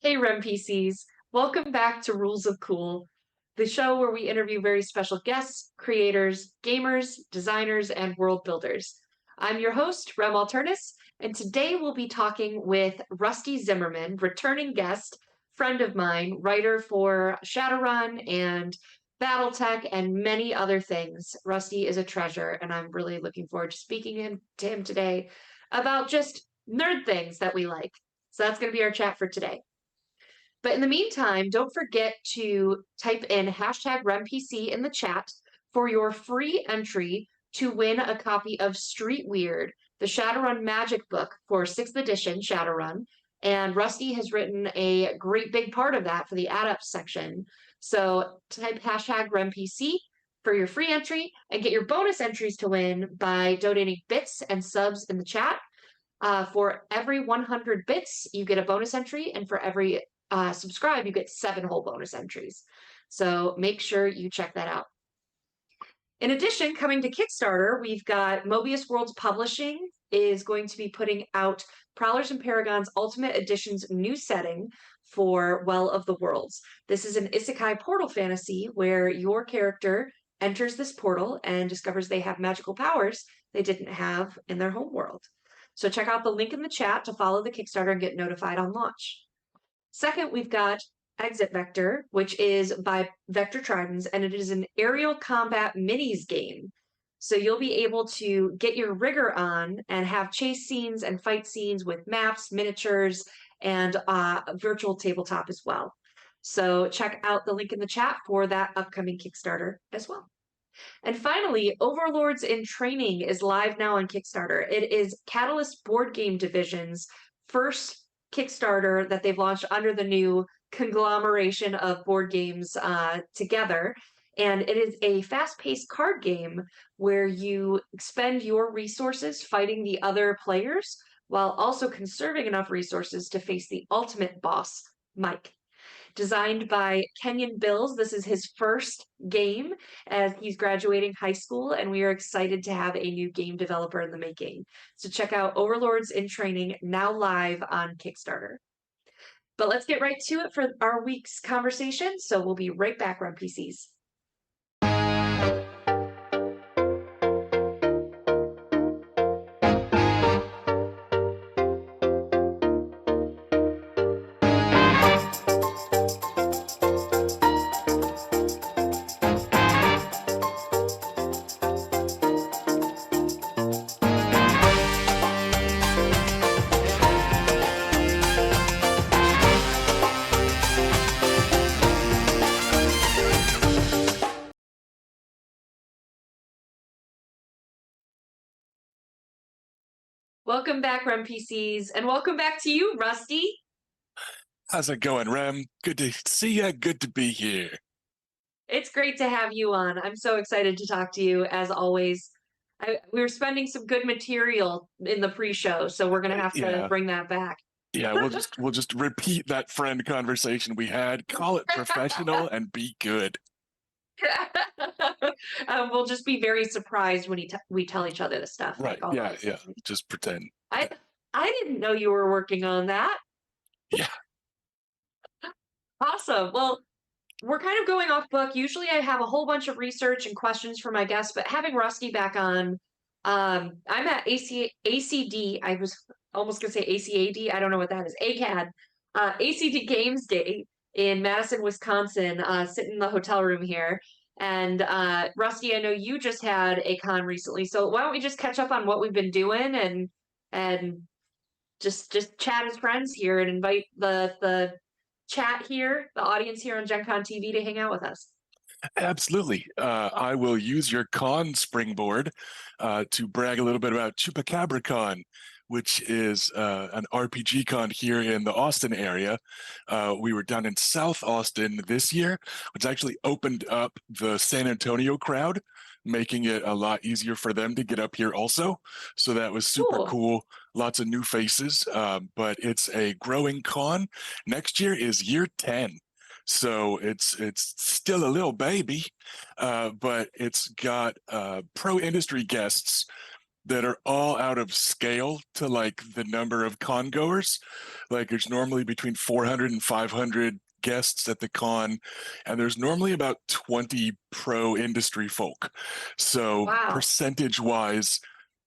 Hey, REM welcome back to Rules of Cool, the show where we interview very special guests, creators, gamers, designers, and world builders. I'm your host, Rem Alternis, and today we'll be talking with Rusty Zimmerman, returning guest, friend of mine, writer for Shadowrun and Battletech and many other things. Rusty is a treasure, and I'm really looking forward to speaking to him today about just nerd things that we like. So that's going to be our chat for today. But in the meantime, don't forget to type in hashtag RemPC in the chat for your free entry to win a copy of Street Weird, the Shadowrun magic book for 6th edition Shadowrun. And Rusty has written a great big part of that for the adept section. So type hashtag RemPC for your free entry and get your bonus entries to win by donating bits and subs in the chat. For every 100 bits, you get a bonus entry, and for every subscribe, you get 7 whole bonus entries. So make sure you check that out. In addition, coming to Kickstarter, we've got Mobius Worlds Publishing is going to be putting out Prowlers and Paragons Ultimate Edition's new setting for Well of the Worlds. This is an isekai portal fantasy where your character enters this portal and discovers they have magical powers they didn't have in their home world. So check out the link in the chat to follow the Kickstarter and get notified on launch. Second, we've got Exit Vector, which is by Vector Tridents, and it is an aerial combat minis game. So you'll be able to get your rigor on and have chase scenes and fight scenes with maps, miniatures, and virtual tabletop as well. So check out the link in the chat for that upcoming Kickstarter as well. And finally, Overlords in Training is live now on Kickstarter. It is Catalyst Board Game Division's first Kickstarter that they've launched under the new conglomeration of board games together. And it is a fast-paced card game where you expend your resources fighting the other players while also conserving enough resources to face the ultimate boss, Mike. Designed by Kenyon Bills. This is his first game as he's graduating high school, and we are excited to have a new game developer in the making. So check out Overlords in Training, now live on Kickstarter. But let's get right to it for our week's conversation. So we'll be right back on PCs. Welcome back, Rem PCs, and welcome back to you, Rusty. How's it going, Rem? Good to see you. Good to be here. It's great to have you on. I'm so excited to talk to you, as always. We were spending some good material in the pre-show, so we're going to have to bring that back. Yeah, we'll just repeat that friend conversation we had, call it professional, and be good. We'll just be very surprised when we tell each other the stuff. Right? Yeah. Just pretend. I didn't know you were working on that. Yeah. Awesome. Well, we're kind of going off book. Usually I have a whole bunch of research and questions for my guests, but having Rusty back on, I'm at ACD. I was almost going to say ACAD. I don't know what that is. ACAD. ACD Games Day in Madison, Wisconsin, sitting in the hotel room here. And Rusty, I know you just had a con recently, so why don't we just catch up on what we've been doing and just chat as friends here and invite the chat here, the audience here on Gen Con TV to hang out with us. Absolutely. I will use your con springboard to brag a little bit about Chupacabra Con, which is an RPG con here in the Austin area. We were down in South Austin this year, which actually opened up the San Antonio crowd, making it a lot easier for them to get up here also. So that was super cool. Lots of new faces, but it's a growing con. Next year is year 10. So it's still a little baby, but it's got pro industry guests that are all out of scale to like the number of con goers. Like there's normally between 400 and 500 guests at the con, and there's normally about 20 pro industry folk. So Wow. percentage wise,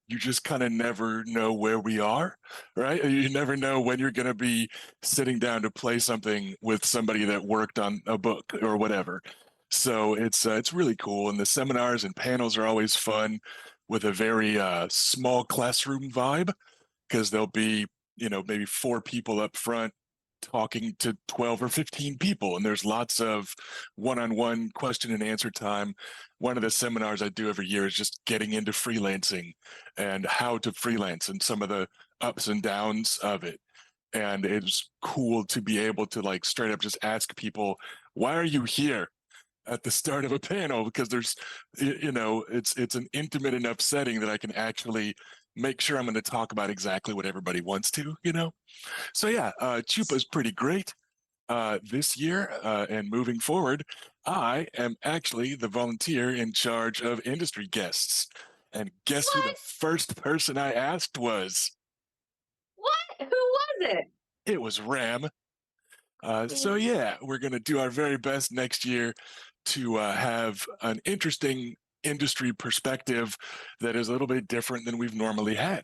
you just kind of never know where we are, right? You never know when you're going to be sitting down to play something with somebody that worked on a book or whatever. So it's really cool, and the seminars and panels are always fun, with a very small classroom vibe, because there'll be maybe four people up front talking to 12 or 15 people, and there's lots of one-on-one question and answer time. One of the seminars I do every year is just getting into freelancing and how to freelance and some of the ups and downs of it. And it's cool to be able to like straight up just ask people, why are you here at the start of a panel? Because there's it's an intimate enough setting that I can actually make sure I'm going to talk about exactly what everybody wants to. So yeah, Chupa's pretty great this year, and moving forward, I am actually the volunteer in charge of industry guests. And guess who the What? first person I asked was? What? Who was it? It was Ram. So Mm. yeah, we're going to do our very best next year to have an interesting industry perspective that is a little bit different than we've normally had,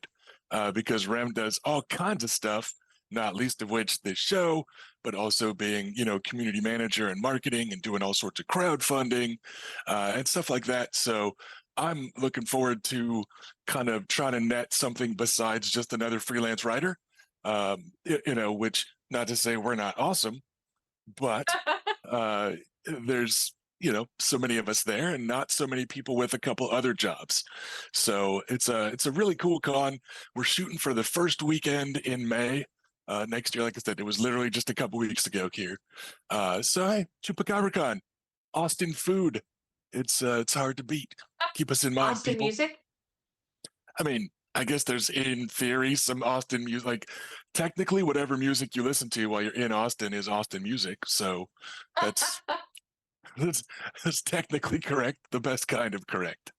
because Rem does all kinds of stuff, not least of which this show, but also being community manager and marketing and doing all sorts of crowdfunding and stuff like that. So I'm looking forward to kind of trying to net something besides just another freelance writer, which, not to say we're not awesome, but uh, there's so many of us there and not so many people with a couple other jobs. So it's a really cool con. We're shooting for the first weekend in May next year. Like I said, it was literally just a couple weeks ago here. So hey, Chupacabra, Austin food. It's hard to beat. Keep us in mind, Austin people. music? I mean, I guess there's in theory some Austin music. Like technically, whatever music you listen to while you're in Austin is Austin music. So that's that's, that's technically correct, the best kind of correct.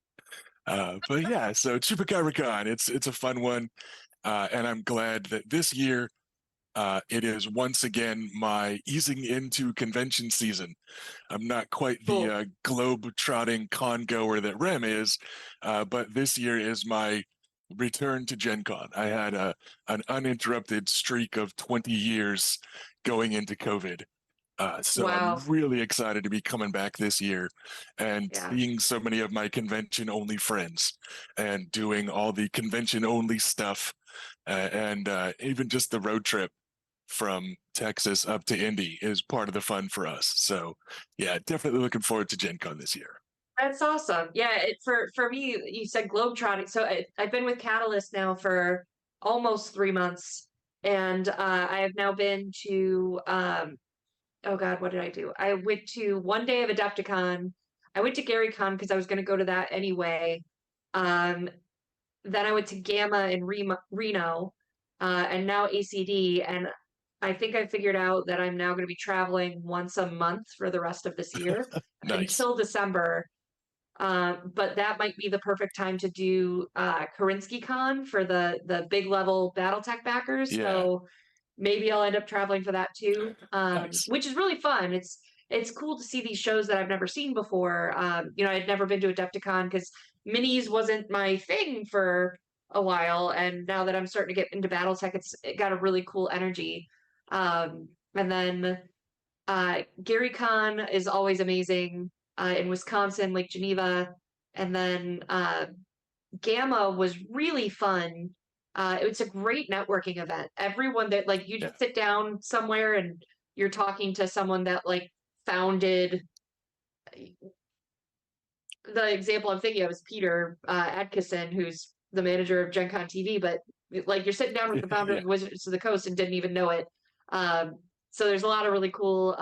But yeah, so Chupacabra, it's a fun one, and I'm glad that this year it is once again my easing into convention season. I'm not quite the Cool. globe-trotting con goer that Rem is, but this year is my return to Gen Con. I had an uninterrupted streak of 20 years going into COVID. So I'm Wow. really excited to be coming back this year and Yeah. seeing so many of my convention only friends and doing all the convention only stuff, and even just the road trip from Texas up to Indy is part of the fun for us. So yeah, definitely looking forward to Gen Con this year. That's awesome. Yeah, for me, you said globetrotting. So I've been with Catalyst now for almost 3 months, and I have now been to oh God, what did I do? I went to one day of Adepticon. I went to GaryCon because I was going to go to that anyway. Um, then I went to Gamma in Reno, and now ACD. And I think I figured out that I'm now going to be traveling once a month for the rest of this year Nice. until December. But that might be the perfect time to do Karinsky Con for the big level BattleTech backers. Yeah, So maybe I'll end up traveling for that too, nice. which is really fun. It's cool to see these shows that I've never seen before. I'd never been to Adepticon because minis wasn't my thing for a while, and now that I'm starting to get into BattleTech, it got a really cool energy. And then GaryCon is always amazing in Wisconsin, Lake Geneva, and then Gamma was really fun. It's a great networking event. Everyone that like you Yeah, just sit down somewhere and you're talking to someone that like founded the example I'm thinking of is Peter Adkison, who's the manager of Gen Con TV, but like you're sitting down with the founder yeah, of Wizards of the Coast and didn't even know it. So there's a lot of really cool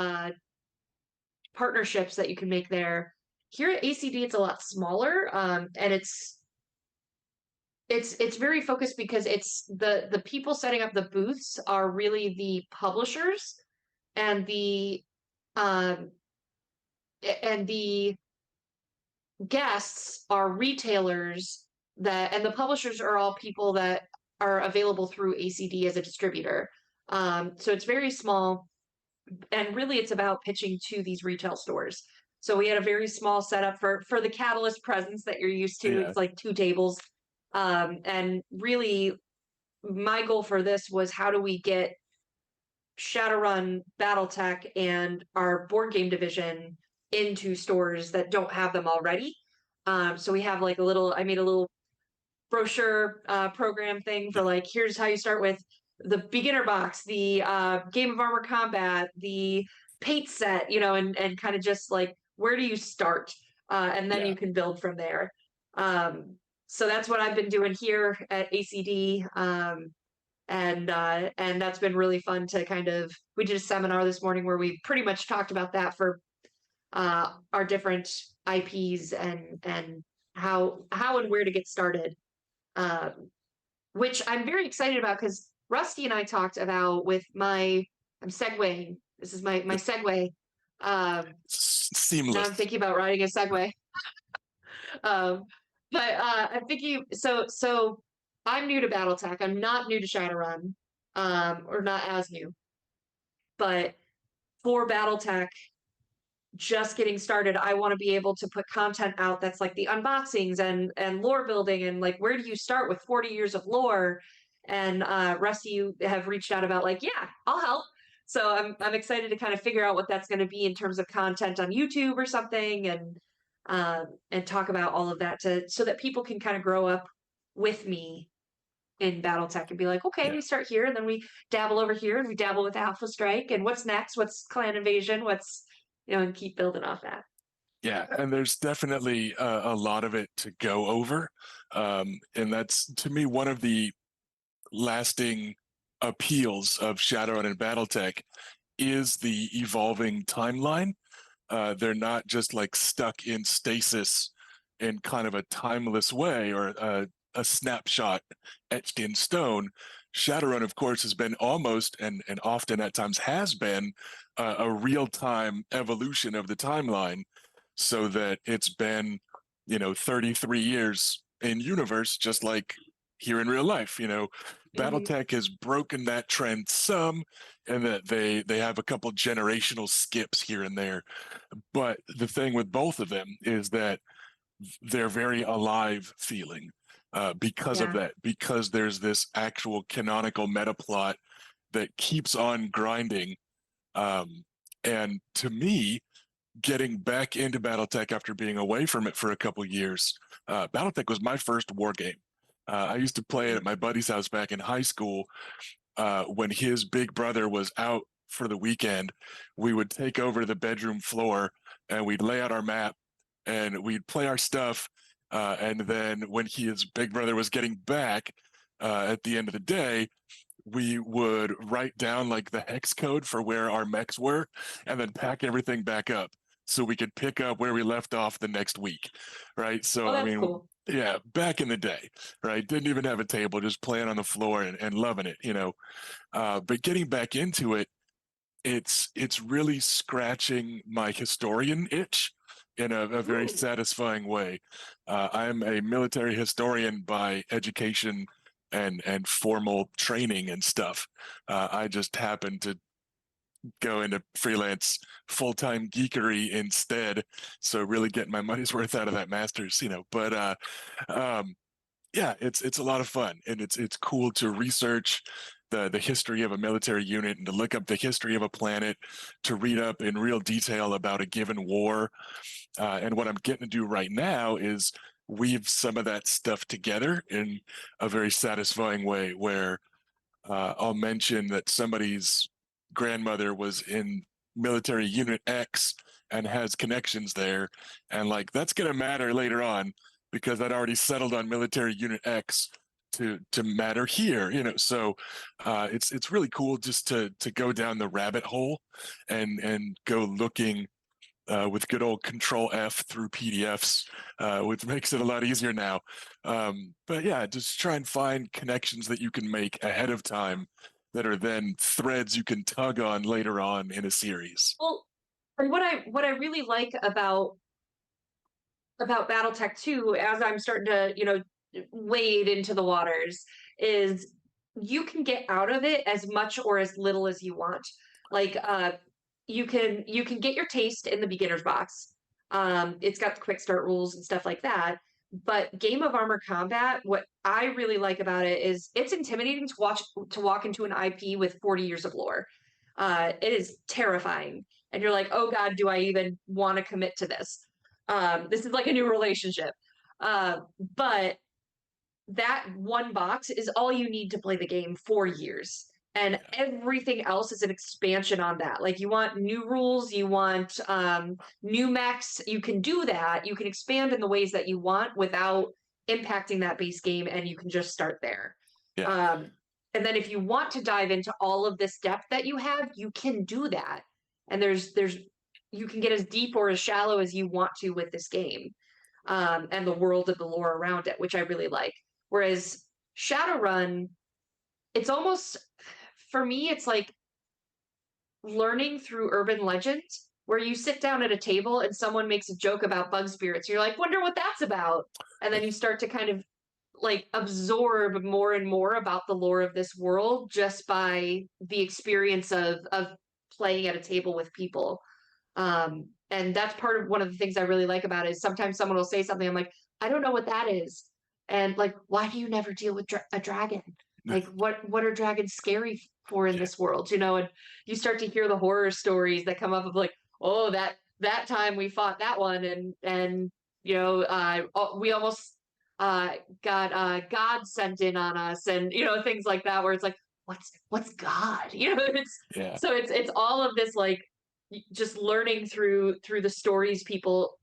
partnerships that you can make there. Here at ACD, it's a lot smaller, and it's very focused because it's the people setting up the booths are really the publishers and um the guests are retailers and the publishers are all people that are available through ACD as a distributor. So it's very small, and really it's about pitching to these retail stores. So we had a very small setup for the Catalyst presence that you're used to. Yeah. It's like 2 tables. And really my goal for this was, how do we get Shadowrun, BattleTech, and our board game division into stores that don't have them already. So we have like I made a little brochure program thing for like, here's how you start with the beginner box, the Game of Armor Combat, the Pate set, and kind of just like, where do you start? And then Yeah. you can build from there. So that's what I've been doing here at ACD. And that's been really fun to we did a seminar this morning where we pretty much talked about that for our different IPs and how and where to get started, which I'm very excited about, because Rusty and I talked about with I'm segueing. This is my segue. Seamless. Now I'm thinking about riding a Segway. But I'm thinking, so I'm new to BattleTech. I'm not new to Shadowrun, or not as new. But for BattleTech, just getting started, I want to be able to put content out that's like the unboxings and lore building, and like, where do you start with 40 years of lore? And Rusty, you have reached out about like, yeah, I'll help. So I'm excited to kind of figure out what that's going to be in terms of content on YouTube or something, and talk about all of that so that people can kind of grow up with me in BattleTech and be like, okay, Yeah. we start here and then we dabble over here and we dabble with Alpha Strike, and what's next? What's Clan Invasion? And keep building off that. Yeah, and there's definitely a lot of it to go over. And that's, to me, one of the lasting appeals of Shadowrun and BattleTech is the evolving timeline. They're not just like stuck in stasis in kind of a timeless way, or a snapshot etched in stone. Shadowrun, of course, has been almost, and often at times has been, a real-time evolution of the timeline, so that it's been 33 years in universe, just like here in real life. BattleTech has broken that trend some, and that they have a couple generational skips here and there. But the thing with both of them is that they're very alive feeling, because of that, because there's this actual canonical meta plot that keeps on grinding. And to me, getting back into BattleTech after being away from it for a couple years, BattleTech was my first war game. I used to play it at my buddy's house back in high school. When his big brother was out for the weekend, we would take over the bedroom floor and we'd lay out our map and we'd play our stuff. And then when his big brother was getting back, at the end of the day, we would write down like the hex code for where our mechs were, and then pack everything back up so we could pick up where we left off the next week. Right. So, Oh, that's cool. yeah, back in the day, right? Didn't even have a table, just playing on the floor and loving it, But getting back into it, it's really scratching my historian itch in a very satisfying way. I'm a military historian by education and formal training and stuff. I just happen to go into freelance full-time geekery instead, so really getting my money's worth out of that master's. But yeah, it's a lot of fun, and it's cool to research the history of a military unit, and to look up the history of a planet, to read up in real detail about a given war. And what I'm getting to do right now is weave some of that stuff together in a very satisfying way, where I'll mention that somebody's grandmother was in military unit X and has connections there, and like, that's going to matter later on because I'd already settled on military unit X to matter here. So it's really cool just to go down the rabbit hole and go looking, with good old Control F through PDFs, which makes it a lot easier now. But yeah, just try and find connections that you can make ahead of time that are then threads you can tug on later on in a series. Well, and what I really like about BattleTech too, as I'm starting to wade into the waters is you can get out of it as much or as little as you want. Like you can get your taste in the beginner's box. It's got the quick start rules and stuff like that. But Game of Armor Combat, what I really like about it is it's intimidating to walk into an IP with 40 years of lore. It is terrifying. And you're like, oh God, do I even want to commit to this? This is like a new relationship. But that one box is all you need to play the game for years. And everything else is an expansion on that. Like you want new rules, you want new mechs, you can do that. You can expand in the ways that you want without impacting that base game, and you can just start there. Yeah. And then if you want to dive into all of this depth that you have, you can do that. And there's you can get as deep or as shallow as you want to with this game, and the world and the lore around it, which I really like. Whereas Shadowrun, it's almost, for me, it's like learning through urban legend, where you sit down at a table and someone makes a joke about bug spirits. You're like, wonder what that's about. And then you start to kind of like absorb more and more about the lore of this world just by the experience of playing at a table with people. And that's part of one of the things I really like about it is sometimes someone will say something, I'm like, I don't know what that is. And like, why do you never deal with a dragon? Like, what are dragons scary for in this world? You know, and you start to hear the horror stories that come up of like, oh, that time we fought that one, and you know, we almost got God sent in on us, and you know, things like that, where it's like, what's God? You know, so it's all of this like just learning through the stories people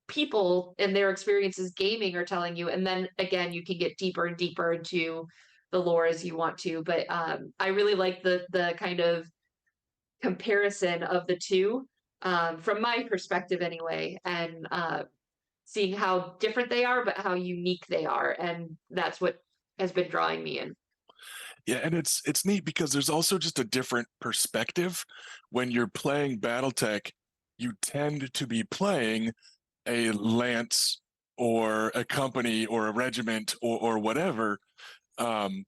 and their experiences gaming are telling you, and then again you can get deeper and deeper into the lore as you want to. But I really like the kind of comparison of the two, from my perspective anyway, and seeing how different they are but how unique they are, and that's what has been drawing me in. Yeah, and it's neat because there's also just a different perspective. When you're playing BattleTech, you tend to be playing a lance or a company or a regiment or whatever, and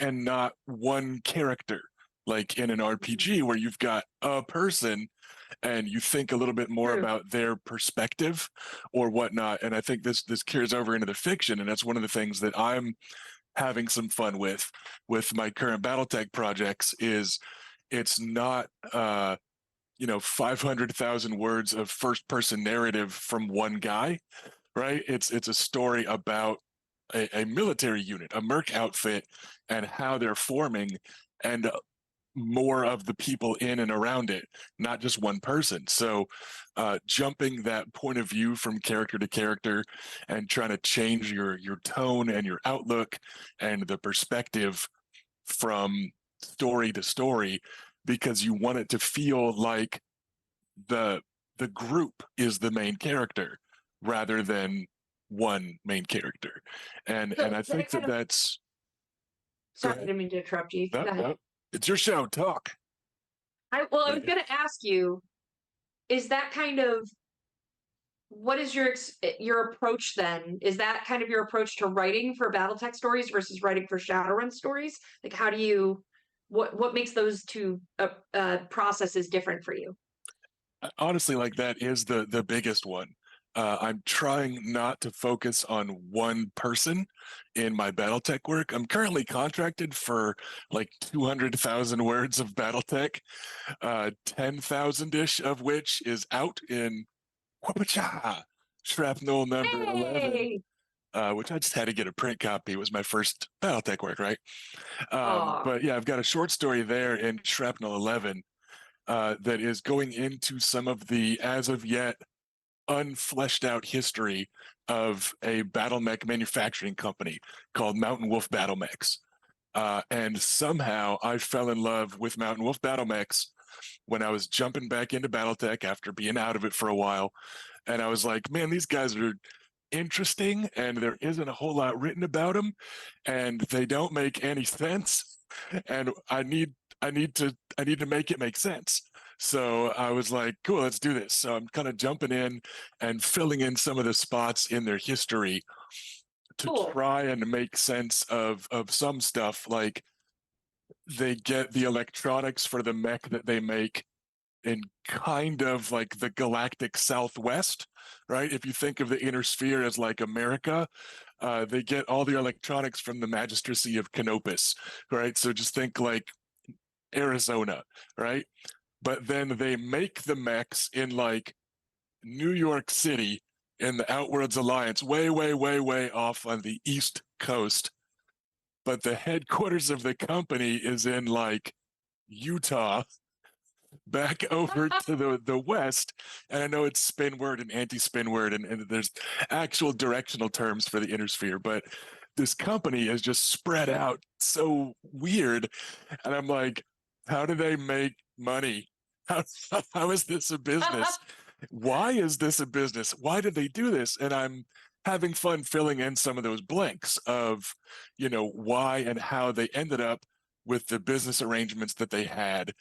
not one character. Like in an RPG where you've got a person and you think a little bit more True. about their perspective or whatnot. And I think this carries over into the fiction, and that's one of the things that I'm having some fun with my current BattleTech projects. Is it's not 500,000 words of first person narrative from one guy, right? It's a story about a military unit, a merc outfit, and how they're forming, and more of the people in and around it, not just one person. So jumping that point of view from character to character and trying to change your tone and your outlook and the perspective from story to story, because you want it to feel like the group is the main character rather than one main character. And I think that's Sorry, I didn't mean to interrupt you. Go ahead. no, it's your show. Talk. I was going to ask you, is that kind of, what is your approach then? Is that kind of your approach to writing for BattleTech stories versus writing for Shadowrun stories? Like, how do you, what makes those two processes different for you? Honestly, like that is the biggest one. I'm trying not to focus on one person in my BattleTech work. I'm currently contracted for like 200,000 words of BattleTech, 10,000-ish of which is out in Whapacha, Shrapnel number 11, which I just had to get a print copy. It was my first BattleTech work, right? But yeah, I've got a short story there in Shrapnel 11 that is going into some of the, as of yet, unfleshed out history of a battle mech manufacturing company called Mountain Wolf Battle Mechs. And somehow I fell in love with Mountain Wolf Battle Mechs when I was jumping back into BattleTech after being out of it for a while. And I was like, man, these guys are interesting, and there isn't a whole lot written about them, and they don't make any sense. And I need to make it make sense. So I was like, cool, let's do this. So I'm kind of jumping in and filling in some of the spots in their history to Cool. try and make sense of some stuff. Like they get the electronics for the mech that they make in kind of like the galactic Southwest, right? If you think of the inner sphere as like America, they get all the electronics from the magistracy of Canopus, right? So just think like Arizona, right? But then they make the mechs in like New York City in the Outworlds Alliance, way, way, way, way off on the East Coast. But the headquarters of the company is in like Utah, back over to the west. And I know it's spinward and anti-spinward, and there's actual directional terms for the inner sphere, but this company is just spread out so weird. And I'm like, how do they make money? How, how is this a business? Why is this a business? Why did they do this? And I'm having fun filling in some of those blanks of, why and how they ended up with the business arrangements that they had.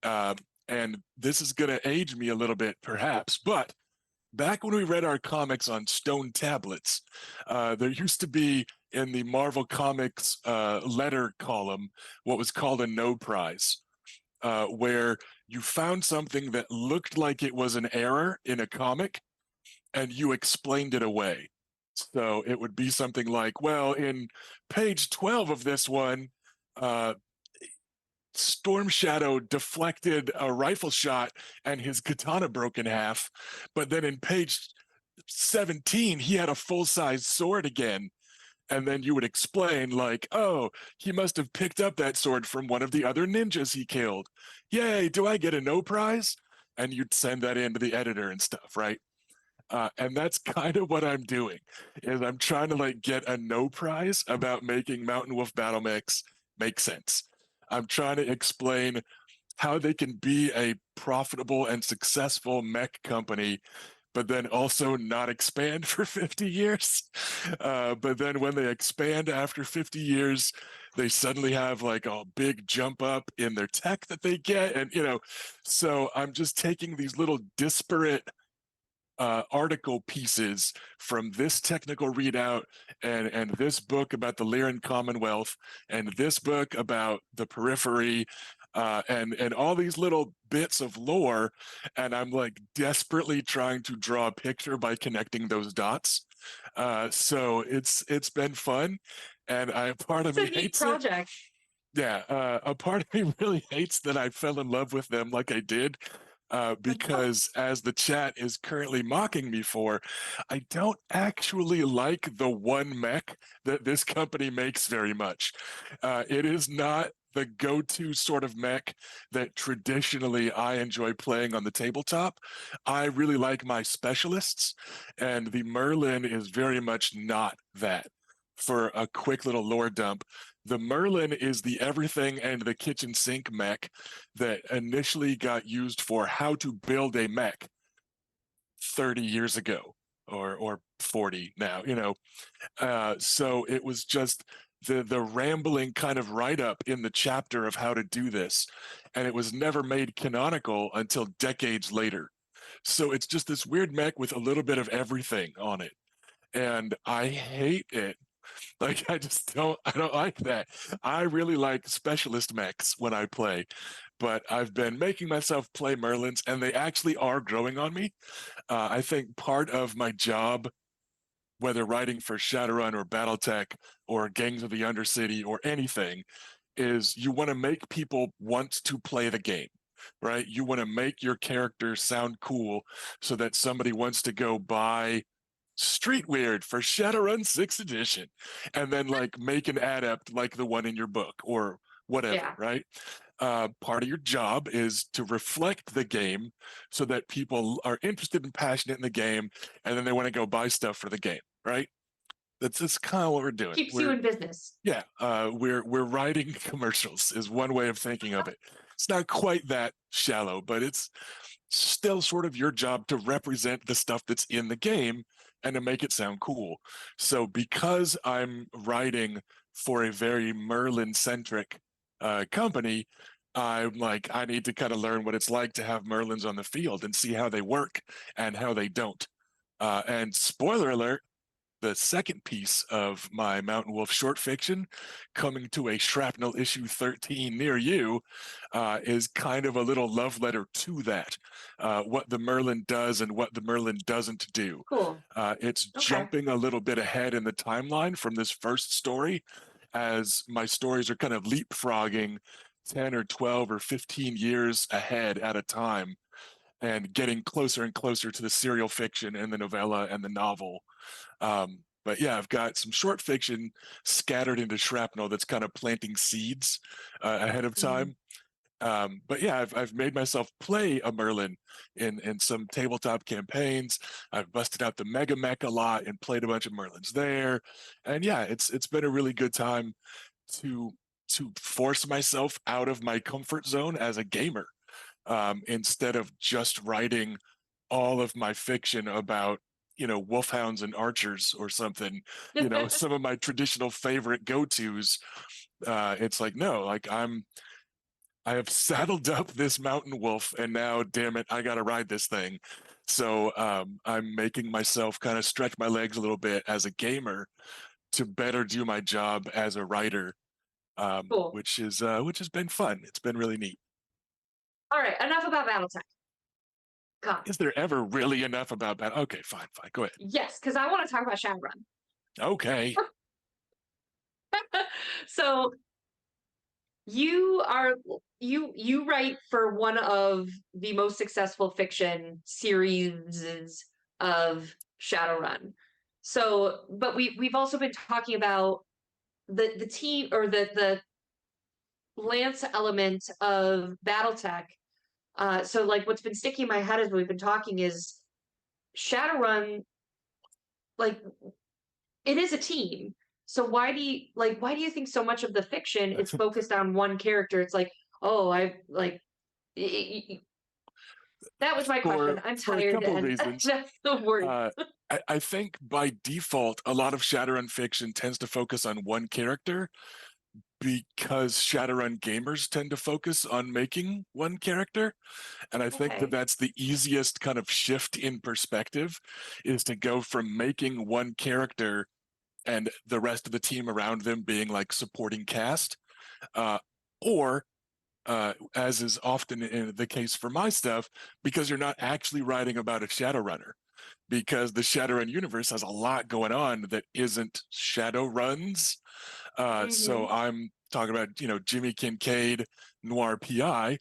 Um, and this is going to age me a little bit, perhaps, but back when we read our comics on stone tablets, there used to be in the Marvel Comics letter column what was called a no prize, where you found something that looked like it was an error in a comic and you explained it away. So it would be something like, well, in page 12 of this one, Storm Shadow deflected a rifle shot and his katana broke in half. But then in page 17, he had a full size sword again. And then you would explain, like, oh, he must have picked up that sword from one of the other ninjas he killed. Yay, do I get a no prize? And you'd send that in to the editor and stuff, right? And that's kind of what I'm doing, is I'm trying to like get a no prize about making Mountain Wolf battle mechs make sense. I'm trying to explain how they can be a profitable and successful mech company, but then also not expand for 50 years. But then when they expand after 50 years, they suddenly have like a big jump up in their tech that they get. And, so I'm just taking these little disparate article pieces from this technical readout and this book about the Lyran Commonwealth and this book about the periphery and all these little bits of lore, and I'm like desperately trying to draw a picture by connecting those dots. So it's been fun, and part of It's me a neat hates it. project. Yeah, a part of me really hates that I fell in love with them like I did, because as the chat is currently mocking me for, I don't actually like the one mech that this company makes very much. It is not the go-to sort of mech that traditionally I enjoy playing on the tabletop. I really like my specialists, and the Merlin is very much not that. For a quick little lore dump, the Merlin is the everything and the kitchen sink mech that initially got used for how to build a mech 30 years ago or 40 now, so it was just the rambling kind of write-up in the chapter of how to do this, and it was never made canonical until decades later. So it's just this weird mech with a little bit of everything on it, and I hate it. Like I don't like that. I really like specialist mechs when I play, but I've been making myself play Merlins and they actually are growing on me. I think part of my job, whether writing for Shadowrun or Battletech or Gangs of the Undercity or anything, is you want to make people want to play the game, right? You want to make your character sound cool so that somebody wants to go buy Street Weird for Shadowrun 6th edition and then like make an adept like the one in your book or whatever, Yeah. right? Part of your job is to reflect the game so that people are interested and passionate in the game and then they want to go buy stuff for the game, right? That's kind of what we're doing. Keeps you in business. Yeah, we're writing commercials is one way of thinking of it. It's not quite that shallow, but it's still sort of your job to represent the stuff that's in the game and to make it sound cool. So because I'm writing for a very Merlin centric company, I'm like, I need to kind of learn what it's like to have Merlins on the field and see how they work and how they don't. And spoiler alert, the second piece of my Mountain Wolf short fiction, coming to a Shrapnel issue 13 near you, is kind of a little love letter to that, what the Merlin does and what the Merlin doesn't do. Cool. It's Okay. jumping a little bit ahead in the timeline from this first story, as my stories are kind of leapfrogging 10 or 12 or 15 years ahead at a time and getting closer and closer to the serial fiction and the novella and the novel. But yeah, I've got some short fiction scattered into Shrapnel that's kind of planting seeds ahead of Mhm. time. But yeah, I've made myself play a Merlin in some tabletop campaigns. I've busted out the Mega Mech a lot and played a bunch of Merlins there. And yeah, it's been a really good time to force myself out of my comfort zone as a gamer, instead of just writing all of my fiction about, wolfhounds and archers or something, some of my traditional favorite go-tos. It's like, no, like I have saddled up this mountain wolf, and now, damn it, I got to ride this thing. So I'm making myself kind of stretch my legs a little bit as a gamer to better do my job as a writer, Cool. which has been fun. It's been really neat. All right. Enough about BattleTech. Come. Is there ever really enough about that? Okay, fine, fine. Go ahead. Yes, because I want to talk about Shadowrun. Okay. So you are you write for one of the most successful fiction series of Shadowrun. So, but we've also been talking about the team or the Lance element of BattleTech. So like what's been sticking in my head as we've been talking is Shadowrun, like it is a team. So why do you think so much of the fiction is focused on one character? It's like, oh, I like that was my question. I'm For a tired couple and reasons. that's the word. Uh, I think by default, a lot of Shadowrun fiction tends to focus on one character because Shadowrun gamers tend to focus on making one character. And I think that Okay. that's the easiest kind of shift in perspective, is to go from making one character and the rest of the team around them being like supporting cast, uh, or as is often in the case for my stuff, because you're not actually writing about a Shadowrunner, because the Shadowrun universe has a lot going on that isn't Shadowruns. So Hmm. I'm talking about, Jimmy Kincaid, Noir PI,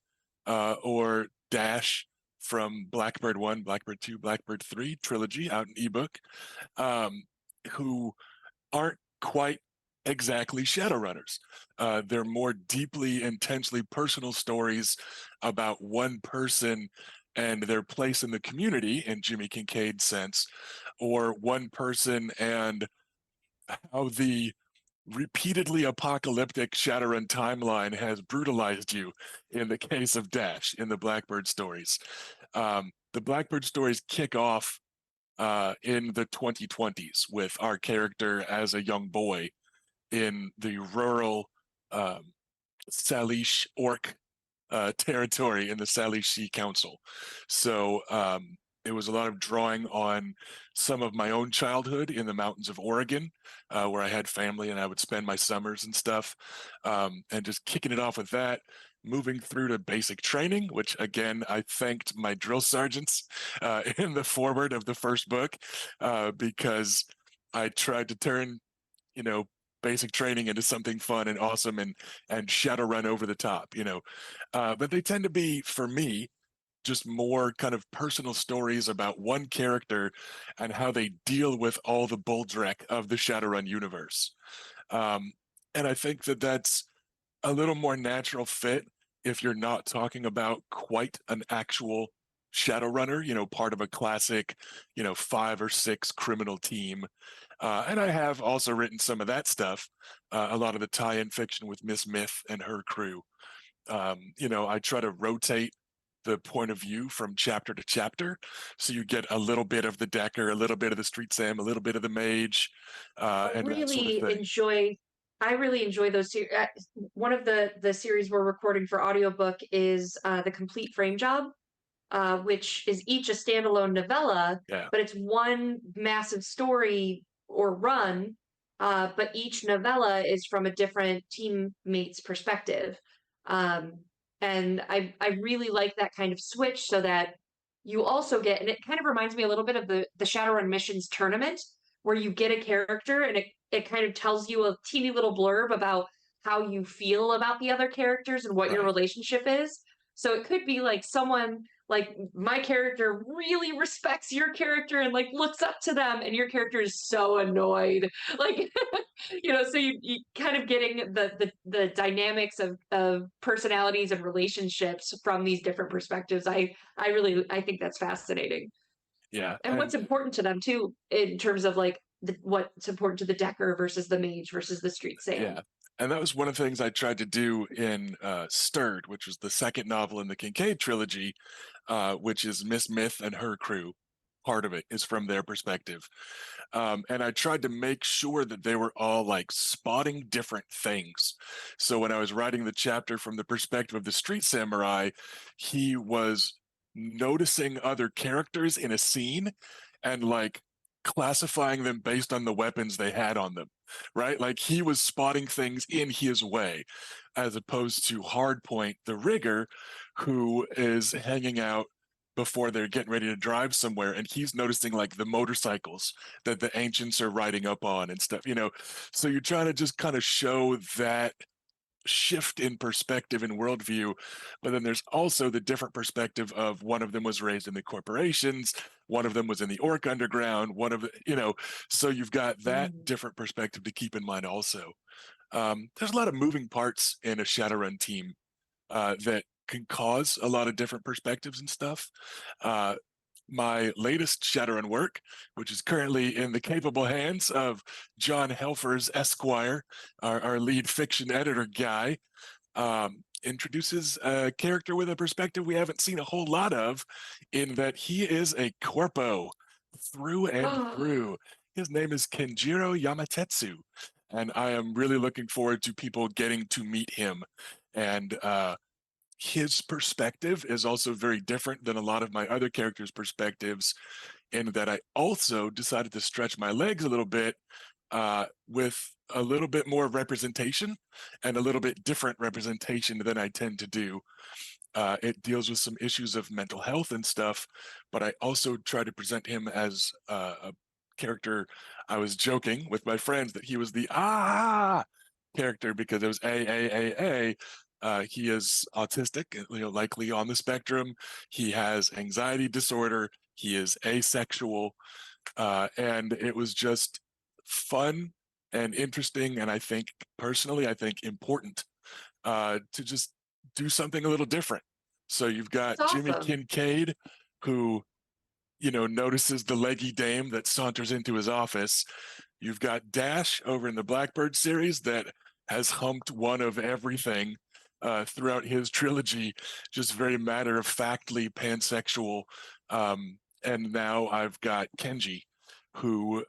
or Dash from Blackbird 1, Blackbird 2, Blackbird 3 trilogy out in ebook, um, who aren't quite exactly Shadowrunners. They're more deeply, intensely personal stories about one person and their place in the community, in Jimmy Kincaid's sense, or one person and how the repeatedly apocalyptic Shadowrun timeline has brutalized you, in the case of Dash in the Blackbird stories. The Blackbird stories kick off in the 2020s with our character as a young boy in the rural um, Salish orc territory in the Salish Sea Council. So it was a lot of drawing on some of my own childhood in the mountains of Oregon, where I had family and I would spend my summers and stuff, and just kicking it off with that. Moving through to basic training, which again, I thanked my drill sergeants in the foreword of the first book, because I tried to turn, you know, basic training into something fun and awesome and Shadowrun over the top, but they tend to be, for me, just more kind of personal stories about one character and how they deal with all the bulldrek of the Shadowrun universe. Um, and I think that that's a little more natural fit if you're not talking about quite an actual Shadowrunner, part of a classic, 5 or 6 criminal team. And I have also written some of that stuff, a lot of the tie-in fiction with Miss Myth and her crew. I try to rotate the point of view from chapter to chapter, so you get a little bit of the Decker, a little bit of the Street Sam, a little bit of the Mage, I and that sort of really thing. enjoy I really enjoy those two. One of the series we're recording for audiobook is The Complete Frame Job, which is each a standalone novella, Yeah. but it's one massive story or run, but each novella is from a different teammate's perspective. Um, and I really like that kind of switch so that you also get, and it kind of reminds me a little bit of the Shadowrun Missions tournament, where you get a character and it kind of tells you a teeny little blurb about how you feel about the other characters and what your Right. relationship is. So it could be like someone like my character really respects your character and like looks up to them, and your character is so annoyed. Like so you kind of getting the dynamics of personalities and relationships from these different perspectives. I think that's fascinating. Yeah. And And what's important to them too, in terms of like what's important to the Decker versus the Mage versus the Street yeah. Sam. And that was one of the things I tried to do in Stirred, which was the second novel in the Kincaid trilogy, which is Miss Myth and her crew. Part of it is from their perspective. And I tried to make sure that they were all like spotting different things. So when I was writing the chapter from the perspective of the street samurai, he was noticing other characters in a scene and like classifying them based on the weapons they had on them, right? Like he was spotting things in his way, as opposed to Hardpoint, the rigger, who is hanging out before they're getting ready to drive somewhere, and he's noticing like the motorcycles that the ancients are riding up on and stuff. So you're trying to just kind of show that shift in perspective and worldview, but then there's also the different perspective of one of them was raised in the corporations, one of them was in the orc underground, one of the. So you've got that Mm. different perspective to keep in mind also. There's a lot of moving parts in a Shadowrun team that can cause a lot of different perspectives and stuff. Uh, my latest Shadowrun work, which is currently in the capable hands of John Helfers Esquire, our lead fiction editor guy, introduces a character with a perspective we haven't seen a whole lot of, in that he is a corpo through and through. His name is Kenjiro Yamatetsu, and I am really looking forward to people getting to meet him. And his perspective is also very different than a lot of my other characters' perspectives, in that I also decided to stretch my legs a little bit with a little bit more representation and a little bit different representation than I tend to do. It deals with some issues of mental health and stuff, but I also try to present him as a character. I was joking with my friends that he was the character because it was A. He is autistic, likely on the spectrum. He has anxiety disorder. He is asexual, and it was just fun and interesting, and I think personally, I think important to just do something a little different. So you've got That's Jimmy awesome. Kincaid, who notices the leggy dame that saunters into his office. You've got Dash over in the Blackbird series that has humped one of everything throughout his trilogy, just very matter of factly pansexual. And now I've got Kenji, who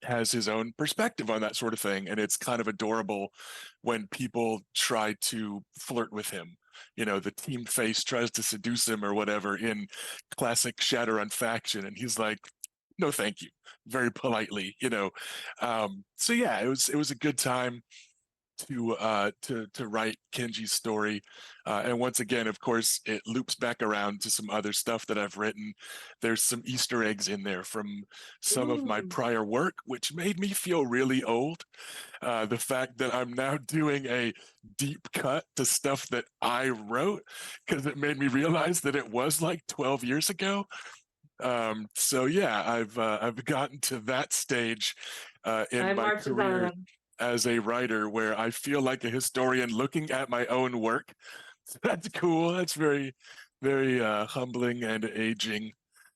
has his own perspective on that sort of thing. And it's kind of adorable when people try to flirt with him. The team face tries to seduce him or whatever in classic Shadowrun faction, and he's like, "No, thank you," very politely. So yeah, it was a good time to write Kenji's story, and once again, of course, it loops back around to some other stuff that I've written. There's some Easter eggs in there from some of my Ooh. prior work, which made me feel really old. The fact that I'm now doing a deep cut to stuff that I wrote, because it made me realize that it was like 12 years ago. So yeah, I've gotten to that stage in Time my marches career on. as a writer where I feel like a historian looking at my own work. That's cool. That's very, very humbling and aging.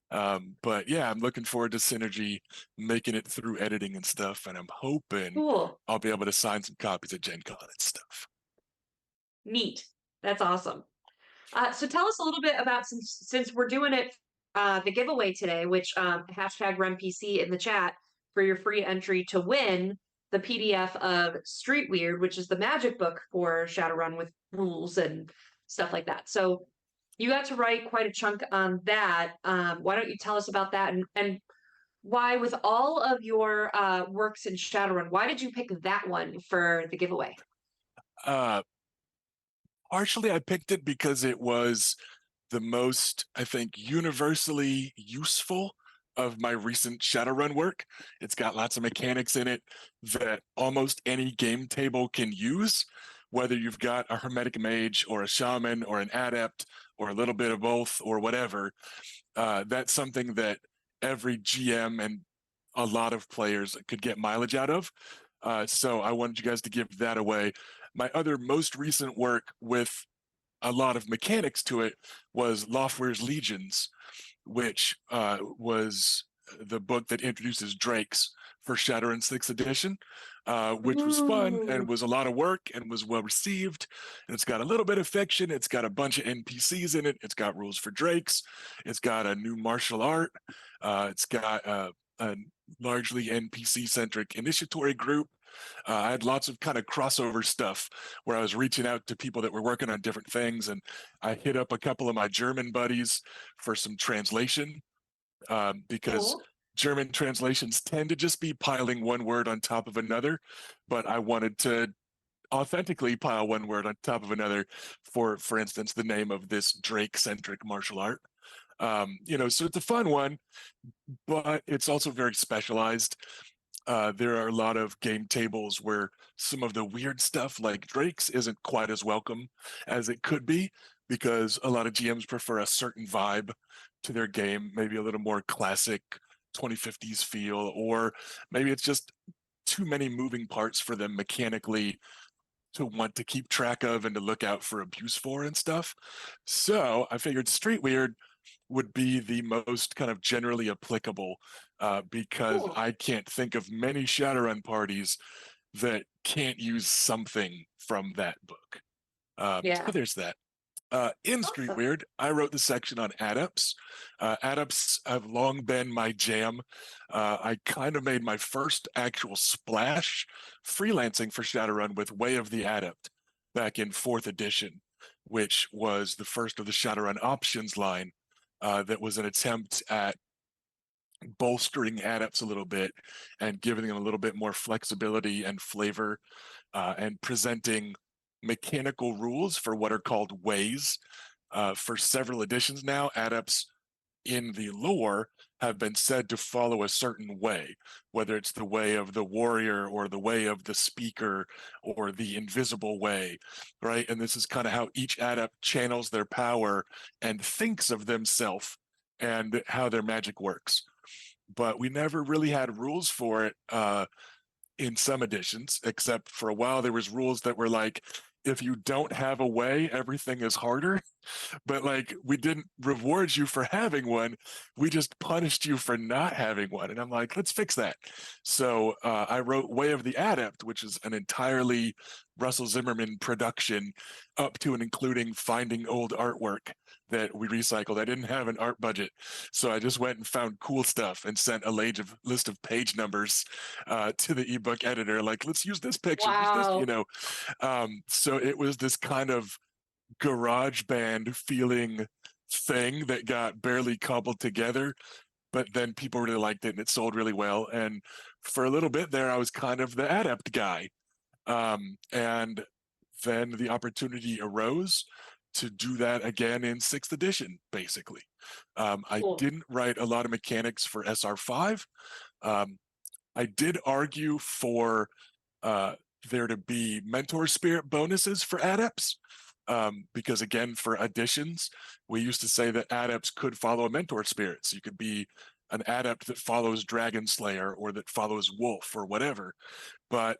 But yeah, I'm looking forward to Synergy making it through editing and stuff, and I'm hoping Cool. I'll be able to sign some copies at Gen Con and stuff. Neat. That's awesome. So tell us a little bit about, since we're doing it, the giveaway today, which hashtag RunPC in the chat for your free entry to win the PDF of Street Weird, which is the magic book for Shadowrun with rules and stuff like that. So you got to write quite a chunk on that. Why don't you tell us about that, and Why, with all of your works in Shadowrun, why did you pick that one for the giveaway? Uh, Partially, I picked it because it was the most, I think, universally useful of my recent Shadowrun work. It's got lots of mechanics in it that almost any game table can use, whether you've got a Hermetic Mage or a Shaman or an Adept or a little bit of both or whatever. That's something that every GM and a lot of players could get mileage out of. So I wanted you guys to give that away. My other most recent work with a lot of mechanics to it was Loftware's Legions, which was the book that introduces Drakes for Shadowrun 6th edition, which was fun and Ooh, was a lot of work and was well received. And it's got a little bit of fiction. It's got a bunch of NPCs in it. It's got rules for Drakes. It's got a new martial art. It's got a largely NPC centric initiatory group. I had lots of kind of crossover stuff where I was reaching out to people that were working on different things, and I hit up a couple of my German buddies for some translation because cool. German translations tend to just be piling one word on top of another, but I wanted to authentically pile one word on top of another for instance, the name of this Drake-centric martial art. So it's a fun one, but it's also very specialized. There are a lot of game tables where some of the weird stuff like Drake's isn't quite as welcome as it could be because a lot of GMs prefer a certain vibe to their game, maybe a little more classic 2050s feel, or maybe it's just too many moving parts for them mechanically to want to keep track of and to look out for abuse for and stuff. So I figured Street Weird would be the most kind of generally applicable because Cool. I can't think of many Shadowrun parties that can't use something from that book. So Yeah. there's that. In Street Awesome. Weird, I wrote the section on adepts. Adepts have long been my jam. I kind of made my first actual splash freelancing for Shadowrun with Way of the Adept back in 4th edition, which was the first of the Shadowrun options line that was an attempt at bolstering adepts a little bit and giving them a little bit more flexibility and flavor and presenting mechanical rules for what are called ways. For several editions now, adepts in the lore have been said to follow a certain way, whether it's the way of the warrior or the way of the speaker or the invisible way, right? And this is kind of how each adept channels their power and thinks of themselves and how their magic works. But we never really had rules for it in some editions, except for a while there was rules that were like, if you don't have a way, everything is harder. But like we didn't reward you for having one, we just punished you for not having one. And I'm like, let's fix that. So I wrote Way of the Adept, which is an entirely Russell Zimmerman production, up to and including finding old artwork that we recycled. I didn't have an art budget, so I just went and found cool stuff and sent a list of page numbers to the ebook editor, like, let's use this picture, use this, Wow. So it was this kind of garage band feeling thing that got barely cobbled together, but then people really liked it and it sold really well. And for a little bit there, I was kind of the adept guy. And then the opportunity arose to do that again in 6th edition, basically. I Cool. didn't write a lot of mechanics for SR5. Um, I did argue for uh, there to be mentor spirit bonuses for adepts. Because again, for additions, we used to say that adepts could follow a mentor spirit. So you could be an adept that follows Dragon Slayer or that follows Wolf or whatever. But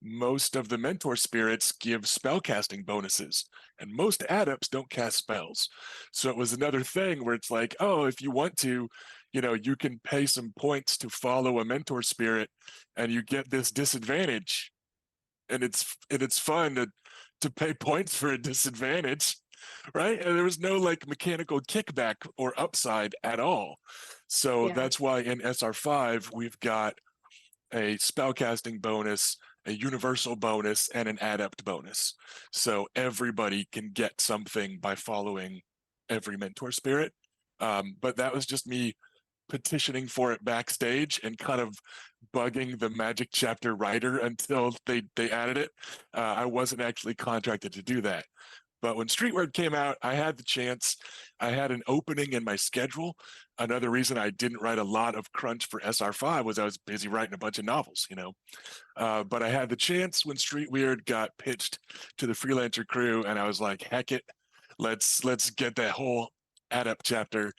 most of the mentor spirits give spellcasting bonuses, and most adepts don't cast spells. So it was another thing where it's like, oh, if you want to, you can pay some points to follow a mentor spirit, and you get this disadvantage, and it's fun to pay points for a disadvantage, right? And there was no like mechanical kickback or upside at all. So Yeah. that's why in SR5 we've got a spellcasting bonus, a universal bonus, and an adept bonus. So everybody can get something by following every mentor spirit. But that was just me petitioning for it backstage and kind of bugging the Magic Chapter writer until they added it. I wasn't actually contracted to do that. But when Streetward came out, I had the chance. I had an opening in my schedule. Another reason I didn't write a lot of crunch for SR5 was I was busy writing a bunch of novels, But I had the chance when Street Weird got pitched to the freelancer crew, and I was like, heck it, let's get that whole adept chapter.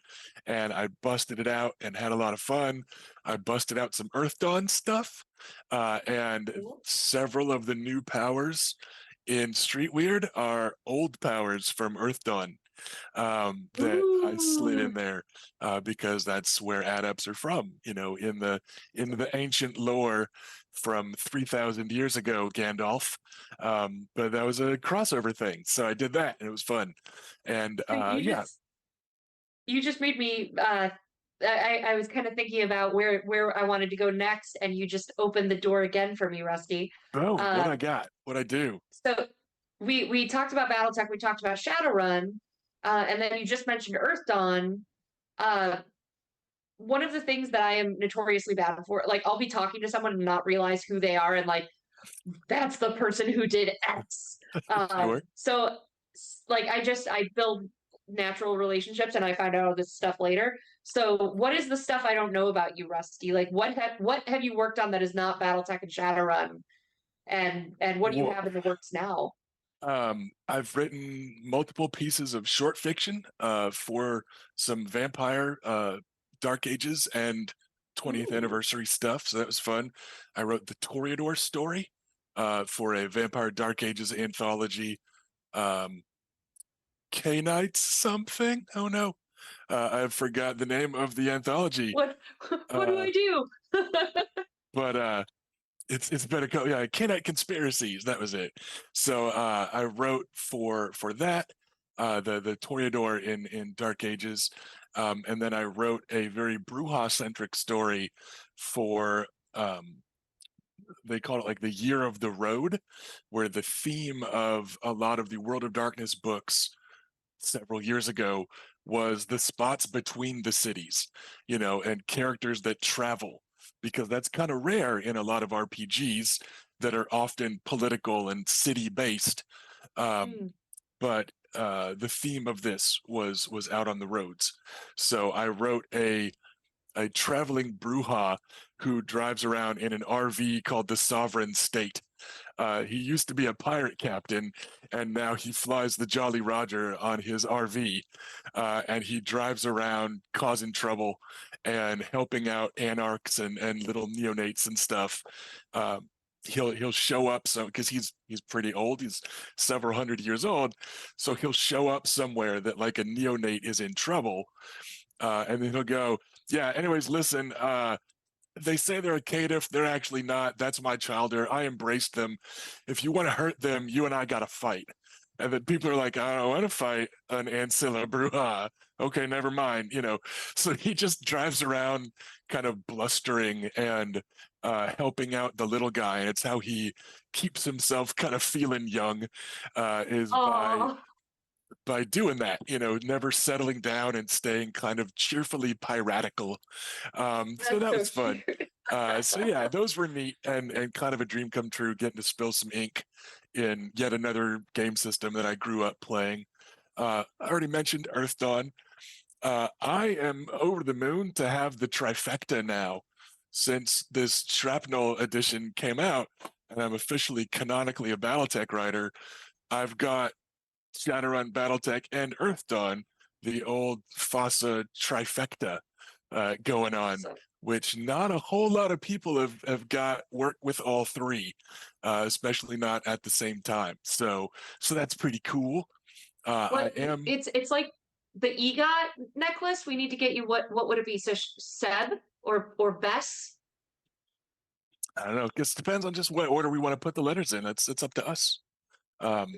And I busted it out and had a lot of fun. I busted out some Earth Dawn stuff, and Cool. several of the new powers in Street Weird are old powers from Earth Dawn that I slid in Ooh. there because that's where adepts are from. In the ancient lore from 3,000 years ago, Gandalf. But that was a crossover thing, so I did that, and it was fun. And So yeah. you just made me I was kind of thinking about where I wanted to go next, and you just opened the door again for me, Rusty. Oh, what Uh, I got, what I do. so we talked about BattleTech, we talked about Shadowrun, and then you just mentioned Earth Dawn. Uh, One of the things that I am notoriously bad for, like I'll be talking to someone and not realize who they are, and like that's the person who did X. Sure. So like I build natural relationships and I find out all this stuff later. So what is the stuff I don't know about you, Rusty? Like what have you worked on that is not BattleTech and Shadowrun? And what do you Well, have in the works now? I've written multiple pieces of short fiction for some vampire Dark Ages and 20th Ooh. anniversary stuff, so that was fun. I wrote the Toreador story for a Vampire Dark Ages anthology. Um, K-Nights something? Oh no, I forgot the name of the anthology. What what do Uh, I do? but it's been a couple, yeah, K-Night Conspiracies, that was it. So I wrote for that, the Toreador in Dark Ages, and then I wrote a very Bruja centric story for they call it like the Year of the Road, where the theme of a lot of the World of Darkness books several years ago was the spots between the cities, and characters that travel, because that's kind of rare in a lot of RPGs that are often political and city based. Um, Mm. but the theme of this was out on the roads. So I wrote a traveling Bruja who drives around in an RV called the Sovereign State. He used to be a pirate captain, and now he flies the Jolly Roger on his RV, and he drives around causing trouble and helping out anarchs and little neonates and stuff. Um, he'll show up because he's pretty old. He's several hundred years old, so he'll show up somewhere that like a neonate is in trouble, and then he'll go, yeah. Anyways, listen. They say they're a caitiff. They're actually not. That's my child there. I embraced them. If you want to hurt them, you and I got to fight. And then people are like, I don't want to fight an Ancilla Bruja. Okay, never mind. So he just drives around kind of blustering and helping out the little guy. And it's how he keeps himself kind of feeling young, is Oh, by doing that, never settling down and staying kind of cheerfully piratical. So that's that so was fun. cute. So yeah, those were neat and kind of a dream come true, getting to spill some ink in yet another game system that I grew up playing. I already mentioned Earth Dawn. I am over the moon to have the trifecta now, since this Shrapnel edition came out, and I'm officially canonically a BattleTech writer. I've got Shadowrun, BattleTech, and Earth Dawn, the old FASA trifecta going on, Awesome. which not a whole lot of people have got work with all three, especially not at the same time. So that's pretty cool. I What am, it's like the EGOT necklace. We need to get you what would it be? So Seb or Bess? I don't know, it just depends on just what order we want to put the letters in. It's up to us. Um,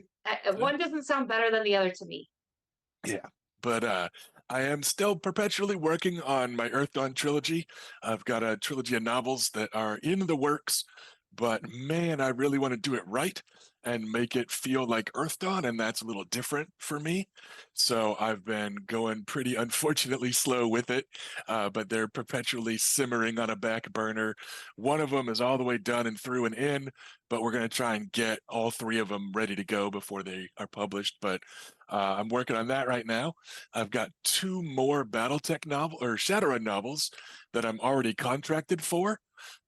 so One doesn't sound better than the other to me. Yeah, but I am still perpetually working on my Earth Dawn trilogy. I've got a trilogy of novels that are in the works, but man, I really want to do it right. and make it feel like Earth Dawn, and that's a little different for me. So I've been going pretty unfortunately slow with it, but they're perpetually simmering on a back burner. One of them is all the way done and through and in, but we're going to try and get all three of them ready to go before they are published. But I'm working on that right now. I've got two more BattleTech novel or Shadowrun novels that I'm already contracted for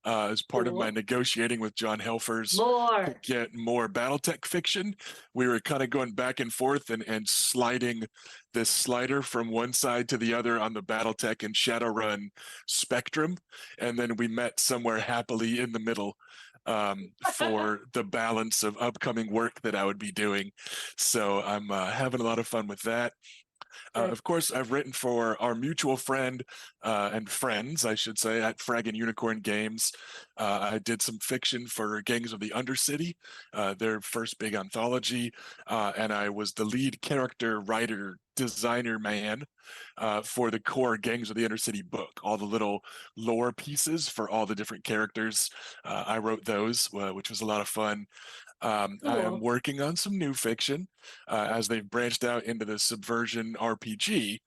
as part of my Cool. negotiating with John Helfers to More. get more BattleTech fiction. We were kind of going back and forth and sliding this slider from one side to the other on the BattleTech and Shadowrun spectrum. And then we met somewhere happily in the middle for the balance of upcoming work that I would be doing. So I'm having a lot of fun with that. Of course, I've written for our mutual friend and friends, I should say, at Frag and Unicorn Games. I did some fiction for Gangs of the Undercity, their first big anthology, and I was the lead character, writer, designer man for the core Gangs of the Undercity book. All the little lore pieces for all the different characters. I wrote those, which was a lot of fun. I am Cool. working on some new fiction as they've branched out into the Subversion RPG.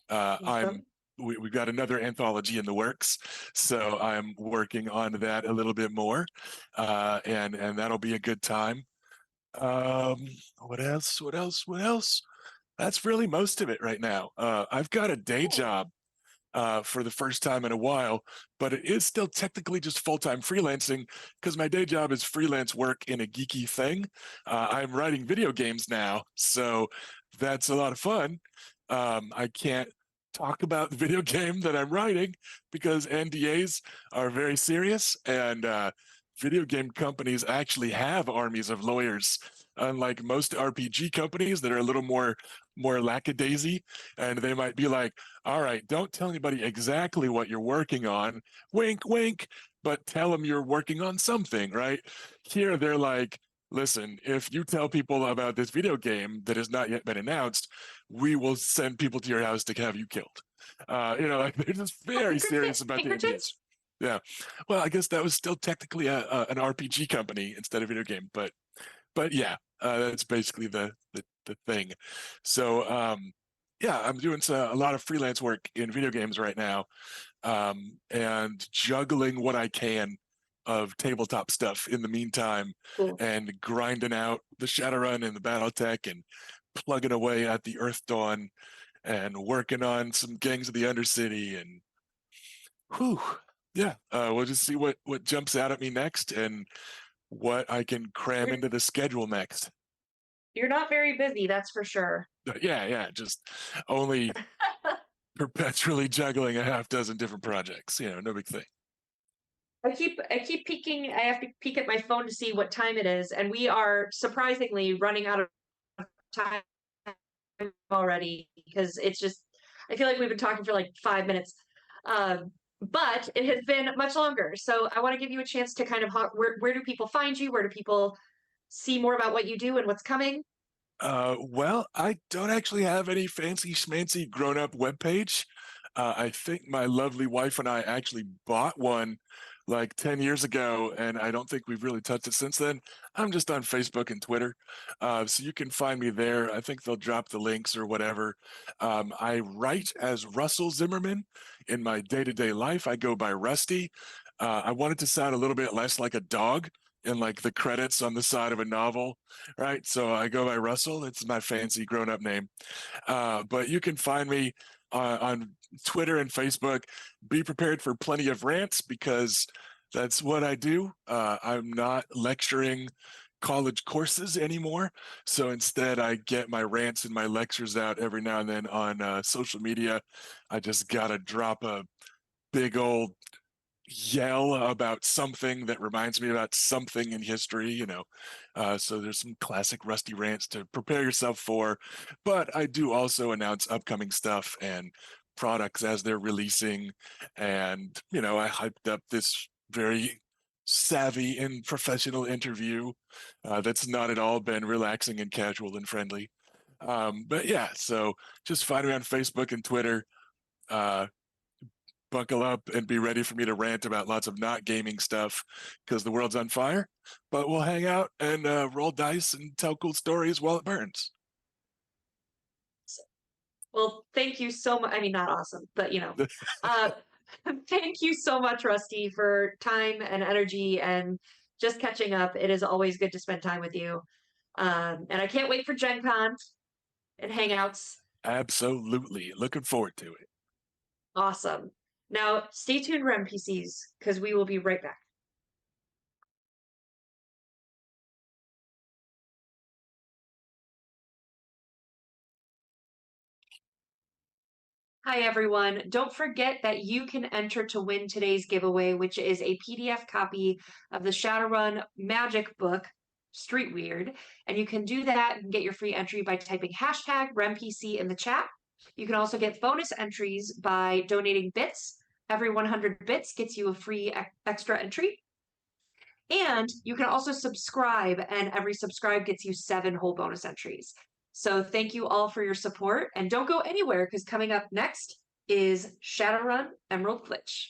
Awesome. We've got another anthology in the works, so I'm working on that a little bit more, and that'll be a good time. What else? What else? What else? That's really most of it right now. I've got a day Cool. job for the first time in a while, but it is still technically just full-time freelancing because my day job is freelance work in a geeky thing. I'm writing video games now, so that's a lot of fun. I can't talk about the video game that I'm writing because NDAs are very serious, and video game companies actually have armies of lawyers, unlike most RPG companies that are a little more lackadaisy, and they might be like, all right, don't tell anybody exactly what you're working on, wink, wink, but tell them you're working on something, right? Here, they're like, listen, if you tell people about this video game that has not yet been announced, we will send people to your house to have you killed. Like they're just Oh, very serious about the NDAs. Pinkertons? Yeah. Well, I guess that was still technically an RPG company instead of video game, but yeah, that's basically the thing. So yeah, I'm doing a lot of freelance work in video games right now, and juggling what I can of tabletop stuff in the meantime, Cool. and grinding out the Shadowrun and the BattleTech, and plugging away at the Earth Dawn, and working on some Gangs of the Undercity, and whew, yeah, we'll just see what jumps out at me next and what I can cram You're into the schedule next. you're not very busy, that's for sure. Yeah, just only perpetually juggling a half dozen different projects. No big thing. I keep peeking. I have to peek at my phone to see what time it is, and we are surprisingly running out of time already because it's just I feel like we've been talking for like 5 minutes. But it has been much longer. So I want to give you a chance to kind of where do people find you? Where do people see more about what you do and what's coming? Well, I don't actually have any fancy schmancy grown-up webpage. I think my lovely wife and I actually bought one like 10 years ago, and I don't think we've really touched it since then. I'm just on Facebook and Twitter. So you can find me there. I think they'll drop the links or whatever. I write as Russell Zimmerman in my day-to-day life. I go by Rusty. I wanted to sound a little bit less like a dog in like the credits on the side of a novel, right? So I go by Russell. It's my fancy grown-up name. But you can find me on Twitter and Facebook. Be prepared for plenty of rants because that's what I do. I'm not lecturing college courses anymore. So instead, I get my rants and my lectures out every now and then on social media. I just got to drop a big old yell about something that reminds me about something in history. So there's some classic Rusty rants to prepare yourself for, but I do also announce upcoming stuff and products as they're releasing. And I hyped up this very savvy and professional interview that's not at all been relaxing and casual and friendly. But yeah, so just find me on Facebook and Twitter. uh buckle up and be ready for me to rant about lots of not gaming stuff because the world's on fire. But we'll hang out and roll dice and tell cool stories while it burns. Well, thank you so much. I mean, not awesome, but uh, thank you so much, Rusty, for time and energy and just catching up. It is always good to spend time with you. And I can't wait for Gen Con and Hangouts. Absolutely. Looking forward to it. Awesome. Now, stay tuned for NPCs because we will be right back. Hi, everyone. Don't forget that you can enter to win today's giveaway, which is a PDF copy of the Shadowrun Magic book, Street Weird. And you can do that and get your free entry by typing hashtag REMPC in the chat. You can also get bonus entries by donating bits. Every 100 bits gets you a free extra entry. And you can also subscribe, and every subscribe gets you 7 whole bonus entries. So thank you all for your support, and don't go anywhere because coming up next is Shadowrun Emerald Glitch.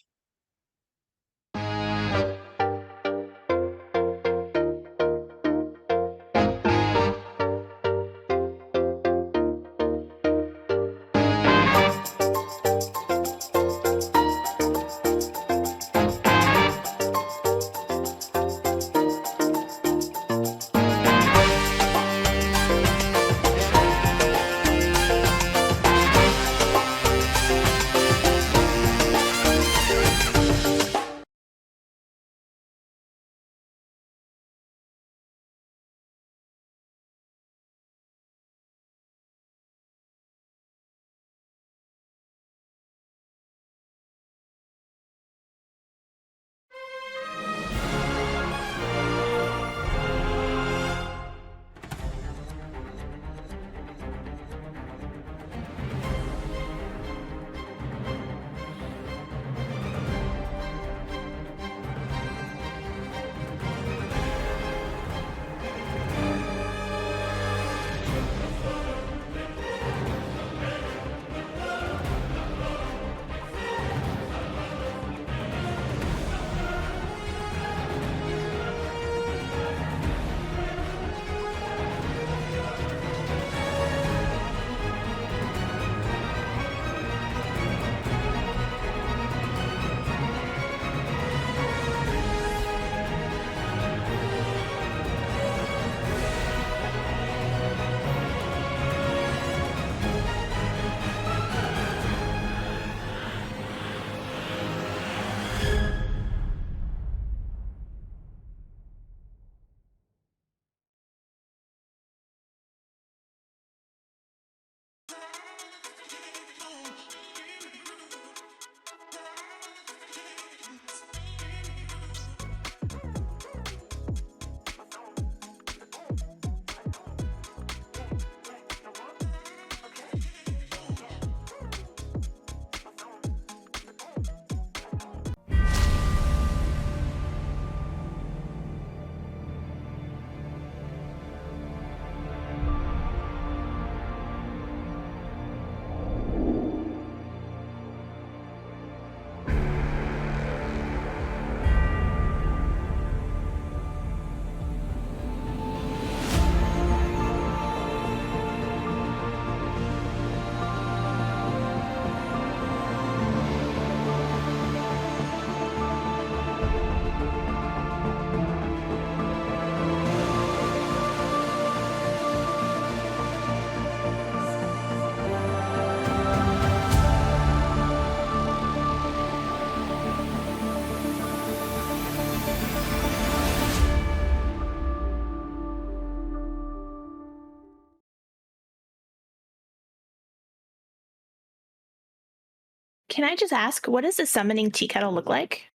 Can I just ask, what does a summoning tea kettle look like?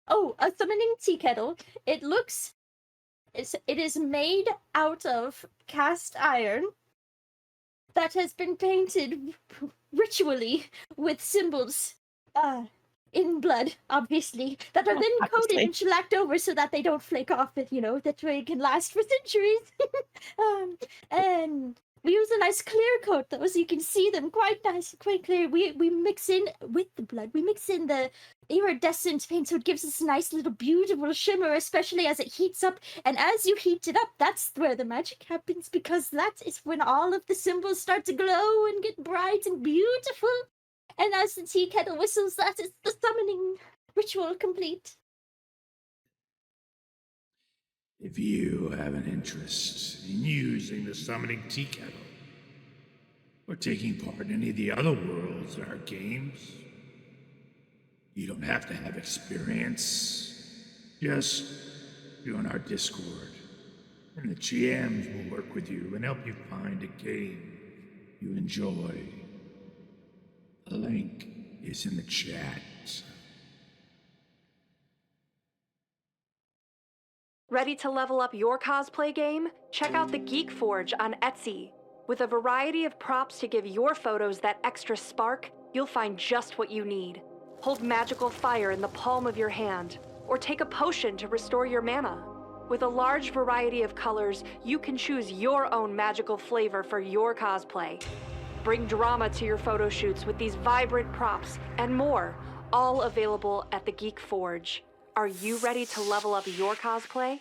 Oh, a summoning tea kettle. It is made out of cast iron that has been painted ritually with symbols in blood, obviously, that are then coated and shellacked over so that they don't flake off, that way it can last for centuries. And We use a nice clear coat though, so you can see them quite nice, quite clear. We mix in with the blood. We mix in the iridescent paint, so it gives us a nice little beautiful shimmer, especially as it heats up. And as you heat it up, that's where the magic happens, because that is when all of the symbols start to glow and get bright and beautiful. And as the tea kettle whistles, that is the summoning ritual complete. If you have an interest in using the summoning tea kettle, or taking part in any of the other worlds in our games, you don't have to have experience. Just join our Discord, and the GMs will work with you and help you find a game you enjoy. The link is in the chat. Ready to level up your cosplay game? Check out the Geek Forge on Etsy. With a variety of props to give your photos that extra spark, you'll find just what you need. Hold magical fire in the palm of your hand, or take a potion to restore your mana. With a large variety of colors, you can choose your own magical flavor for your cosplay. Bring drama to your photo shoots with these vibrant props and more, all available at the Geek Forge. Are you ready to level up your cosplay?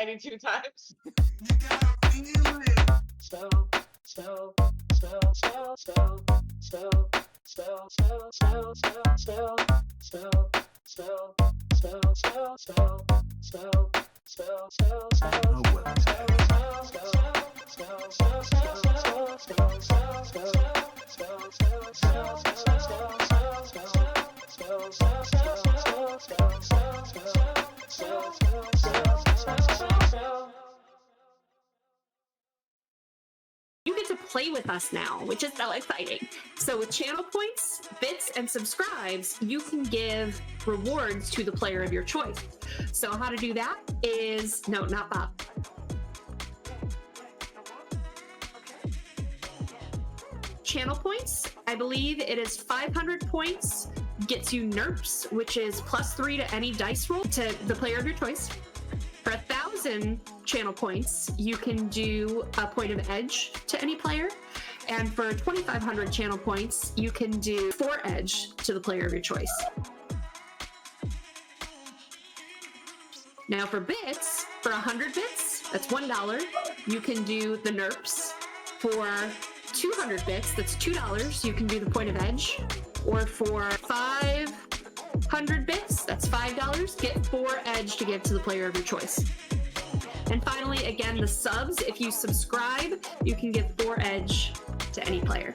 92 times. You get to play with us now, which is so exciting. So with channel points, bits, and subscribes, you can give rewards to the player of your choice. So how to do that is, no, not Bob. Channel points, I believe it is 500 points, gets you NERPs, which is +3 to any dice roll to the player of your choice. For 1,000 channel points, you can do a point of edge to any player. And for 2,500 channel points, you can do 4 edge to the player of your choice. Now for bits, for 100 bits, that's $1, you can do the NERPs. For 200 bits, that's $2, you can do the point of edge. Or for 500 bits, that's $5, get 4 edge to give to the player of your choice. And finally, again, the subs, if you subscribe, you can give 4 edge to any player.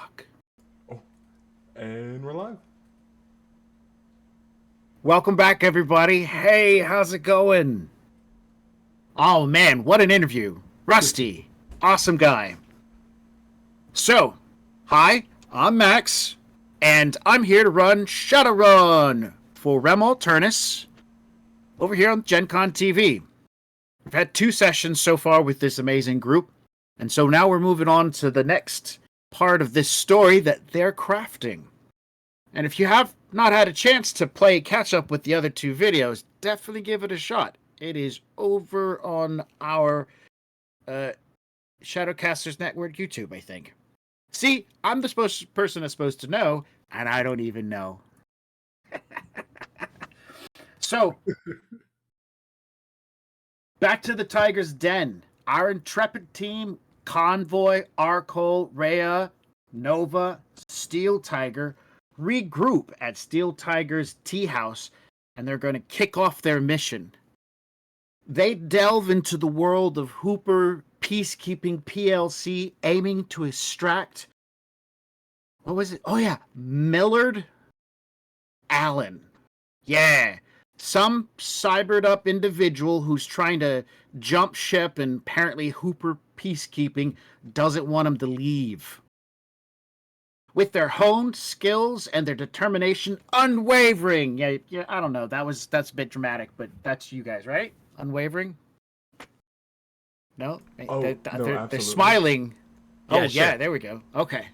fuck. And we're live. Welcome back, everybody. Hey, how's it going? Oh, man, what an interview. Rusty. Awesome guy. So, hi, I'm Max, and I'm here to run Shadowrun for Alternis over here on Gen Con TV. We've had 2 sessions so far with this amazing group, and so now we're moving on to the next part of this story that they're crafting. And if you have not had a chance to play catch up with the other 2 videos, definitely give it a shot. It is over on our Shadowcasters Network YouTube, I think. See, I'm the person that's supposed to know, and I don't even know. So, back to the Tiger's Den. Our intrepid team, Convoy, Arcole, Rhea, Nova, Steel Tiger, regroup at Steel Tiger's tea house, and they're going to kick off their mission. They delve into the world of Hooper Peacekeeping PLC, aiming to extract, what was it? Oh yeah, Millard Allen. Yeah, some cybered up individual who's trying to jump ship, and apparently Hooper Peacekeeping doesn't want him to leave. With their honed skills and their determination unwavering. Yeah, I don't know. That's a bit dramatic, but that's you guys, right? Unwavering? No? Oh, they're absolutely. smiling. Yeah, oh, yeah, sure. there we go. Okay.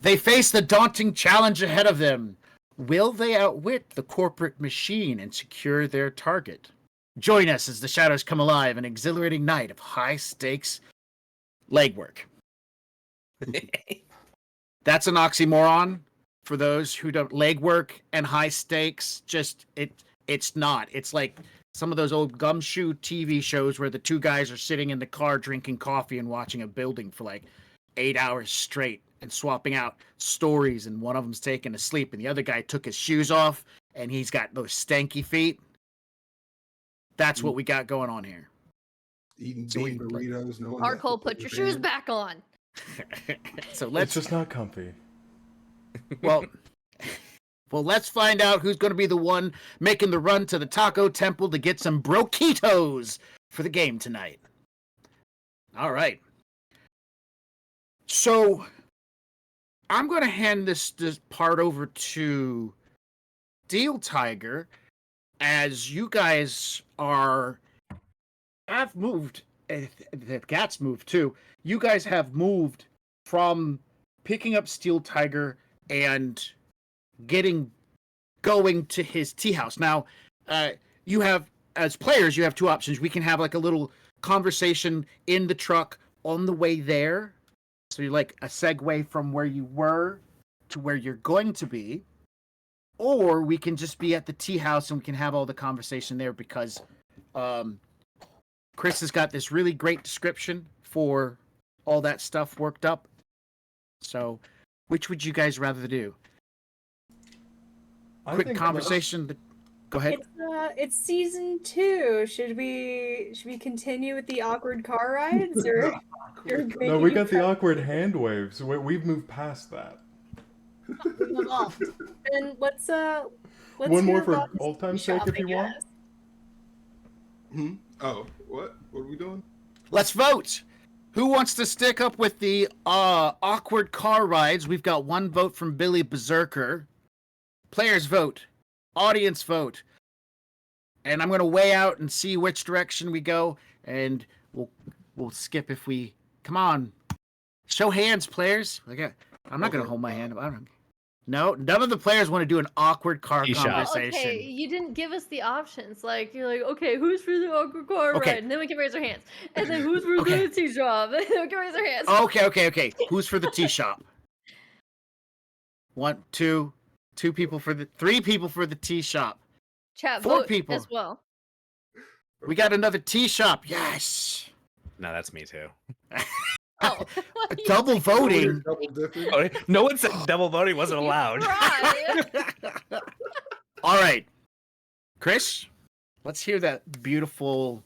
They face the daunting challenge ahead of them. Will they outwit the corporate machine and secure their target? Join us as the shadows come alive, an exhilarating night of high-stakes legwork. That's an oxymoron for those who don't. Legwork and high stakes, it's not. It's like some of those old gumshoe TV shows where the 2 guys are sitting in the car drinking coffee and watching a building for like 8 hours straight and swapping out stories, and one of them's taking a sleep and the other guy took his shoes off and he's got those stanky feet. That's what we got going on here. Eating bean burritos. No Arcole, put your shoes back on. So It's just not comfy. Well, let's find out who's going to be the one making the run to the Taco Temple to get some broquitos for the game tonight. All right. So, I'm going to hand this part over to Steel Tiger, as you guys have moved. The cat's moved too. You guys have moved from picking up Steel Tiger and going to his tea house. Now, you have, as players, you have 2 options. We can have like a little conversation in the truck on the way there. So you're like a segue from where you were to where you're going to be. Or we can just be at the tea house and we can have all the conversation there, because Chris has got this really great description for all that stuff worked up. So, which would you guys rather do? Quick conversation. Go ahead. It's season 2. Should we continue with the awkward car rides, or No, we got the awkward hand waves. We've moved past that. We've evolved. And let's One more hear for about this old time's shop, sake, if I you want. guess. Oh, what? What are we doing? Let's vote. Who wants to stick up with the awkward car rides? We've got 1 vote from Billy Berserker. Players vote. Audience vote. And I'm going to weigh out and see which direction we go, and we'll skip if we... Come on. Show hands, players. I'm not going to hold my hand. No, none of the players want to do an awkward car conversation. Okay, you didn't give us the options. Like, you're like, okay, who's for the awkward car ride? And then we can raise our hands. And then who's for the tea shop? And then we can raise our hands. Okay. Who's for the tea shop? 1, 2, 2 people for the... 3 people for the tea shop. Chat 4 vote people as well. We got another tea shop. Yes. No, that's me too. Oh, double voting. No one said double voting wasn't allowed. All right, Chris, let's hear that beautiful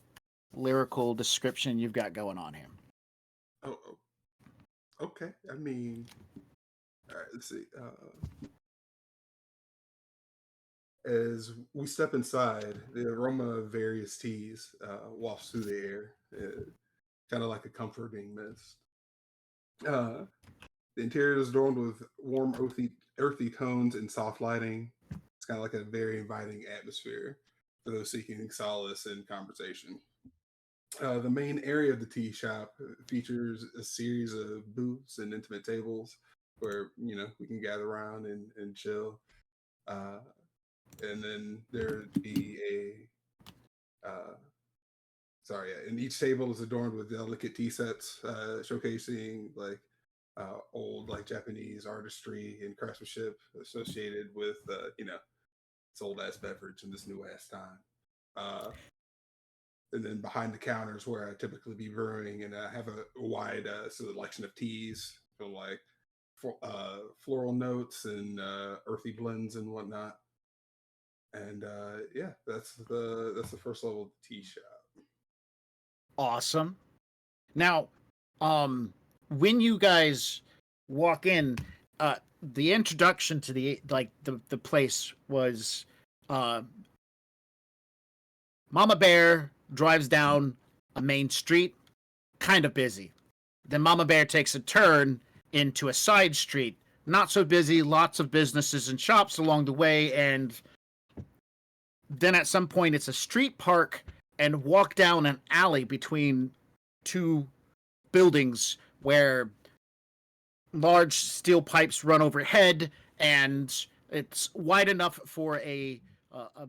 lyrical description you've got going on here. Okay. I mean, all right. Let's see. As we step inside, the aroma of various teas wafts through the air, kind of like a comforting mist. Uh, the interior is adorned with warm, earthy tones and soft lighting. It's kind of like a very inviting atmosphere for those seeking solace and conversation. The main area of the tea shop features a series of booths and intimate tables where we can gather around and chill. Uh, and then there'd be and each table is adorned with delicate tea sets, showcasing like old like Japanese artistry and craftsmanship associated with this old ass beverage in this new ass time. And then behind the counters where I typically be brewing, and I have a wide selection of teas from like floral notes and earthy blends and whatnot. And that's the first level of the tea shop. Awesome. Now, when you guys walk in, the introduction to the place was Mama Bear drives down a main street, kind of busy. Then Mama Bear takes a turn into a side street, not so busy, lots of businesses and shops along the way, and then at some point it's a street park and walk down an alley between two buildings where large steel pipes run overhead, and it's wide enough for a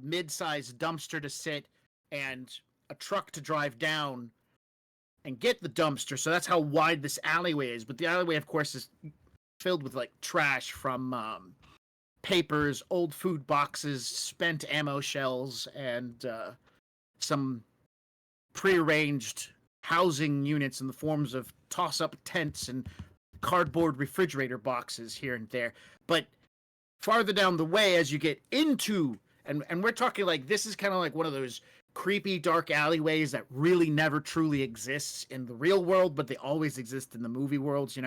mid-sized dumpster to sit and a truck to drive down and get the dumpster. So that's how wide this alleyway is. But the alleyway, of course, is filled with like trash from papers, old food boxes, spent ammo shells, and some prearranged housing units in the forms of toss-up tents and cardboard refrigerator boxes here and there. But farther down the way, as you get into, and we're talking like this is kind of like one of those creepy dark alleyways that really never truly exists in the real world, but they always exist in the movie worlds,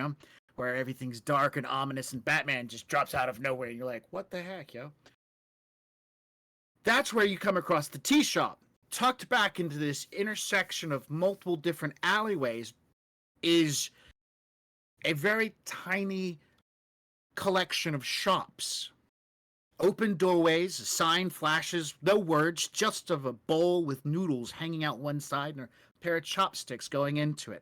where everything's dark and ominous and Batman just drops out of nowhere and you're like, what the heck, yo? That's where you come across the tea shop. Tucked back into this intersection of multiple different alleyways is a very tiny collection of shops. Open doorways, a sign flashes, no words, just of a bowl with noodles hanging out one side and a pair of chopsticks going into it.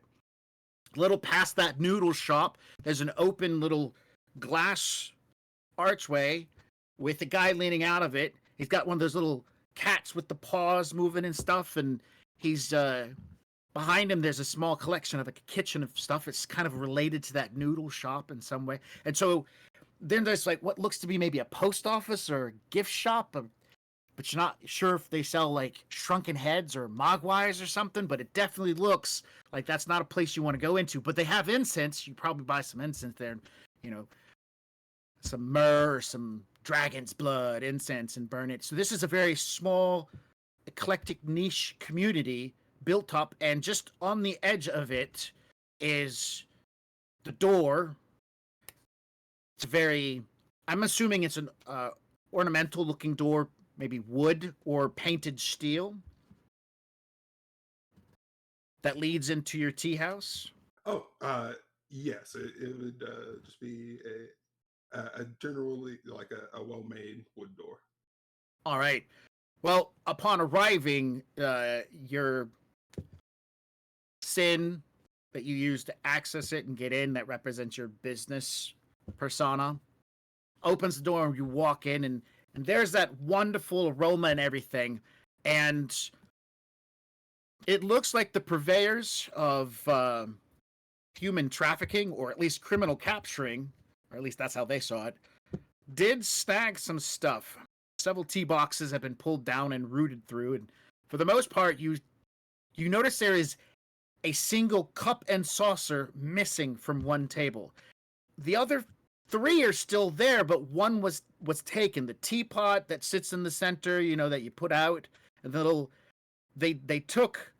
A little past that noodle shop, there's an open little glass archway with a guy leaning out of it. He's got one of those little cats with the paws moving and stuff, and he's behind him there's a small collection of like a kitchen of stuff. It's kind of related to that noodle shop in some way. And so then there's like what looks to be maybe a post office or a gift shop, but you're not sure if they sell like shrunken heads or mogwais or something, but it definitely looks like that's not a place you want to go into. But they have incense. You probably buy some incense there, some myrrh or some dragon's blood incense and burn it. So this is a very small, eclectic niche community built up, and just on the edge of it is the door. It's I'm assuming it's an ornamental looking door, maybe wood or painted steel, that leads into your tea house. Oh, yes, it would just be a generally like a well-made wood door. All right. Well, upon arriving, your SIN that you use to access it and get in, that represents your business persona, opens the door and you walk in, and there's that wonderful aroma and everything. And it looks like the purveyors of human trafficking, or at least criminal capturing, or at least that's how they saw it, did snag some stuff. Several tea boxes have been pulled down and rooted through, and for the most part, you notice there is a single cup and saucer missing from one table. The other 3 are still there, but one was taken. The teapot that sits in the center, that you put out, and they took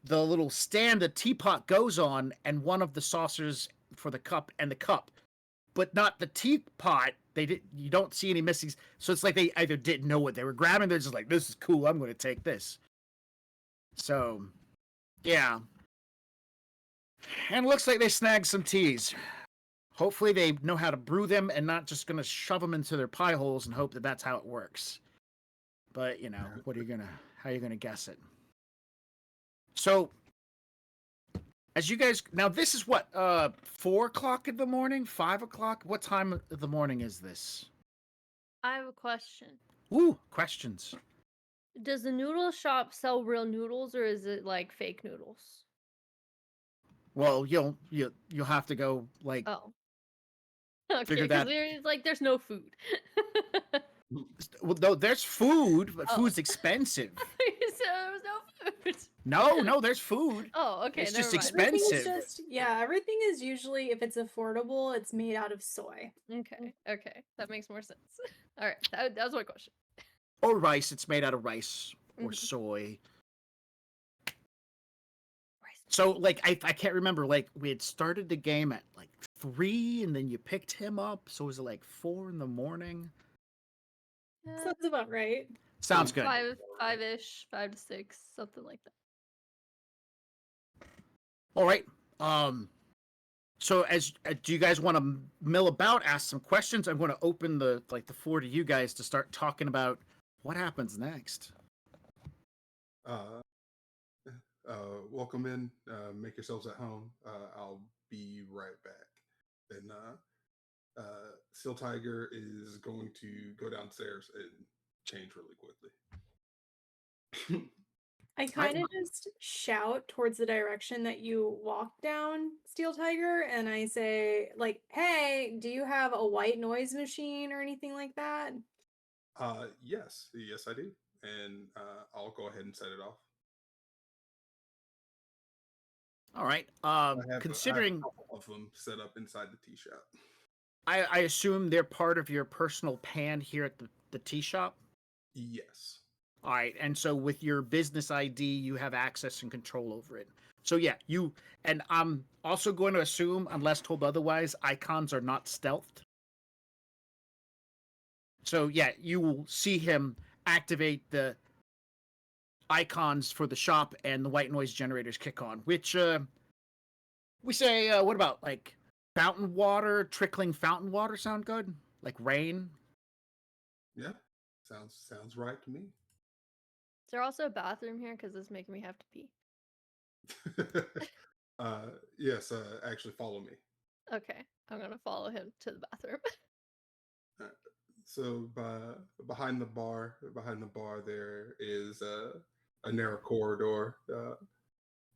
the little stand the teapot goes on, and one of the saucers for the cup and the cup, but not the teapot. You don't see any missing. So it's like they either didn't know what they were grabbing. They're just like, this is cool. I'm going to take this. So, yeah. And it looks like they snagged some teas. Hopefully they know how to brew them and not just going to shove them into their pie holes and hope that that's how it works. But, you know, how are you going to guess it? So, as you guys, now this is what, 4 o'clock in the morning, 5 o'clock? What time of the morning is this? I have a question. Ooh, questions. Does the noodle shop sell real noodles or is it like fake noodles? Well, you'll have to go like Okay, figure because that. there's no food. Well, no, there's food, but food's expensive. You said there was no food. No, there's food. Oh, okay. It's never just mind. expensive. Everything is usually, if it's affordable, it's made out of soy. Okay, that makes more sense. All right, that was my question. Or rice. It's made out of rice or soy. So, like, I can't remember. Like, we had started the game at like 3, and then you picked him up. So was it like 4 in the morning? Sounds about right. Sounds good. 5-ish, 5 to 6, something like that. All right. So do you guys want to mill about, ask some questions? I'm going to open the floor to you guys to start talking about what happens next. Welcome in. Make yourselves at home. I'll be right back. Then Steel Tiger is going to go downstairs and change really quickly. I kind of just shout towards the direction that you walk down, Steel Tiger, and I say, like, hey, do you have a white noise machine or anything like that? Yes, I do. And I'll go ahead and set it off. All right. Considering I have a couple of them set up inside the tea shop. I assume they're part of your personal pan here at the tea shop? Yes. All right. And so with your business ID, you have access and control over it. So yeah, and I'm also going to assume, unless told otherwise, icons are not stealthed. So yeah, you will see him activate the icons for the shop and the white noise generators kick on, which we say, what about like fountain water, trickling fountain water sound good? Like rain? Yeah, sounds right to me. Is there also a bathroom here? Because it's making me have to pee. Yes, actually follow me. Okay, I'm gonna follow him to the bathroom. So behind the bar there is a narrow corridor,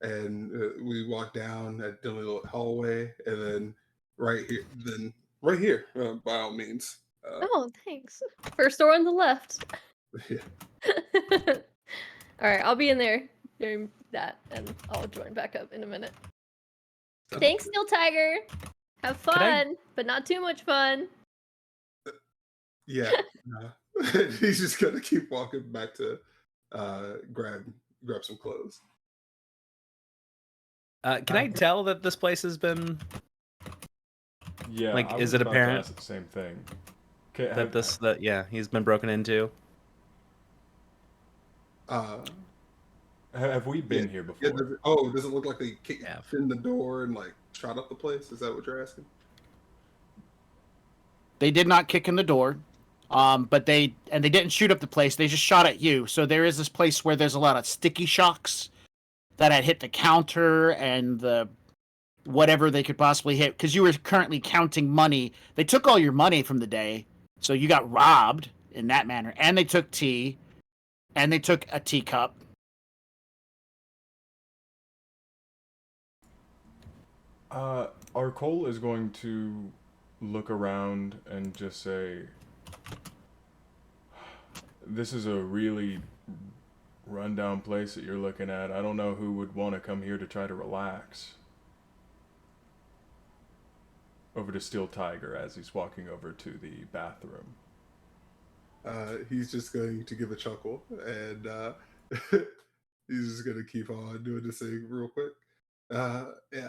and we walk down a dim little hallway, and then right here, by all means. Oh, thanks. First door on the left. Yeah. All right, I'll be in there during that, and I'll join back up in a minute. Thanks, Steel Tiger. Have fun, but not too much fun. Yeah. He's just gonna keep walking back to grab some clothes. Can I tell that this place has been? Yeah. Like, I is was it about to apparent ask the same thing? Okay. that he's been broken into? Have we been here before? Does it look like they kicked in the door and like shot up the place? Is that what you're asking? They did not kick in the door, but they didn't shoot up the place. They just shot at you. So there is this place where there's a lot of sticky shocks that had hit the counter and the whatever they could possibly hit, because you were currently counting money. They took all your money from the day, so you got robbed in that manner. And they took tea, and they took a teacup. Our Cole is going to look around and just say, this is a really rundown place that you're looking at. I don't know who would want to come here to try to relax. Over to Steel Tiger as he's walking over to the bathroom. He's just going to give a chuckle, and he's just going to keep on doing this thing real quick. Yeah.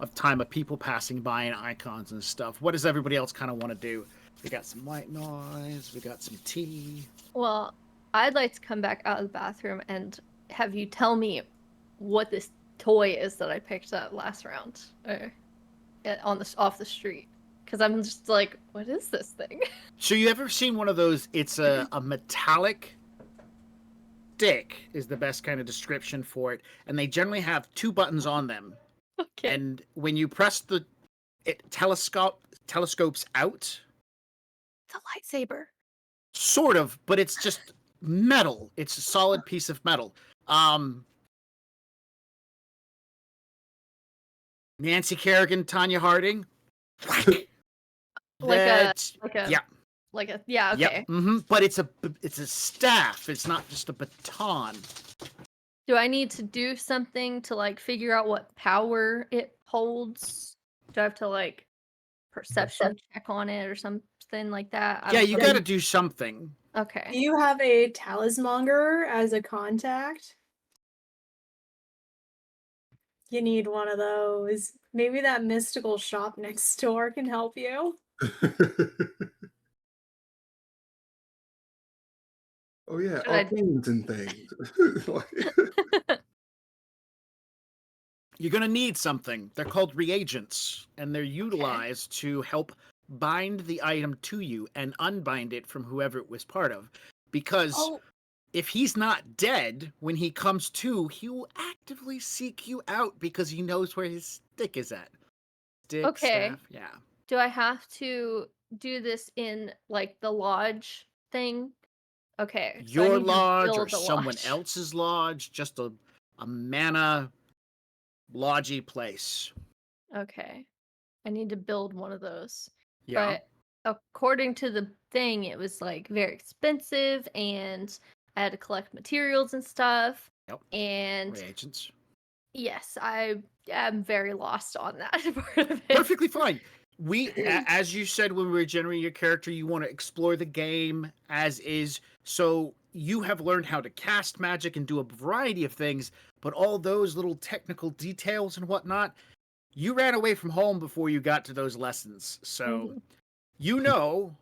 of time of people passing by and icons and stuff. What does everybody else kind of want to do? We got some white noise. We got some tea. Well, I'd like to come back out of the bathroom and have you tell me what this toy is that I picked up last round off the street. Because I'm just like, what is this thing? So you ever seen one of those? It's a metallic stick is the best kind of description for it. And they generally have 2 buttons on them. Okay. And when you press it telescopes out. It's a lightsaber. Sort of, but it's just metal. It's a solid piece of metal. Nancy Kerrigan, Tanya Harding. Yeah. Okay. Yep. But it's a staff. It's not just a baton. Do I need to do something to like figure out what power it holds? Do I have to like perception check on it or something like that? Yeah, you got to do something. Okay. Do you have a talismonger as a contact? You need one of those. Maybe that mystical shop next door can help you. Oh yeah, Should I- arcanes and things. You're going to need something. They're called reagents, and they're utilized to help bind the item to you and unbind it from whoever it was part of. Because if he's not dead when he comes to, he will actively seek you out because he knows where his stick is at. Stick, Okay. staff, yeah. Do I have to do this in like the lodge thing? Okay. So I Your need to lodge or build a someone lodge. else's lodge, just a mana lodgy place. Okay. I need to build one of those. Yeah. But according to the thing, it was like very expensive and I had to collect materials and stuff. Yep. And Reagents. yes, I am very lost on that part of it. Perfectly fine. As you said when we were generating your character, you want to explore the game as is. So you have learned how to cast magic and do a variety of things, but all those little technical details and whatnot, you ran away from home before you got to those lessons. So you know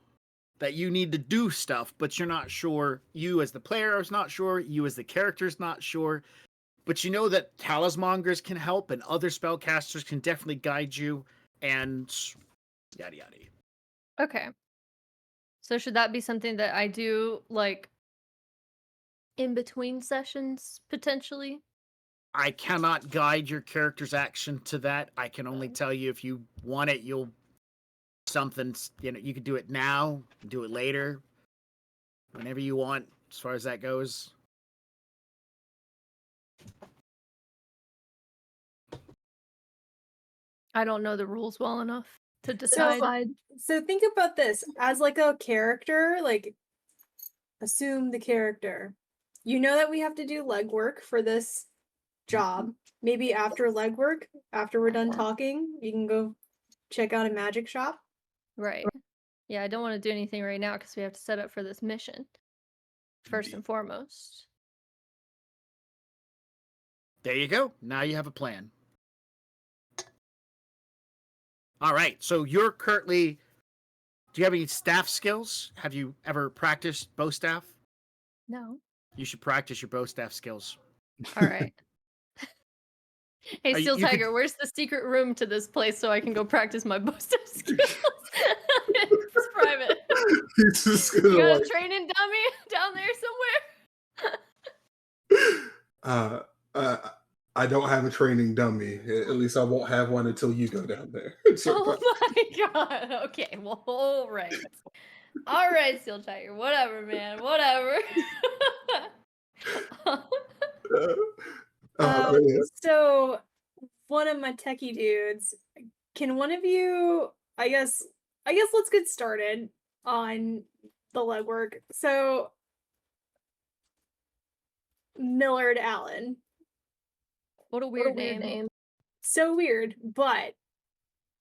that you need to do stuff, but you're not sure. You as the player is not sure. You as the character is not sure. But you know that talismongers can help and other spellcasters can definitely guide you and yada yada. Okay. So should that be something that I do like in between sessions potentially? I cannot guide your character's action to that. I can only tell you if you want it, you could do it now, do it later, whenever you want, as far as that goes. I don't know the rules well enough to decide. So think about this as like a character, like assume the character. You know that we have to do legwork for this job. Maybe after legwork, after we're done talking, you can go check out a magic shop. Right. Yeah, I don't want to do anything right now because we have to set up for this mission. First and foremost. There you go. Now you have a plan. All right. So you're currently. Do you have any staff skills? Have you ever practiced bow staff? No. You should practice your bow staff skills. All right. Hey, Are you- Steel you could- Tiger, where's the secret room to this place so I can go practice my bow staff skills? It's private. He's just You gonna got like, a training dummy down there somewhere? I don't have a training dummy. At least I won't have one until you go down there. So, Oh my god. Okay, well, all right. All right, Steel Tiger. Whatever, man. Whatever. yeah. So one of my techie dudes, can one of you, I guess let's get started on the legwork. So Millard Allen. What a weird name. So weird, but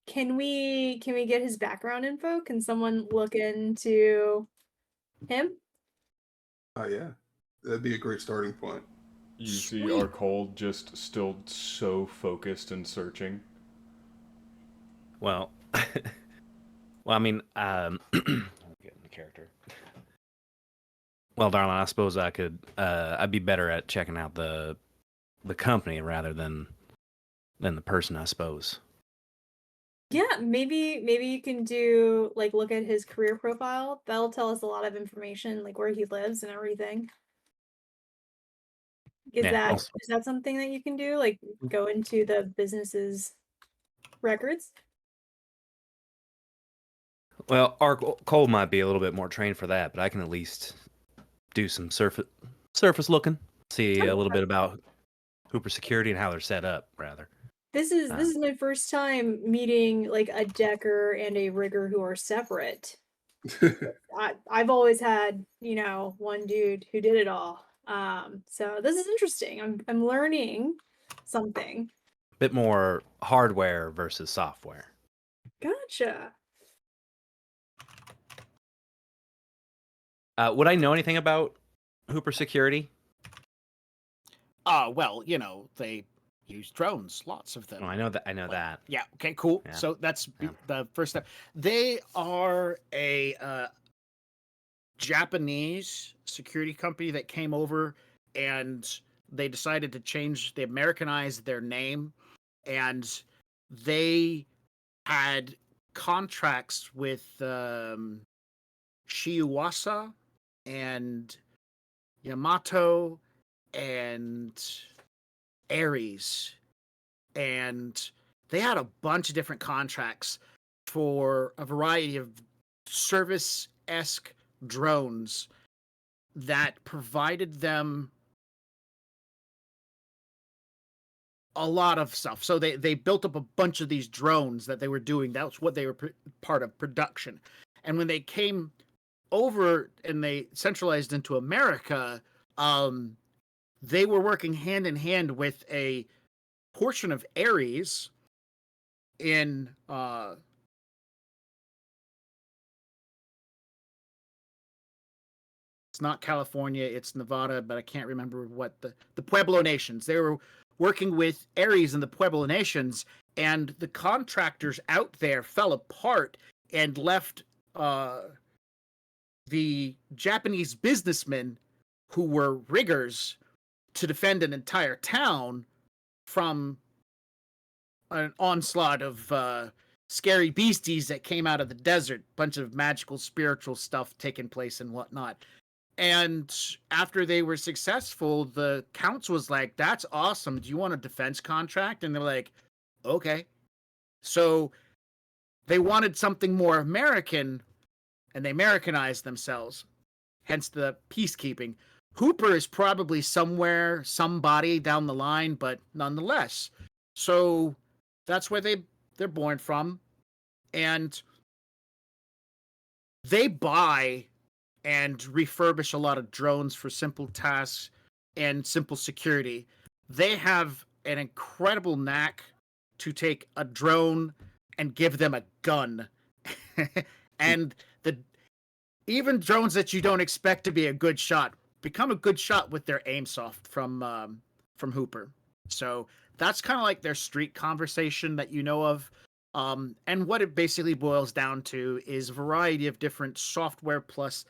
can we get his background info? Can someone look into him? Oh yeah, that'd be a great starting point. You see Arcole just still so focused and searching. Well, well, I mean, get in the character. Well, darling, I suppose I could. I'd be better at checking out the company rather than the person, I suppose. Yeah, maybe you can do like look at his career profile. That'll tell us a lot of information, like where he lives and everything. Is Yeah, that also- is that something that you can do? Like go into the business's records? Well, Cole might be a little bit more trained for that, but I can at least do some surface looking, see a little bit about Hooper Security and how they're set up, rather. This is my first time meeting like a decker and a rigger who are separate. I've always had, one dude who did it all. So this is interesting. I'm learning something. Bit more hardware versus software. Gotcha. Would I know anything about Hooper Security? Well, they use drones, lots of them. Oh, I know that. I know that. Yeah. Okay. Cool. Yeah. So that's Yeah. the first step. They are a Japanese security company that came over, and they decided to change. They Americanized their name, and they had contracts with Shiwasa and Yamato and Ares, and they had a bunch of different contracts for a variety of service-esque drones that provided them a lot of stuff. So they built up a bunch of these drones that they were doing. That's what they were part of production. And when they came over and they centralized into America, they were working hand in hand with a portion of Ares in it's not California, it's Nevada, but I can't remember what the Pueblo Nations. They were working with Ares and the Pueblo Nations, and the contractors out there fell apart and left the Japanese businessmen who were riggers to defend an entire town from an onslaught of scary beasties that came out of the desert, bunch of magical spiritual stuff taking place and whatnot. And after they were successful, the council was like, that's awesome, do you want a defense contract? And they're like, okay. So they wanted something more American, and they Americanized themselves, hence the peacekeeping. Hooper is probably somewhere, somebody down the line, but nonetheless. So that's where they're born from. And they buy and refurbish a lot of drones for simple tasks and simple security. They have an incredible knack to take a drone and give them a gun. And even drones that you don't expect to be a good shot become a good shot with their aim soft from Hooper. So that's kind of like their street conversation that you know of. And what it basically boils down to is a variety of different software plus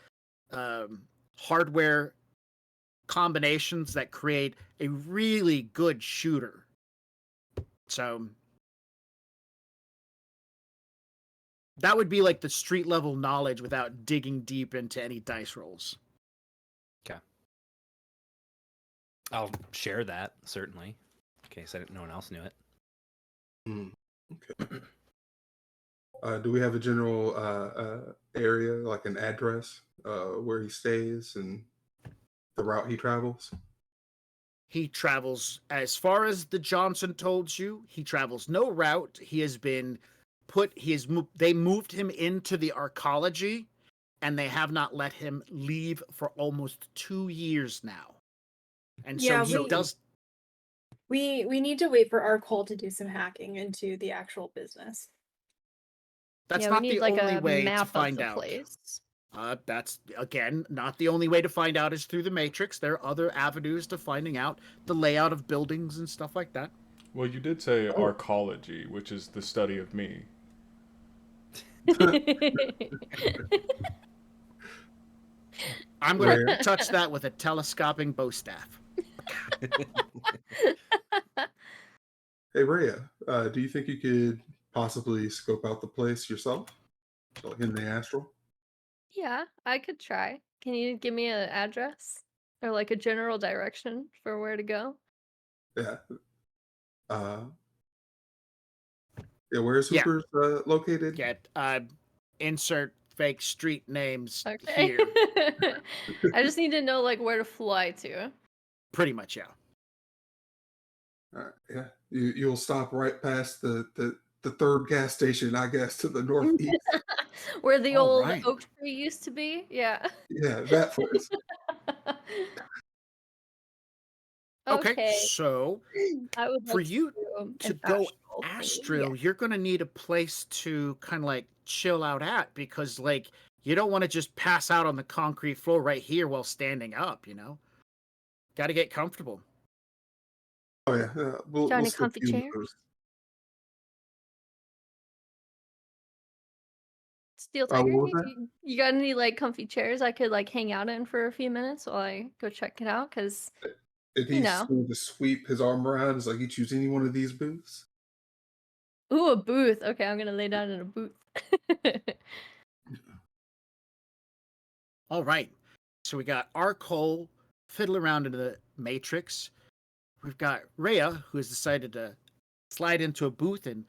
hardware combinations that create a really good shooter. So that would be like the street level knowledge without digging deep into any dice rolls. Okay. I'll share that, certainly, in case no one else knew it. Okay. Do we have a general area, like an address, where he stays and the route he travels? He travels as far as the Johnson told you. He travels no route. He has been they moved him into the arcology, and they have not let him leave for almost 2 years now. And Yeah, so he does. We need to wait for our call to do some hacking into the actual business. That's Yeah, not we need the like only a way to map of find the out. place. That's, again, not the only way to find out is through the Matrix. There are other avenues to finding out the layout of buildings and stuff like that. Well, you did say arcology, which is the study of me. I'm going to Rare. touch that with a telescoping bow staff. Hey, Rhea, do you think you could possibly scope out the place yourself? Like in the astral? Yeah, I could try. Can you give me an address or like a general direction for where to go? Yeah. Uh, yeah, where's Yeah. Hooper's located? Get insert fake street names Okay. here. I just need to know like where to fly to. Pretty much, yeah. Yeah, you'll stop right past the third gas station, I guess, to the northeast. Where the All old right. oak tree used to be. Yeah. Yeah, that place. Okay, so I would for like you do to an go astral thingy, astral, you're going to need a place to kind of like chill out at, because like you don't want to just pass out on the concrete floor right here while standing up, you know? Got to get comfortable. Oh yeah, we'll Johnny skip comfy you chairs? those. Steel Tiger, What was that? you got any like comfy chairs I could like hang out in for a few minutes while I go check it out? Cause If you he's know. going to sweep his arm around, it's like you choose any one of these booths. Ooh, a booth. Okay, I'm gonna lay down in a booth. All right. So we got Arcole fiddle around in the Matrix. We've got Rhea, who has decided to slide into a booth and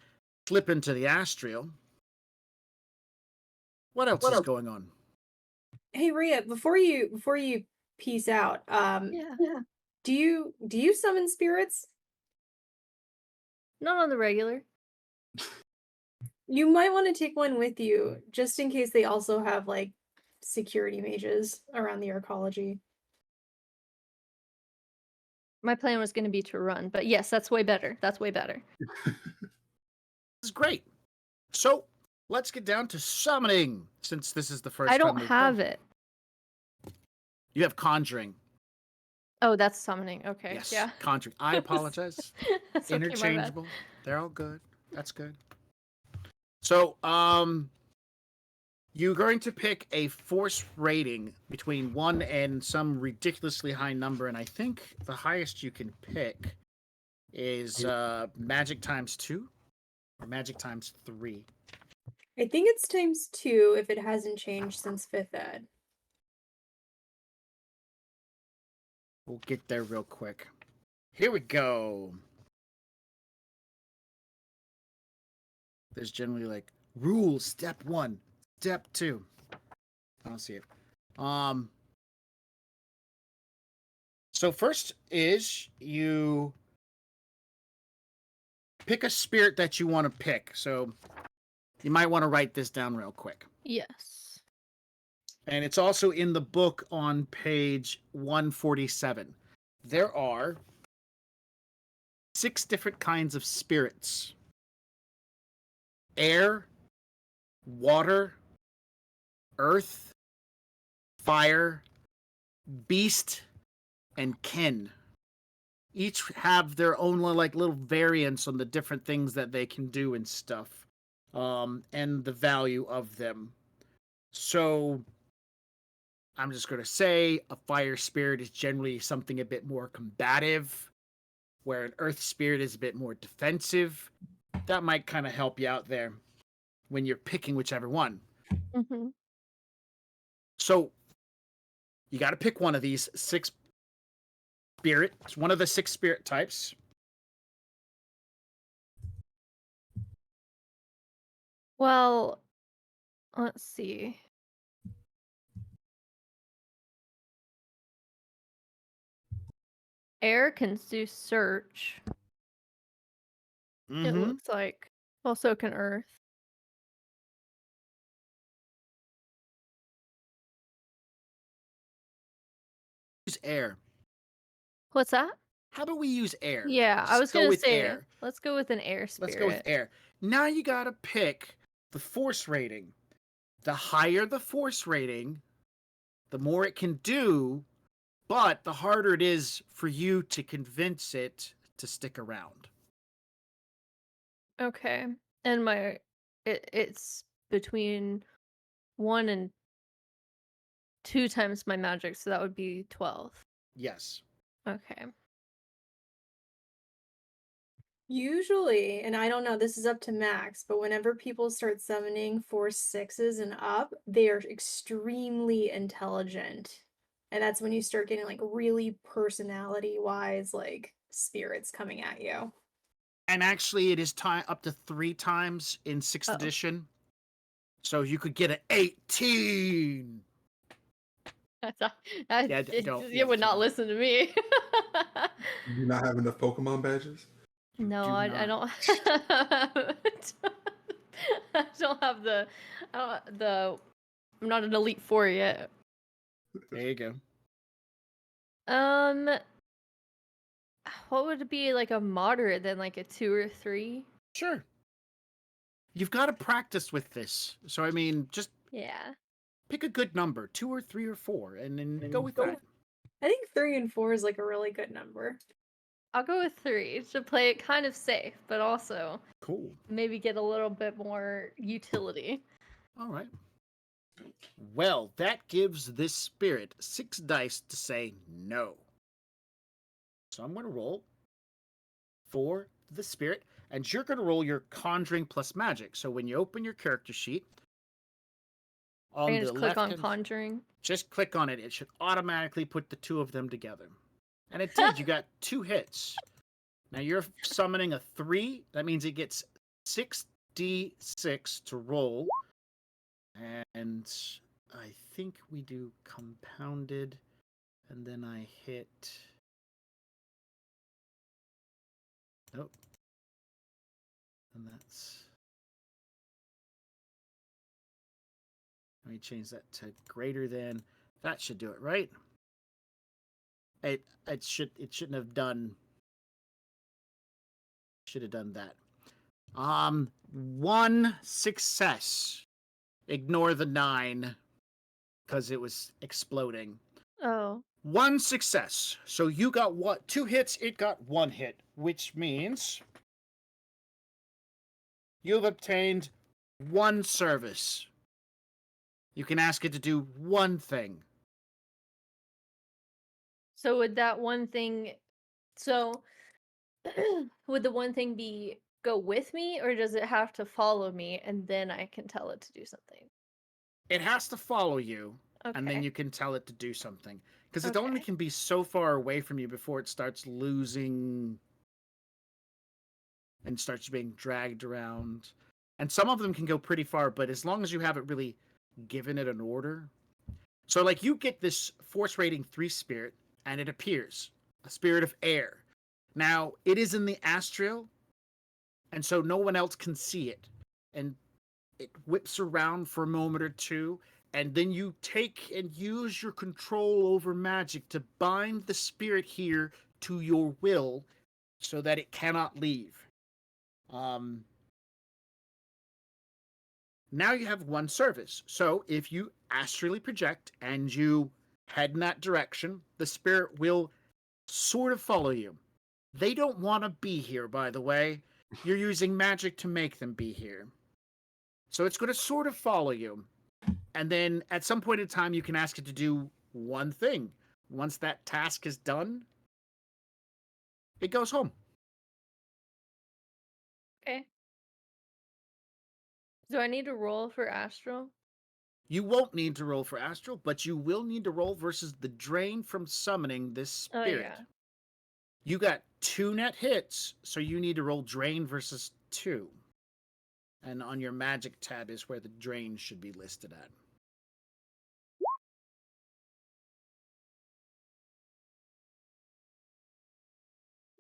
slip into the astral. What else is going on? Hey Rhea, before you peace out, Yeah. do you summon spirits? Not on the regular. You might want to take one with you, just in case they also have like security mages around the arcology. My plan was gonna be to run, but yes, that's way better. That's way better. This is great. So let's get down to summoning, since this is the first I time don't we've have done it. You have conjuring. Oh, that's summoning. Okay. Yes, Yeah. conjuring. I apologize. That's okay, my bad. Interchangeable. They're all good. That's good. So, you're going to pick a force rating between 1 and some ridiculously high number, and I think the highest you can pick is magic times 2 or magic times 3. I think it's ×2 if it hasn't changed since 5th ed. We'll get there real quick. Here we go. There's generally like rules, step 1, step 2. I don't see it. So first is you pick a spirit that you want to pick. So you might want to write this down real quick. Yes. And it's also in the book on page 147. There are 6 different kinds of spirits: air, water, earth, fire, beast, and kin. Each have their own like little variants on the different things that they can do and stuff, and the value of them. So I'm just going to say a fire spirit is generally something a bit more combative, where an earth spirit is a bit more defensive. That might kind of help you out there when you're picking whichever one. Mm-hmm. So you got to pick one of these 6 spirits, one of the 6 spirit types. Well, let's see. Air can do search. It looks like. Well, so can Earth. Use air. What's that? How about we use air? Yeah, I Just was go gonna with say, air. let's go with an air spirit. Let's go with air. Now you got to pick the force rating. The higher the force rating, the more it can do, but the harder it is for you to convince it to stick around. Okay, and it's between 1 and 2 times my magic, so that would be 12. Yes. Okay. Usually, and I don't know, this is up to max, but whenever people start summoning 4/6s and up, they are extremely intelligent. And that's when you start getting like really personality-wise, like spirits coming at you. And actually, it is up to 3 times in 6th edition. So you could get an 18. You would not listen to me. You do not have enough Pokemon badges? No, do I not. don't. I don't have the. I'm not an Elite Four yet. There you go. What would it be like a moderate then, like a 2 or 3? Sure. You've got to practice with this. So, I mean, just Yeah. pick a good number, 2 or 3 or 4, and then go with that. I think 3 and 4 is like a really good number. I'll go with 3 to play it kind of safe, but also Cool. maybe get a little bit more utility. All right. Well, that gives this spirit 6 dice to say no. So I'm going to roll for the spirit, and you're going to roll your conjuring plus magic. So when you open your character sheet, on the just click on left-hand- Conjuring. just click on it. It should automatically put the 2 of them together. And it did. You got 2 hits. Now you're summoning a 3. That means it gets 6d6 to roll. And I think we do compounded. And then I hit... Nope. And that's... Let me change that to greater than. That should do it, right? It shouldn't have done. Should have done that. 1 success. Ignore the 9 because it was exploding. Oh. 1 success. So you got 2 hits, it got 1 hit, which means you've obtained 1 service. You can ask it to do 1 thing. So would that one thing... So, would the one thing be go with me, or does it have to follow me, and then I can tell it to do something? It has to follow you, and then Okay. you can tell it to do something. Because it only can be so far away from you before it starts losing and starts being dragged around. And some of them can go pretty far, but as long as you haven't really given it an order. So, like, you get this force rating 3 spirit, and it appears. A spirit of air. Now, it is in the astral, and so no one else can see it. And it whips around for a moment or two, and then you take and use your control over magic to bind the spirit here to your will so that it cannot leave. Now you have 1 service. So if you astrally project and you head in that direction, the spirit will sort of follow you. They don't want to be here, by the way. You're using magic to make them be here. So it's going to sort of follow you. And then at some point in time, you can ask it to do 1 thing. Once that task is done, it goes home. Okay. Do I need to roll for Astral? You won't need to roll for astral, but you will need to roll versus the drain from summoning this spirit. Oh, yeah. You got 2 net hits, so you need to roll drain versus 2. And on your magic tab is where the drain should be listed at.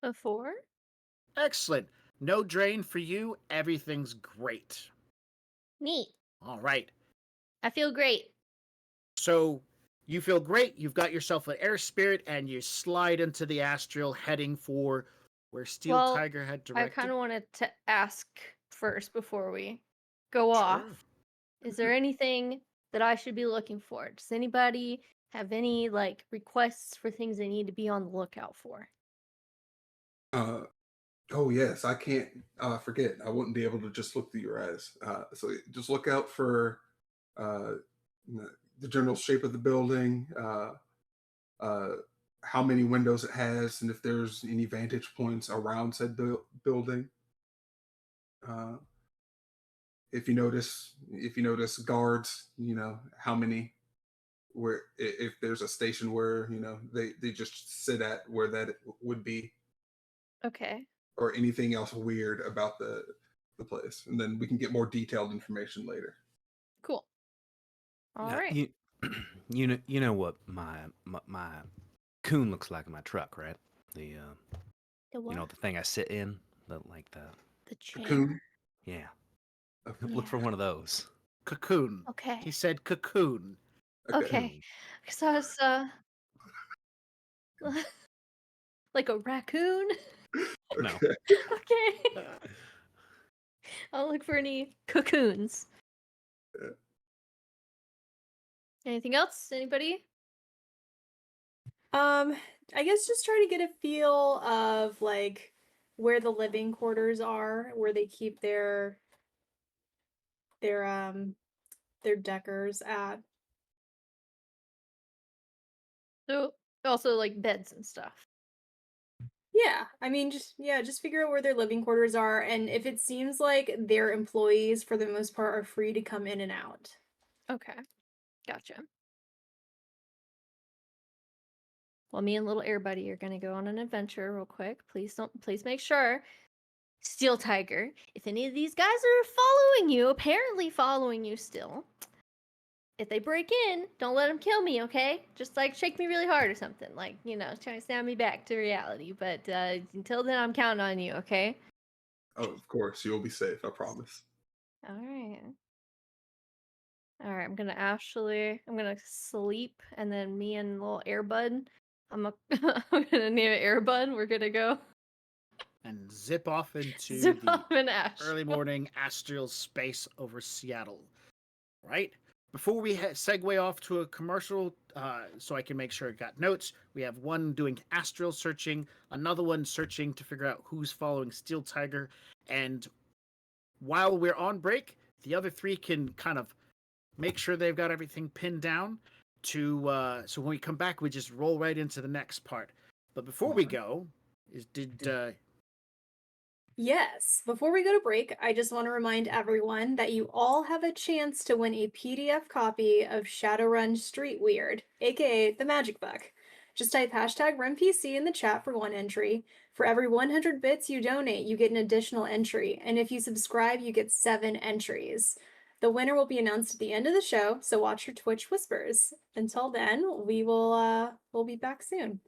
A 4? Excellent. No drain for you. Everything's great. Neat. All right. I feel great. So you feel great. You've got yourself an air spirit, and you slide into the astral, heading for where Steel Tiger had directed. I kind of wanted to ask first before we go off. Is there anything that I should be looking for? Does anybody have any like requests for things they need to be on the lookout for? Oh yes, I can't forget. I wouldn't be able to just look through your eyes. So just look out for uh, the general shape of the building, uh, how many windows it has, and if there's any vantage points around said building. Uh, if you notice guards, how many. Where if there's a station where they just sit at where that would be, Okay. or anything else weird about the place, and then we can get more detailed information later. Cool. All Now, right. you know what my coon looks like in my truck, right? The The what? the thing I sit in, the The chair. Cocoon. yeah. Okay. Look for one of those. Cocoon. Okay. He said cocoon. Okay. So I was like a raccoon. No. Okay. Okay. I'll look for any cocoons. Anything else? Anybody? I guess just try to get a feel of like where the living quarters are, where they keep their deckers at. So also like beds and stuff. Yeah, I mean, just figure out where their living quarters are, and if it seems like their employees, for the most part, are free to come in and out. Okay. Gotcha. Well, me and little air buddy are gonna go on an adventure real quick. Please make sure. Steel Tiger, if any of these guys are following you, apparently following you still, if they break in, don't let them kill me, okay? Just like shake me really hard or something, like, trying to snap me back to reality. But until then, I'm counting on you, okay? Oh, of course, you'll be safe. I promise. All right. All right, I'm gonna sleep, and then me and little Airbud, I'm gonna name it Airbud. We're gonna go And zip off into zip the off in ash. early morning astral space over Seattle. Right? Before we segue off to a commercial, so I can make sure I got notes, we have one doing astral searching, another one searching to figure out who's following Steel Tiger, and while we're on break, the other three can kind of make sure they've got everything pinned down to so when we come back, we just roll right into the next part. But before we go, Yes. Before we go to break, I just want to remind everyone that you all have a chance to win a PDF copy of Shadowrun Street Weird, aka the Magic Book. Just type hashtag RunPC in the chat for one entry. For every 100 bits you donate, you get an additional entry. And if you subscribe, you get 7 entries. The winner will be announced at the end of the show, so watch your Twitch whispers. Until then, we'll be back soon.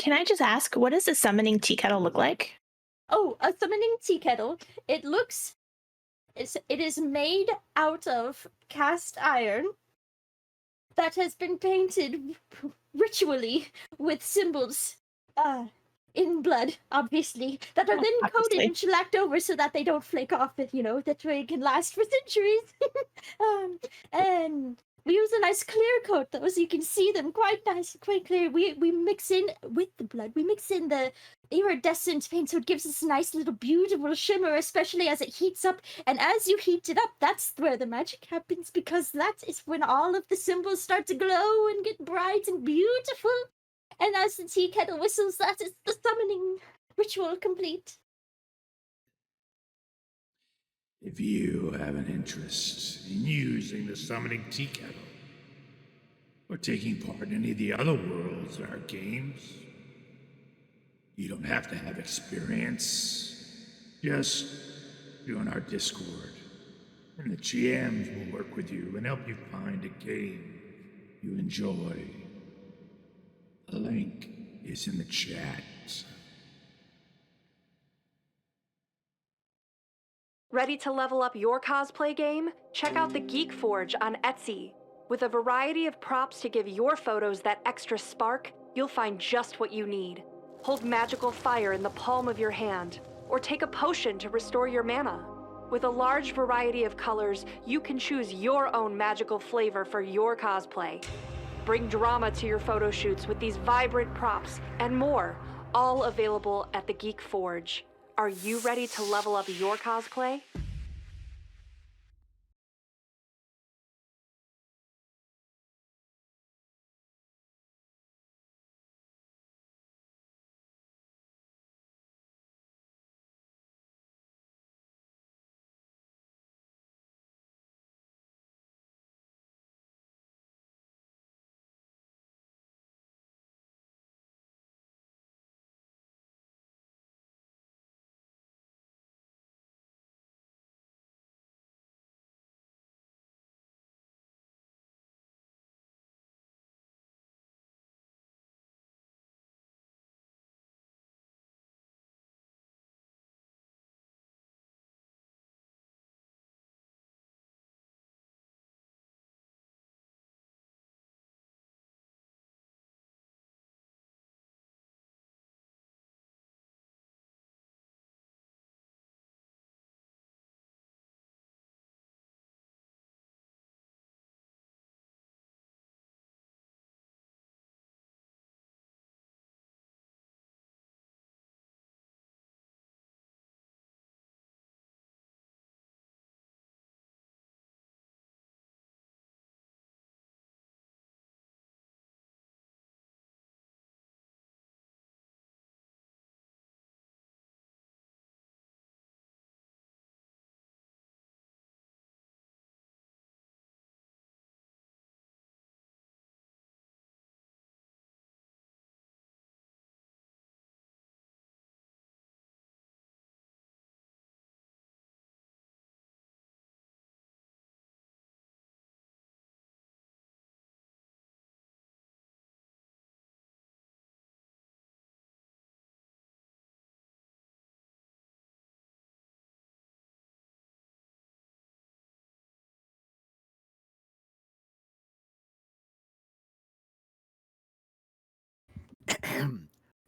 Can I just ask, what does a summoning tea kettle look like? Oh, a summoning tea kettle. It is made out of cast iron that has been painted ritually with symbols in blood, obviously, that are then coated and shellacked over so that they don't flake off, that way it can last for centuries. And we use a nice clear coat, though, so you can see them quite nice, quite clear. We mix in, with the blood, we mix in the iridescent paint, so it gives us a nice little beautiful shimmer, especially as it heats up. And as you heat it up, that's where the magic happens, because that is when all of the symbols start to glow and get bright and beautiful. And as the tea kettle whistles, that is the summoning ritual complete. If you have an interest in using the summoning tea kettle, or taking part in any of the other worlds in our games, you don't have to have experience. Just join our Discord, and the GMs will work with you and help you find a game you enjoy. The link is in the chat. Ready to level up your cosplay game? Check out the Geek Forge on Etsy. With a variety of props to give your photos that extra spark, you'll find just what you need. Hold magical fire in the palm of your hand, or take a potion to restore your mana. With a large variety of colors, you can choose your own magical flavor for your cosplay. Bring drama to your photo shoots with these vibrant props and more, all available at the Geek Forge. Are you ready to level up your cosplay?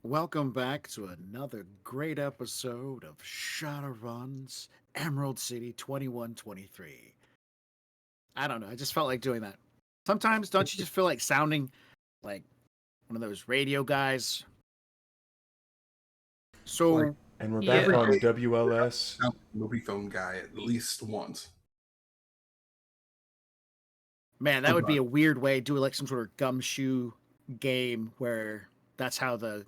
Welcome back to another great episode of Shadowrun's Emerald City 2123. I don't know, I just felt like doing that. Sometimes, don't you just feel like sounding like one of those radio guys? So, And we're back Every on day, WLS. sound like a movie phone guy at least once. man, that would be a weird way to do like some sort of gumshoe game where that's how the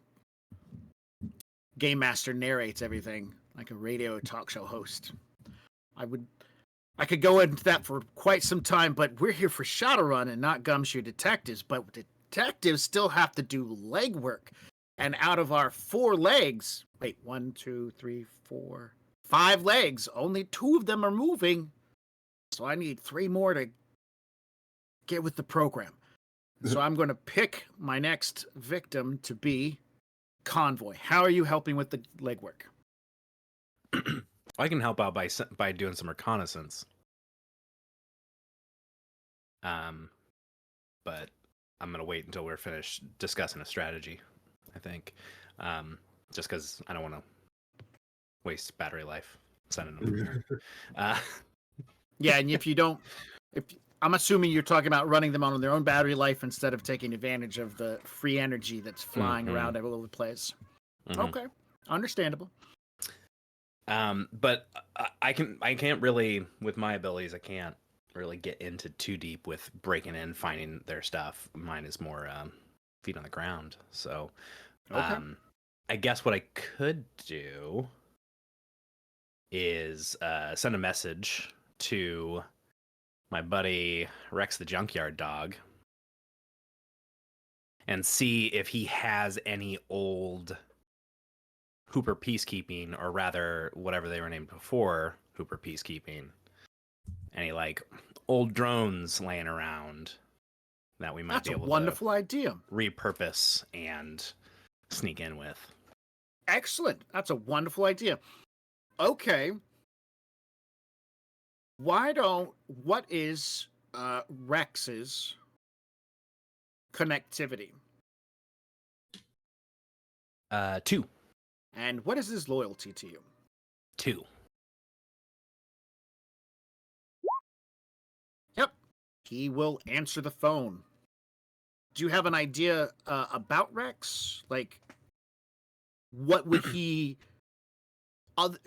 game master narrates everything, like a radio talk show host. I could go into that for quite some time, but we're here for Shadowrun and not Gumshoe Detectives. But detectives still have to do legwork. And out of our 4 legs, wait, 1, 2, 3, 4, 5 legs, only 2 of them are moving. So I need 3 more to get with the program. So I'm going to pick my next victim to be Convoy, how are you helping with the legwork? I can help out by doing some reconnaissance. But I'm gonna wait until we're finished discussing a strategy. I think, just because I don't want to waste battery life sending them. Yeah, and if you don't, I'm assuming you're talking about running them on their own battery life instead of taking advantage of the free energy that's flying around all over the place. Okay, understandable. But I can't really, with my abilities, I can't really get into too deep with breaking in, finding their stuff. Mine is more feet on the ground. So, I guess what I could do is send a message to my buddy Rex the Junkyard Dog and see if he has any old Hooper Peacekeeping, or rather whatever they were named before Hooper Peacekeeping, any like old drones laying around that we might be able wonderful idea. Repurpose and sneak in with. Excellent. That's a wonderful idea. Okay. What is Rex's connectivity? 2. And what is his loyalty to you? 2. Yep. He will answer the phone. Do you have an idea about Rex? Like, what would he...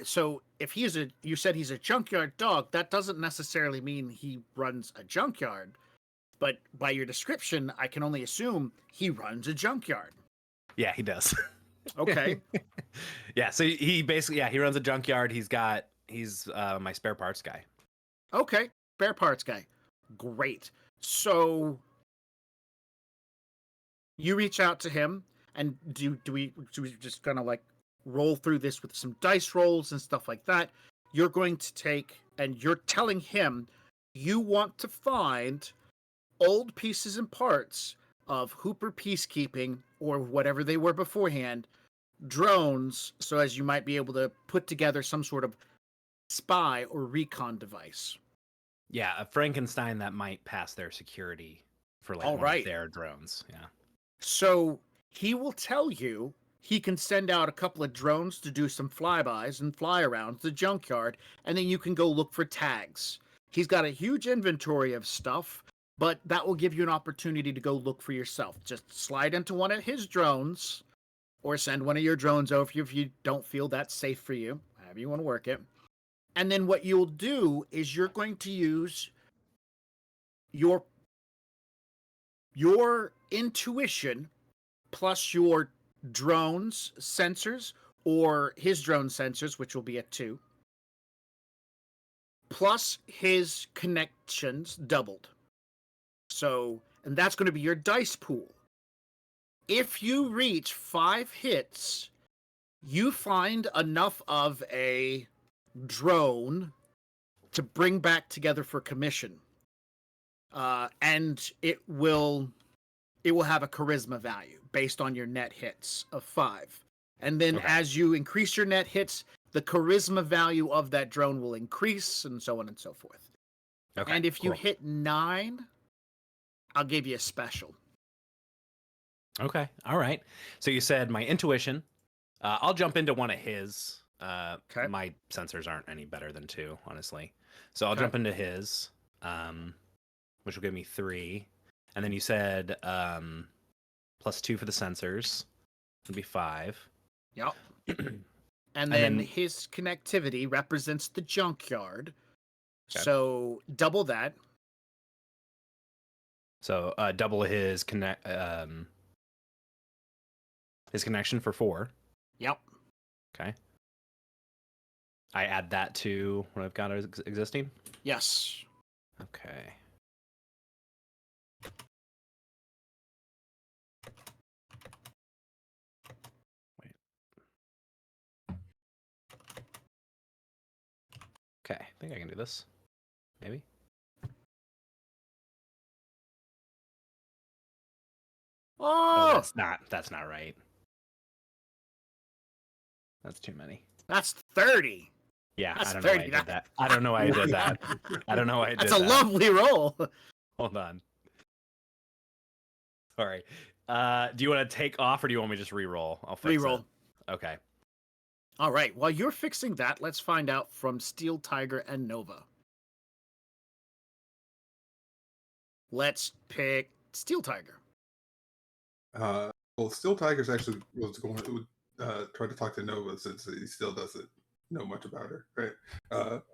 So, if you said he's a junkyard dog, that doesn't necessarily mean he runs a junkyard. But by your description, I can only assume he runs a junkyard. Yeah, he does. Okay. Yeah, so he basically, he runs a junkyard. He's my spare parts guy. Okay, spare parts guy. Great. So you reach out to him, and do we just kind of like roll through this with some dice rolls and stuff like that? You're going to take, and you're telling him you want to find old pieces and parts of Hooper Peacekeeping, or whatever they were beforehand, drones, so as you might be able to put together some sort of spy or recon device. Yeah, a Frankenstein that might pass their security for like one of their drones. Yeah. So he will tell you he can send out a couple of drones to do some flybys and fly around the junkyard, and then you can go look for tags. He's got a huge inventory of stuff, but that will give you an opportunity to go look for yourself. Just slide into one of his drones, or send one of your drones over if you don't feel that's safe for you, however you want to work it. And then what you'll do is you're going to use your intuition plus your drone's sensors, or his drone sensors, which will be at 2, plus his connections doubled. So, and that's going to be your dice pool. If you reach 5 hits, you find enough of a drone to bring back together for commission. And it will have a charisma value based on your net hits of 5. And then as you increase your net hits, the charisma value of that drone will increase, and so on and so forth. Okay, and if you hit 9, I'll give you a special. Okay. All right. So you said my intuition. I'll jump into one of his. My sensors aren't any better than 2, honestly. So I'll jump into his, which will give me 3. And then you said plus 2 for the sensors. It'll be 5. Yep. And then his connectivity represents the junkyard. Okay. So double that. So double his his connection for 4. Yep. Okay. I add that to what I've got as existing? Yes. Okay. Wait. Okay, I think I can do this. Maybe. Oh, that's not right. That's too many. That's 30. Yeah, That's I don't know why I 30. did that. I don't know why I did that. I don't know why I did that. That's a lovely roll. Hold on. Sorry. Do you want to take off or do you want me to just re-roll? I'll fix Reroll. it. Okay. All right. While you're fixing that, let's find out from Steel Tiger and Nova. Let's pick Steel Tiger. Well, Steel Tiger's actually was going to try to talk to Nova since he still doesn't know much about her, right? Well,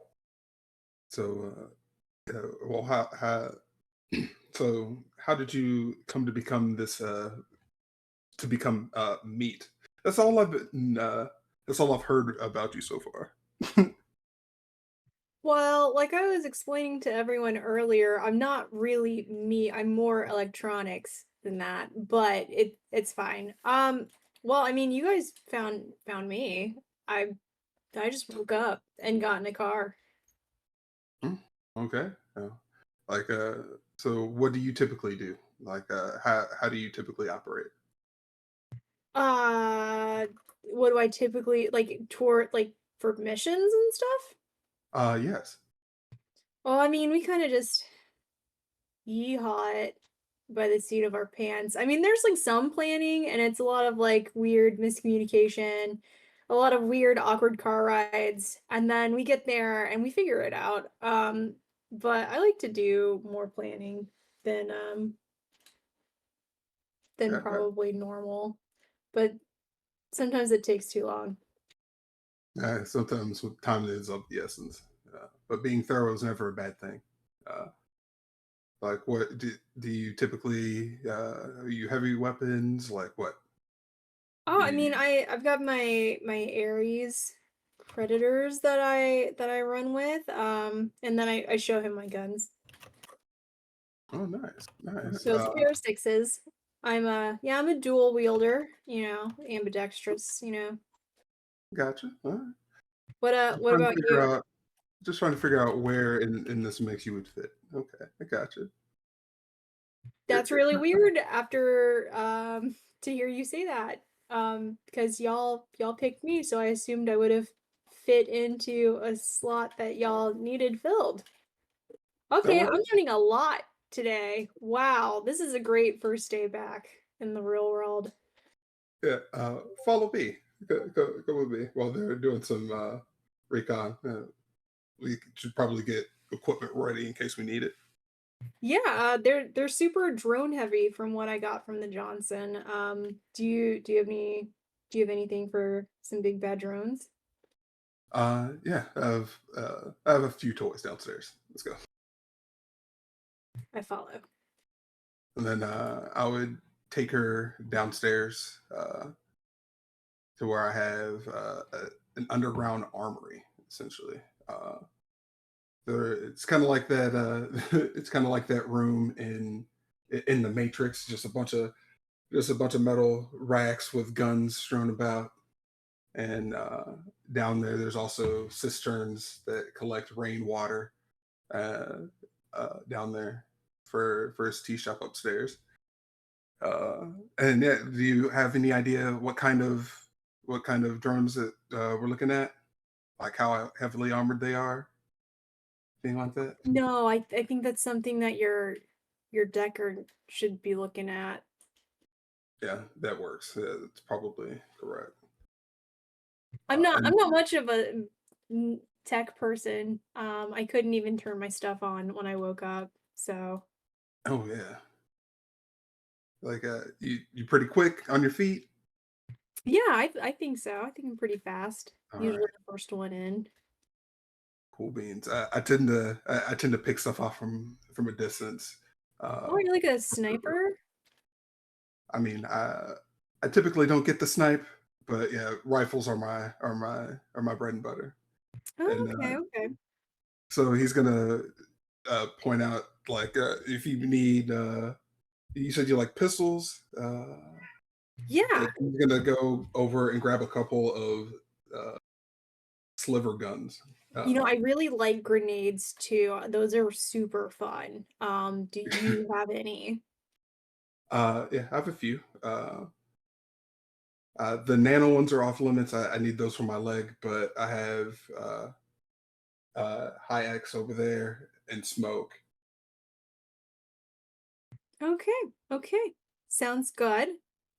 so how did you come to become this meat? That's all that's all I've heard about you so far. Well, like I was explaining to everyone earlier, I'm not really me. I'm more electronics than that, but it's fine. Well, I mean, you guys found me. I just woke up and got in a car. Okay. Like so what do you typically do? Like how do you typically operate? Uh, what do I typically like toward like for missions and stuff? Yes. Well, I mean, we kind of just yeehaw it by the seat of our pants. I mean, there's like some planning, and it's a lot of like weird miscommunication, a lot of weird, awkward car rides, and then we get there and we figure it out. But I like to do more planning than Yeah, probably normal. But sometimes it takes too long. sometimes time is of the essence, but being thorough is never a bad thing. Uh, like, what do you typically? Are you heavy weapons? Like what? Oh, Do I mean, you, I've got my Ares predators that I run with. And then I show him my guns. oh, nice, nice. So it's a pair of sixes. I'm a dual wielder, ambidextrous, Gotcha. All right. What about you? Just trying to figure out where in this mix you would fit. Okay, I gotcha. That's really weird after to hear you say that. Because y'all picked me, so I assumed I would have fit into a slot that y'all needed filled. Okay, I'm learning a lot today. Wow, this is a great first day back in the real world. Yeah, follow me. Go with me while they're doing some recon. We should probably get equipment ready in case we need it. Yeah, they're super drone heavy from what I got from the Johnson. Do you have anything for some big bad drones? Yeah, I have a few toys downstairs. Let's go. I follow. And then I would take her downstairs to where I have an underground armory, essentially. It's kind of like that. It's kind of like that room in the Matrix. Just a bunch of metal racks with guns strewn about, and down there's also cisterns that collect rainwater uh, down there for his tea shop upstairs. And yeah, do you have any idea what kind of drones that we're looking at? Like how heavily armored they are, thing like that? No, I think that's something that your decker should be looking at. Yeah, that works. Yeah, that's probably correct. I'm not And much of a tech person. I couldn't even turn my stuff on when I woke up. So oh yeah, like you pretty quick on your feet. yeah, I think so. I think I'm pretty fast. All Usually right, the first one in. cool beans. I tend to pick stuff off from a distance. Oh, you're like a sniper? I mean, I typically don't get the snipe, but yeah, rifles are my bread and butter. Oh, And okay. so he's gonna point out like if you need you said you like pistols. Yeah. He's gonna go over and grab a couple of sliver guns. I really like grenades too. Those are super fun. Do you have any? Yeah, I have a few. The nano ones are off limits. I need those for my leg, but I have high X over there and smoke. Okay. Sounds good.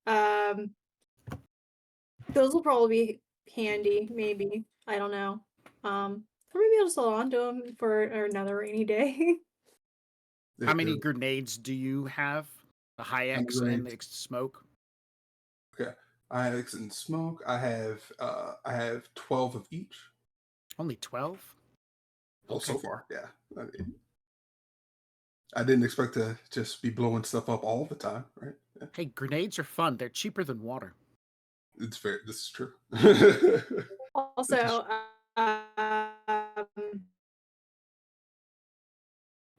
Those will probably be handy, maybe. I don't know. Or maybe I'll just hold on to them for another rainy day. How many grenades do you have? The high X and the smoke? Okay. High X and smoke. I have 12 of each. Only 12? Well, so far, yeah. I mean, I didn't expect to just be blowing stuff up all the time, right? Yeah. Hey, grenades are fun. They're cheaper than water. This is true. Also,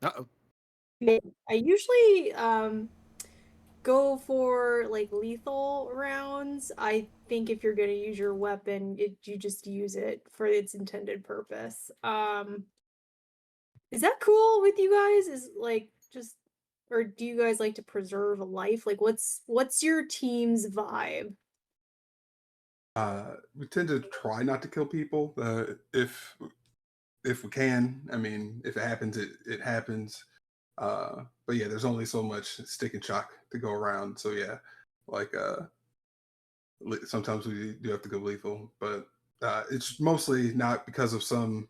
Uh-oh. I usually go for like lethal rounds. I think if you're gonna use your weapon, you just use it for its intended purpose. Is that cool with you guys? Is like just, or do you guys like to preserve a life? Like what's your team's vibe? We tend to try not to kill people if we can. I mean, if it happens, it happens. But yeah, there's only so much stick and shock to go around. So yeah, like sometimes we do have to go lethal, but it's mostly not because of some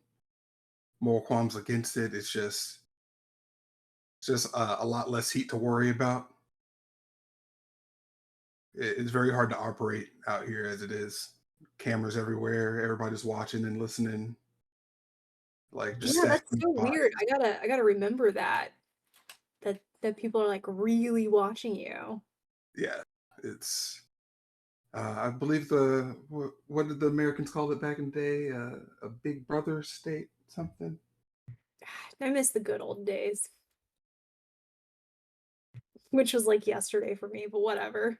moral qualms against it. It's just a lot less heat to worry about. It's very hard to operate out here as it is. Cameras everywhere, everybody's watching and listening. Like just Yeah, that's stacking so bodies. weird. I gotta remember that. That people are like really watching you. Yeah, it's. I believe the what did the Americans call it back in the day? A Big Brother state, something. I miss the good old days. Which was like yesterday for me, but whatever.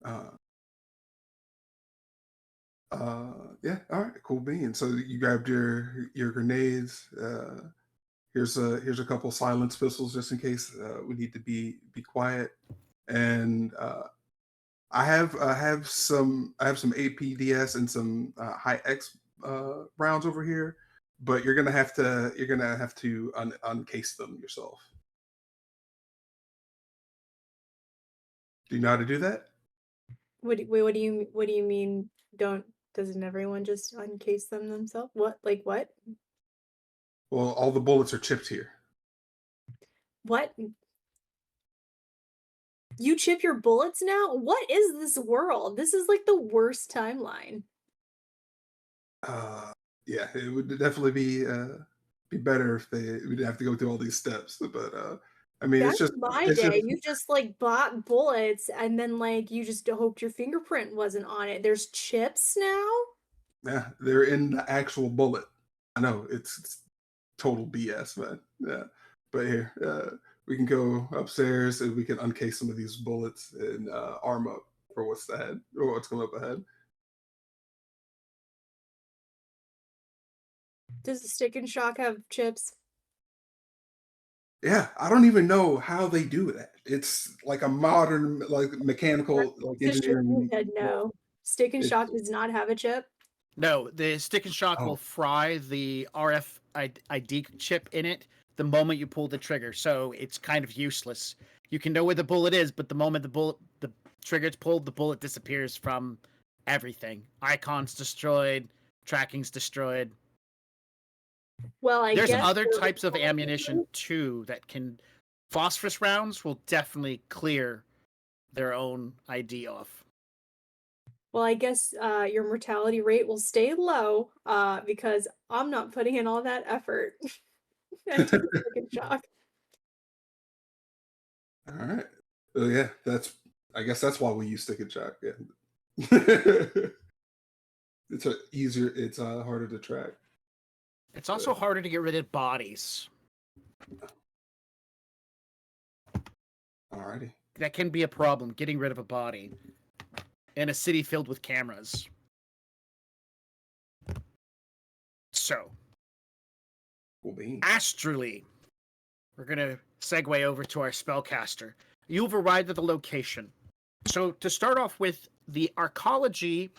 Uh, yeah, all right, cool beans. So you grabbed your grenades. Here's a couple silence pistols just in case we need to be quiet. And I have some APDS and some high X rounds over here, but you're gonna have to uncase them yourself. Do you know how to do that? What do you mean? Doesn't everyone just uncase them themselves? What? Like what? Well, all the bullets are chipped here. What? You chip your bullets now? What is this world? This is like the worst timeline. Yeah, it would definitely be better if we didn't have to go through all these steps. But I mean, Back in my it's just day, you just like bought bullets and then like you just hoped your fingerprint wasn't on it. There's chips now? yeah, they're in the actual bullet. I know it's total BS, man. Yeah, but here we can go upstairs and we can uncase some of these bullets and arm up for what's ahead or what's coming up ahead. Does the Stick and Shock have chips? Yeah, I don't even know how they do that. It's like a modern, like mechanical, like Just shaking your engineering. head no. Stick and It's Shock does not have a chip. No, the stick and shock will oh, fry the RFID chip in it the moment you pull the trigger, so it's kind of useless. You can know where the bullet is, but the moment the trigger's pulled, the bullet disappears from everything. Icons destroyed, tracking's destroyed. Well, I There's guess other for types of ammunition Republicans- too that can. Phosphorus rounds will definitely clear their own ID off. Well, I guess your mortality rate will stay low because I'm not putting in all that effort into Stick and Shock. all right. Oh yeah, I guess that's why we use stick and shock. Yeah. It's easier. It's harder to track. It's also harder to get rid of bodies. Alrighty. That can be a problem, getting rid of a body in a city filled with cameras. So, Cool beans. astrally, we're going to segue over to our spellcaster. You've arrived at the location. So to start off with, the arcology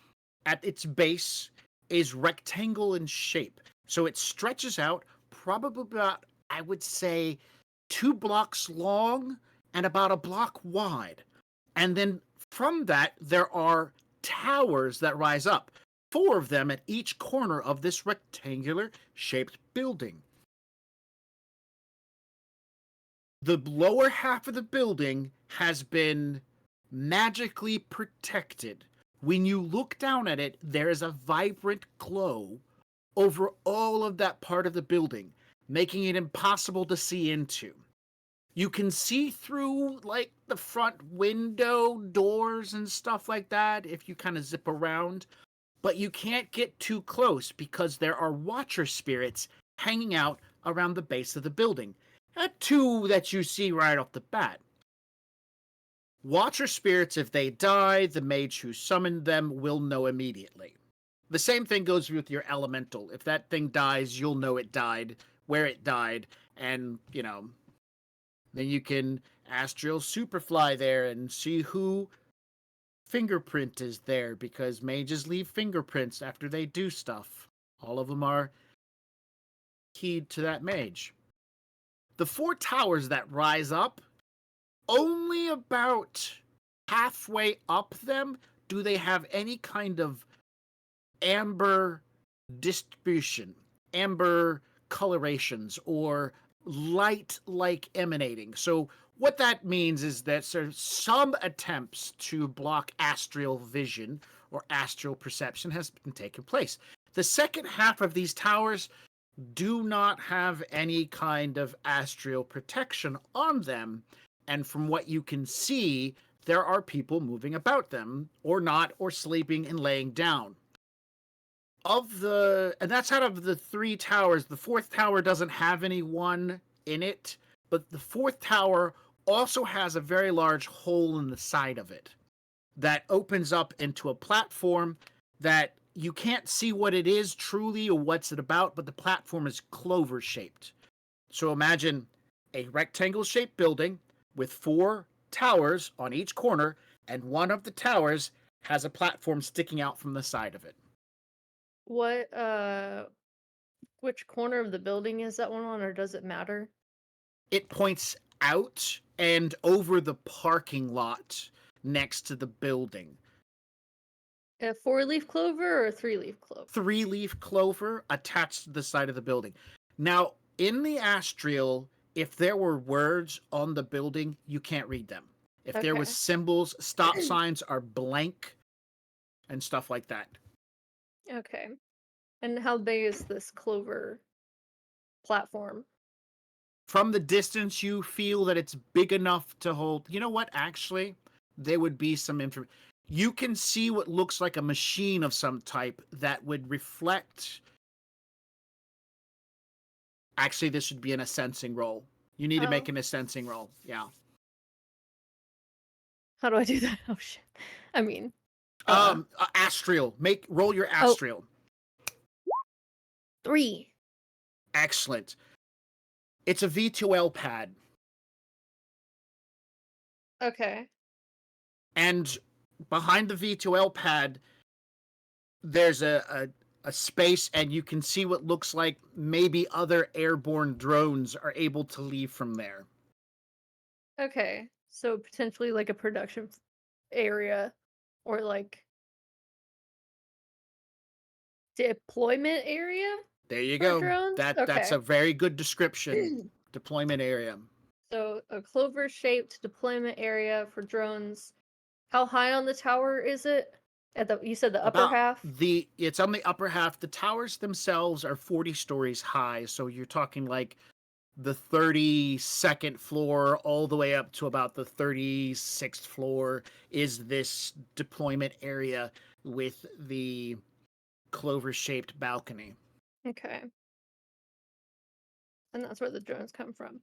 at its base is rectangle in shape. So it stretches out probably about, I would say, 2 blocks long and about a block wide. And then from that, there are towers that rise up, 4 of them at each corner of this rectangular shaped building. The lower half of the building has been magically protected. When you look down at it, there is a vibrant glow over all of that part of the building, making it impossible to see into. You can see through like the front window doors and stuff like that if you kind of zip around, but you can't get too close because there are watcher spirits hanging out around the base of the building. 2 that you see right off the bat. Watcher spirits, if they die, the mage who summoned them will know immediately. The same thing goes with your elemental. If that thing dies, you'll know it died, where it died, and, then you can astral superfly there and see who fingerprint is there, because mages leave fingerprints after they do stuff. All of them are keyed to that mage. The 4 towers that rise up, only about halfway up them do they have any kind of amber distribution, amber colorations, or light like emanating. So what that means is that there's some attempts to block astral vision or astral perception has been taking place. The second half of these towers do not have any kind of astral protection on them, and from what you can see, there are people moving about them, or not, or sleeping and laying down. And that's out of the 3 towers. The 4th tower doesn't have anyone in it, but the 4th tower also has a very large hole in the side of it that opens up into a platform that you can't see what it is truly or what's it about, but the platform is clover shaped. So imagine a rectangle shaped building with 4 towers on each corner, and one of the towers has a platform sticking out from the side of it. Which corner of the building is that one on, or does it matter? It points out and over the parking lot next to the building. A 4-leaf clover or a 3-leaf clover? 3-leaf clover attached to the side of the building. Now, in the astral, if there were words on the building, you can't read them. If there was symbols, stop signs are blank and stuff like that. Okay. And how big is this clover platform? From the distance, you feel that it's big enough to hold. You know what? Actually, there would be some information. You can see what looks like a machine of some type that would reflect. Actually, this should be in a sensing roll. You need to make an sensing roll. Yeah. How do I do that? Oh shit. I mean. Astral. Roll your astral. 3. Excellent. It's a V2L pad. Okay. And behind the V2L pad, there's a space, and you can see what looks like maybe other airborne drones are able to leave from there. Okay. So potentially like a production area or like deployment area? There you go. Drones? That's a very good description. Deployment area. So a clover-shaped deployment area for drones. How high on the tower is it? You said the upper half? It's on the upper half. The towers themselves are 40 stories high, so you're talking like the 32nd floor all the way up to about the 36th floor is this deployment area with the clover-shaped balcony. Okay. And that's where the drones come from.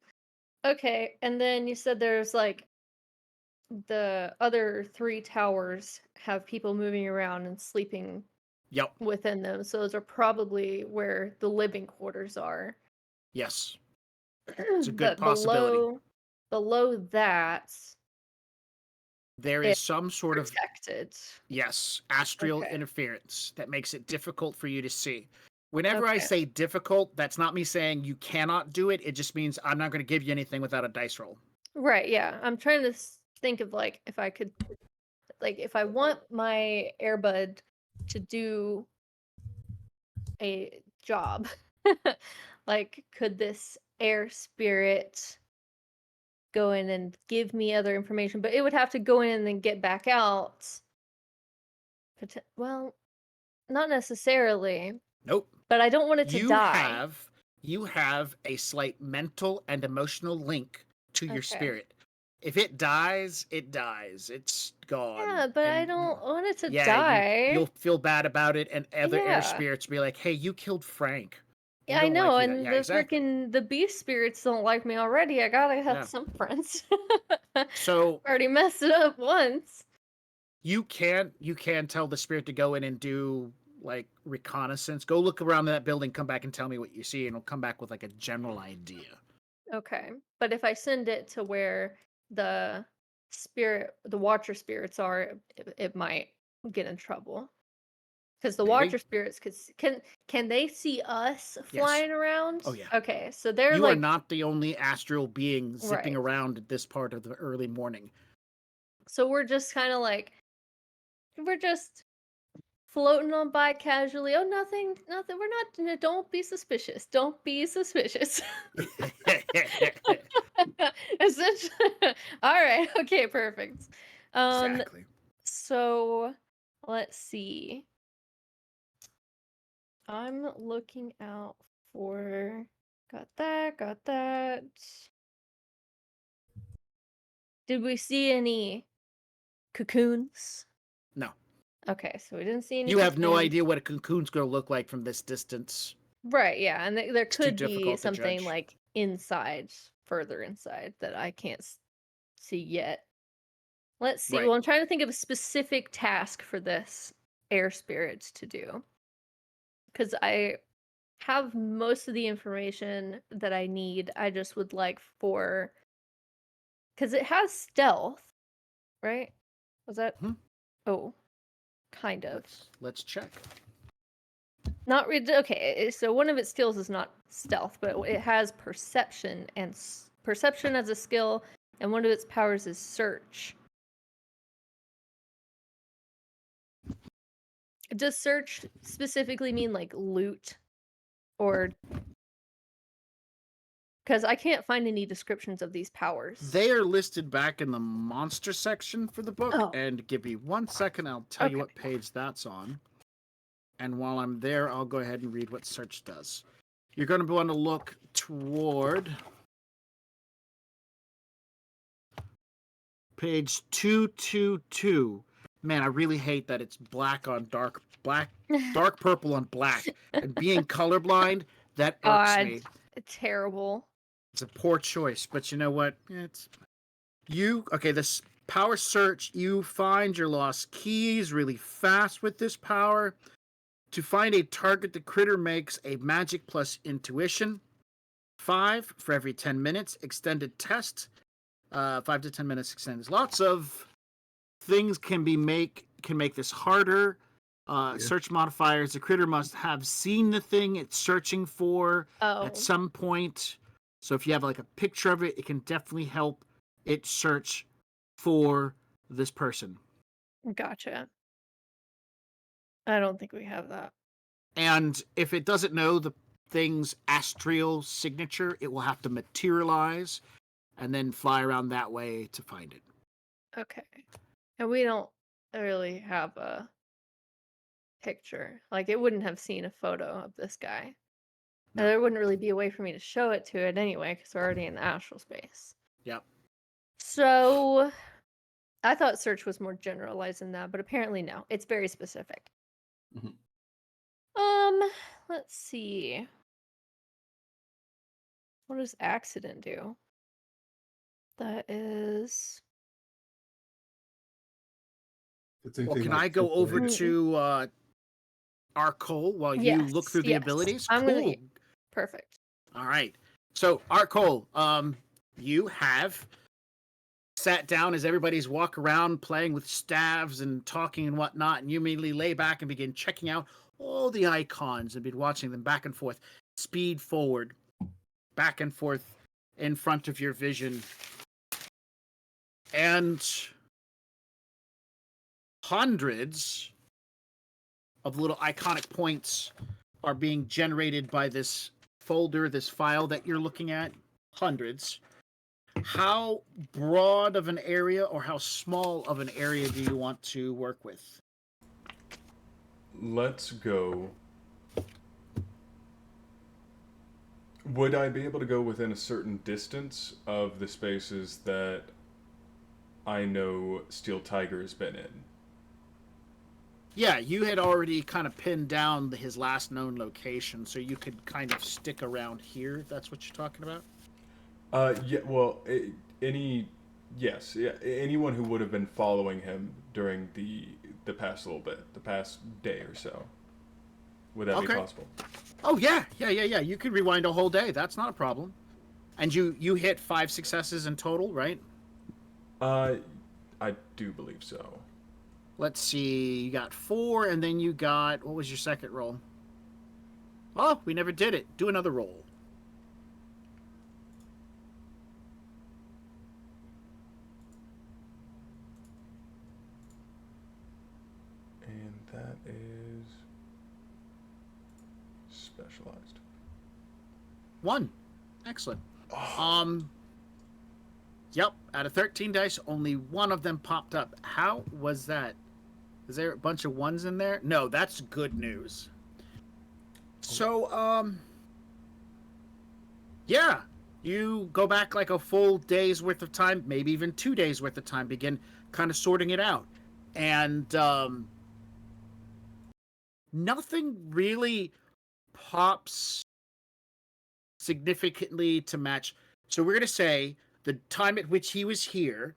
Okay, and then you said there's like the other 3 towers have people moving around and sleeping within them. So those are probably where the living quarters are. Yes. It's a good possibility. Below that, there is some sort of protected. yes, astral Okay. interference that makes it difficult for you to see. Whenever I Okay. say difficult, that's not me saying you cannot do it. It just means I'm not going to give you anything without a dice roll. Right, yeah. I'm trying to think of like if I could like if I want my airbud to do a job, like could this air spirit go in and give me other information? But it would have to go in and then get back out. Well, not necessarily. Nope. But I don't want it to die. You have a slight mental and emotional link to your Okay. spirit. If it dies, it dies. It's gone. Yeah, but I And don't want it to yeah, die. you'll feel bad about it, and other air Yeah. spirits be like, "Hey, you killed Frank." We Yeah, I don't know, like you that- and yeah, the exactly. freaking the beast spirits don't like me already. I gotta have Yeah. some friends. So Already messed it up once. you can tell the spirit to go in and do like reconnaissance. Go look around that building, come back and tell me what you see, and it'll come back with like a general idea. Okay. But if I send it to where the watcher spirits are, it might get in trouble. Because the Maybe. watcher spirits can they see us flying around? Oh, yeah. Okay, so they're You like are not the only astral being zipping Right. around at this part of the early morning. So we're just kind of like we're just floating on by casually. Oh, nothing. We're not. Don't be suspicious. Don't be suspicious. Essentially. All right. Okay. Perfect. Exactly. So let's see. I'm looking out for. Got that. Got that. Did we see any cocoons? No. Okay, so we didn't see any. You have no cocoons. idea what a cocoon's going to look like from this distance. Right, yeah, and there It's too could be difficult to something judge. like inside, further inside that I can't see yet. Let's see. Right. Well, I'm trying to think of a specific task for this air spirit to do. Because I have most of the information that I need. I just would like for. Because it has stealth, right? Was that? Hmm. Oh, kind of. Let's check. Not really. Okay, so one of its skills is not stealth, but it has perception and perception as a skill, and one of its powers is search. Does search specifically mean like loot, or because I can't find any descriptions of these powers? They are listed back in the monster section for the book, Oh. and give me 1 second. I'll tell you what page that's on. And while I'm there, I'll go ahead and read what search does. You're going to want to look toward page 222. Man, I really hate that it's black on dark purple on black. And being colorblind, that irks God, me. terrible. It's a poor choice, but you know what? This power search, you find your lost keys really fast with this power. To find a target, the critter makes a magic plus intuition. 5 for every 10 minutes. Extended test. 5 to 10 minutes extended. Lots of things can make this harder. Search modifiers. The critter must have seen the thing it's searching for at some point. So if you have like a picture of it, it can definitely help it search for this person. Gotcha. I don't think we have that. And if it doesn't know the thing's astral signature, it will have to materialize and then fly around that way to find it. Okay. And we don't really have a picture. Like, it wouldn't have seen a photo of this guy. No. And there wouldn't really be a way for me to show it to it anyway, because we're already in the astral space. Yep. So, I thought search was more generalized than that, but apparently no. It's very specific. Mhm. Let's see. What does accident do? That is... Well, can I go over to Arcole while you look through the abilities? I'm cool. gonna... Perfect. All right. So, Arcole, you have sat down as everybody's walk around playing with staves and talking and whatnot, and you immediately lay back and begin checking out all the icons and be watching them back and forth, speed forward, back and forth in front of your vision. And hundreds of little iconic points are being generated by this folder, this file that you're looking at. Hundreds. How broad of an area or how small of an area do you want to work with? Let's go. Would I be able to go within a certain distance of the spaces that I know Steel Tiger has been in? Yeah, you had already kind of pinned down his last known location, so you could kind of stick around here, if that's what you're talking about? Yeah, well, yes, yeah, anyone who would have been following him during the past little bit, the past day or so. Would that be possible? Oh, yeah. You could rewind a whole day. That's not a problem. And you hit 5 successes in total, right? I do believe so. Let's see. You got 4, and then you got... What was your second roll? Oh, we never did it. Do another roll. And that is specialized. 1. Excellent. Yep, out of 13 dice, only 1 of them popped up. How was that? Is there a bunch of 1s in there? No, that's good news. So, yeah, you go back like a full day's worth of time, maybe even 2 days worth of time, begin kind of sorting it out. And, nothing really pops significantly to match. So we're going to say the time at which he was here,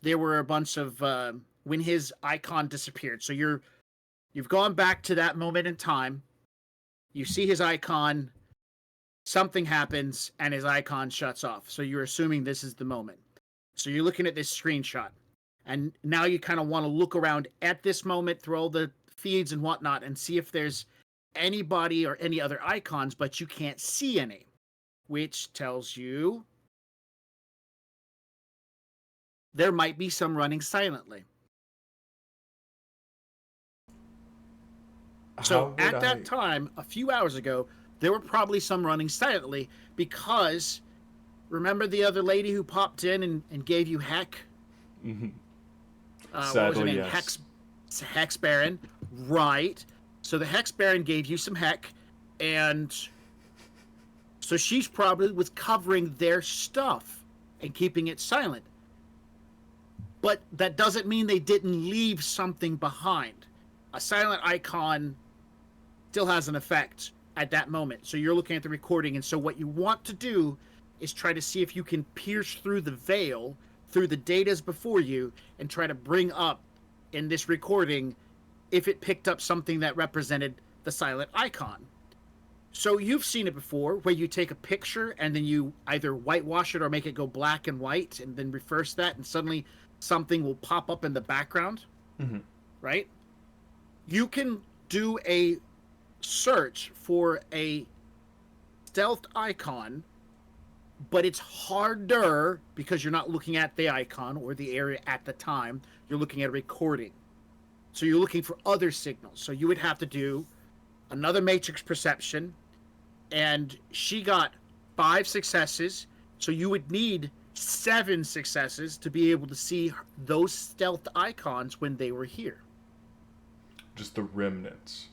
there were a bunch of when his icon disappeared. So you've gone back to that moment in time. You see his icon, something happens, and his icon shuts off. So you're assuming this is the moment. So you're looking at this screenshot. And now you kind of want to look around at this moment through all the feeds and whatnot and see if there's anybody or any other icons, but you can't see any, which tells you there might be some running silently. So at that time, a few hours ago, there were probably some running silently because remember the other lady who popped in and gave you heck? Mm-hmm. What was her Sadly, name? yes. Hex Baron. Right. So the Hex Baron gave you some heck, and so she's probably was covering their stuff and keeping it silent. But that doesn't mean they didn't leave something behind. A silent icon still has an effect at that moment. So you're looking at the recording, and so what you want to do is try to see if you can pierce through the veil, through the datas before you, and try to bring up in this recording if it picked up something that represented the silent icon. So you've seen it before, where you take a picture and then you either whitewash it or make it go black and white and then reverse that, and suddenly something will pop up in the background, right? You can do a search for a stealth icon, but it's harder because you're not looking at the icon or the area at the time. You're looking at a recording. So you're looking for other signals. So you would have to do another matrix perception, and she got 5 successes. So you would need 7 successes to be able to see those stealth icons when they were here. Just the remnants.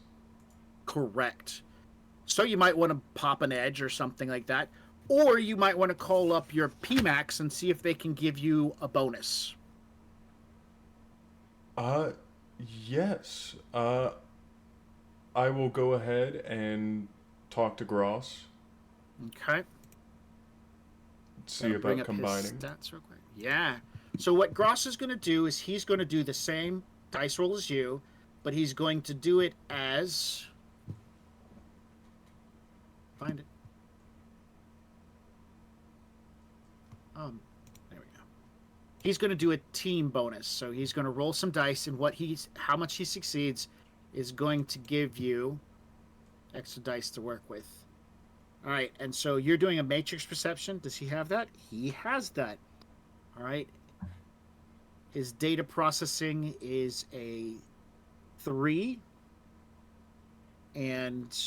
Correct. So you might want to pop an edge or something like that. Or you might want to call up your PMAX and see if they can give you a bonus. Yes. I will go ahead and talk to Gross. Okay. See about combining. Stats real quick. Yeah. So what Gross is going to do is he's going to do the same dice roll as you, but he's going to do it as... Find it. There we go. he's going to do a team bonus. So he's going to roll some dice, and how much he succeeds is going to give you extra dice to work with. All right, and so you're doing a matrix perception. Does he have that? He has that. All right. His data processing is a 3. And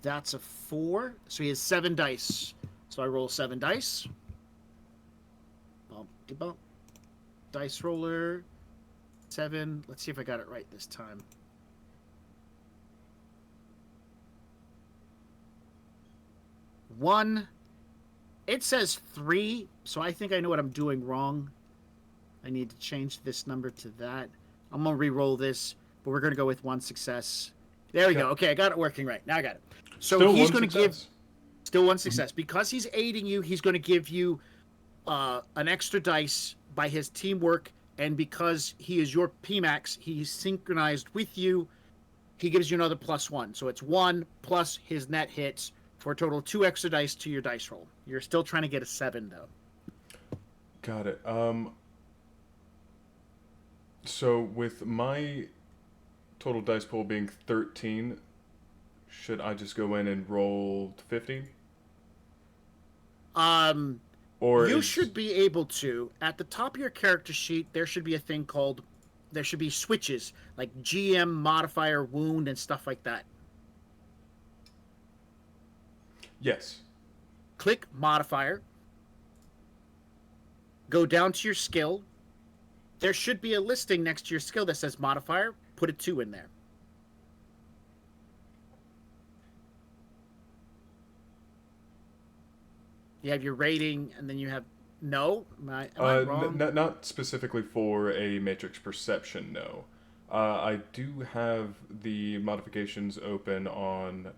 that's a 4. So he has 7 dice. So I roll 7 dice. Bump, bump. Dice roller. 7. Let's see if I got it right this time. 1. It says 3, so I think I know what I'm doing wrong. I need to change this number to that. I'm going to re-roll this, but we're going to go with 1 success. There we go. Okay, I got it working right. Now I got it. So Still he's one going to give... success. Still 1 success. Because he's aiding you, he's going to give you an extra dice by his teamwork, and because he is your PMAX, he's synchronized with you, he gives you another +1. So it's 1 plus his net hits, for a total of 2 extra dice to your dice roll. You're still trying to get a 7, though. Got it. So with my total dice pool being 13, should I just go in and roll 15? Or you should be able to. At the top of your character sheet, there should be a thing called... There should be switches, like GM, modifier, wound, and stuff like that. Yes. Click modifier. Go down to your skill. There should be a listing next to your skill that says modifier. Put a 2 in there. You have your rating, and then you have... No? Am I wrong? Not specifically for a matrix perception, no. I do have the modifications open on...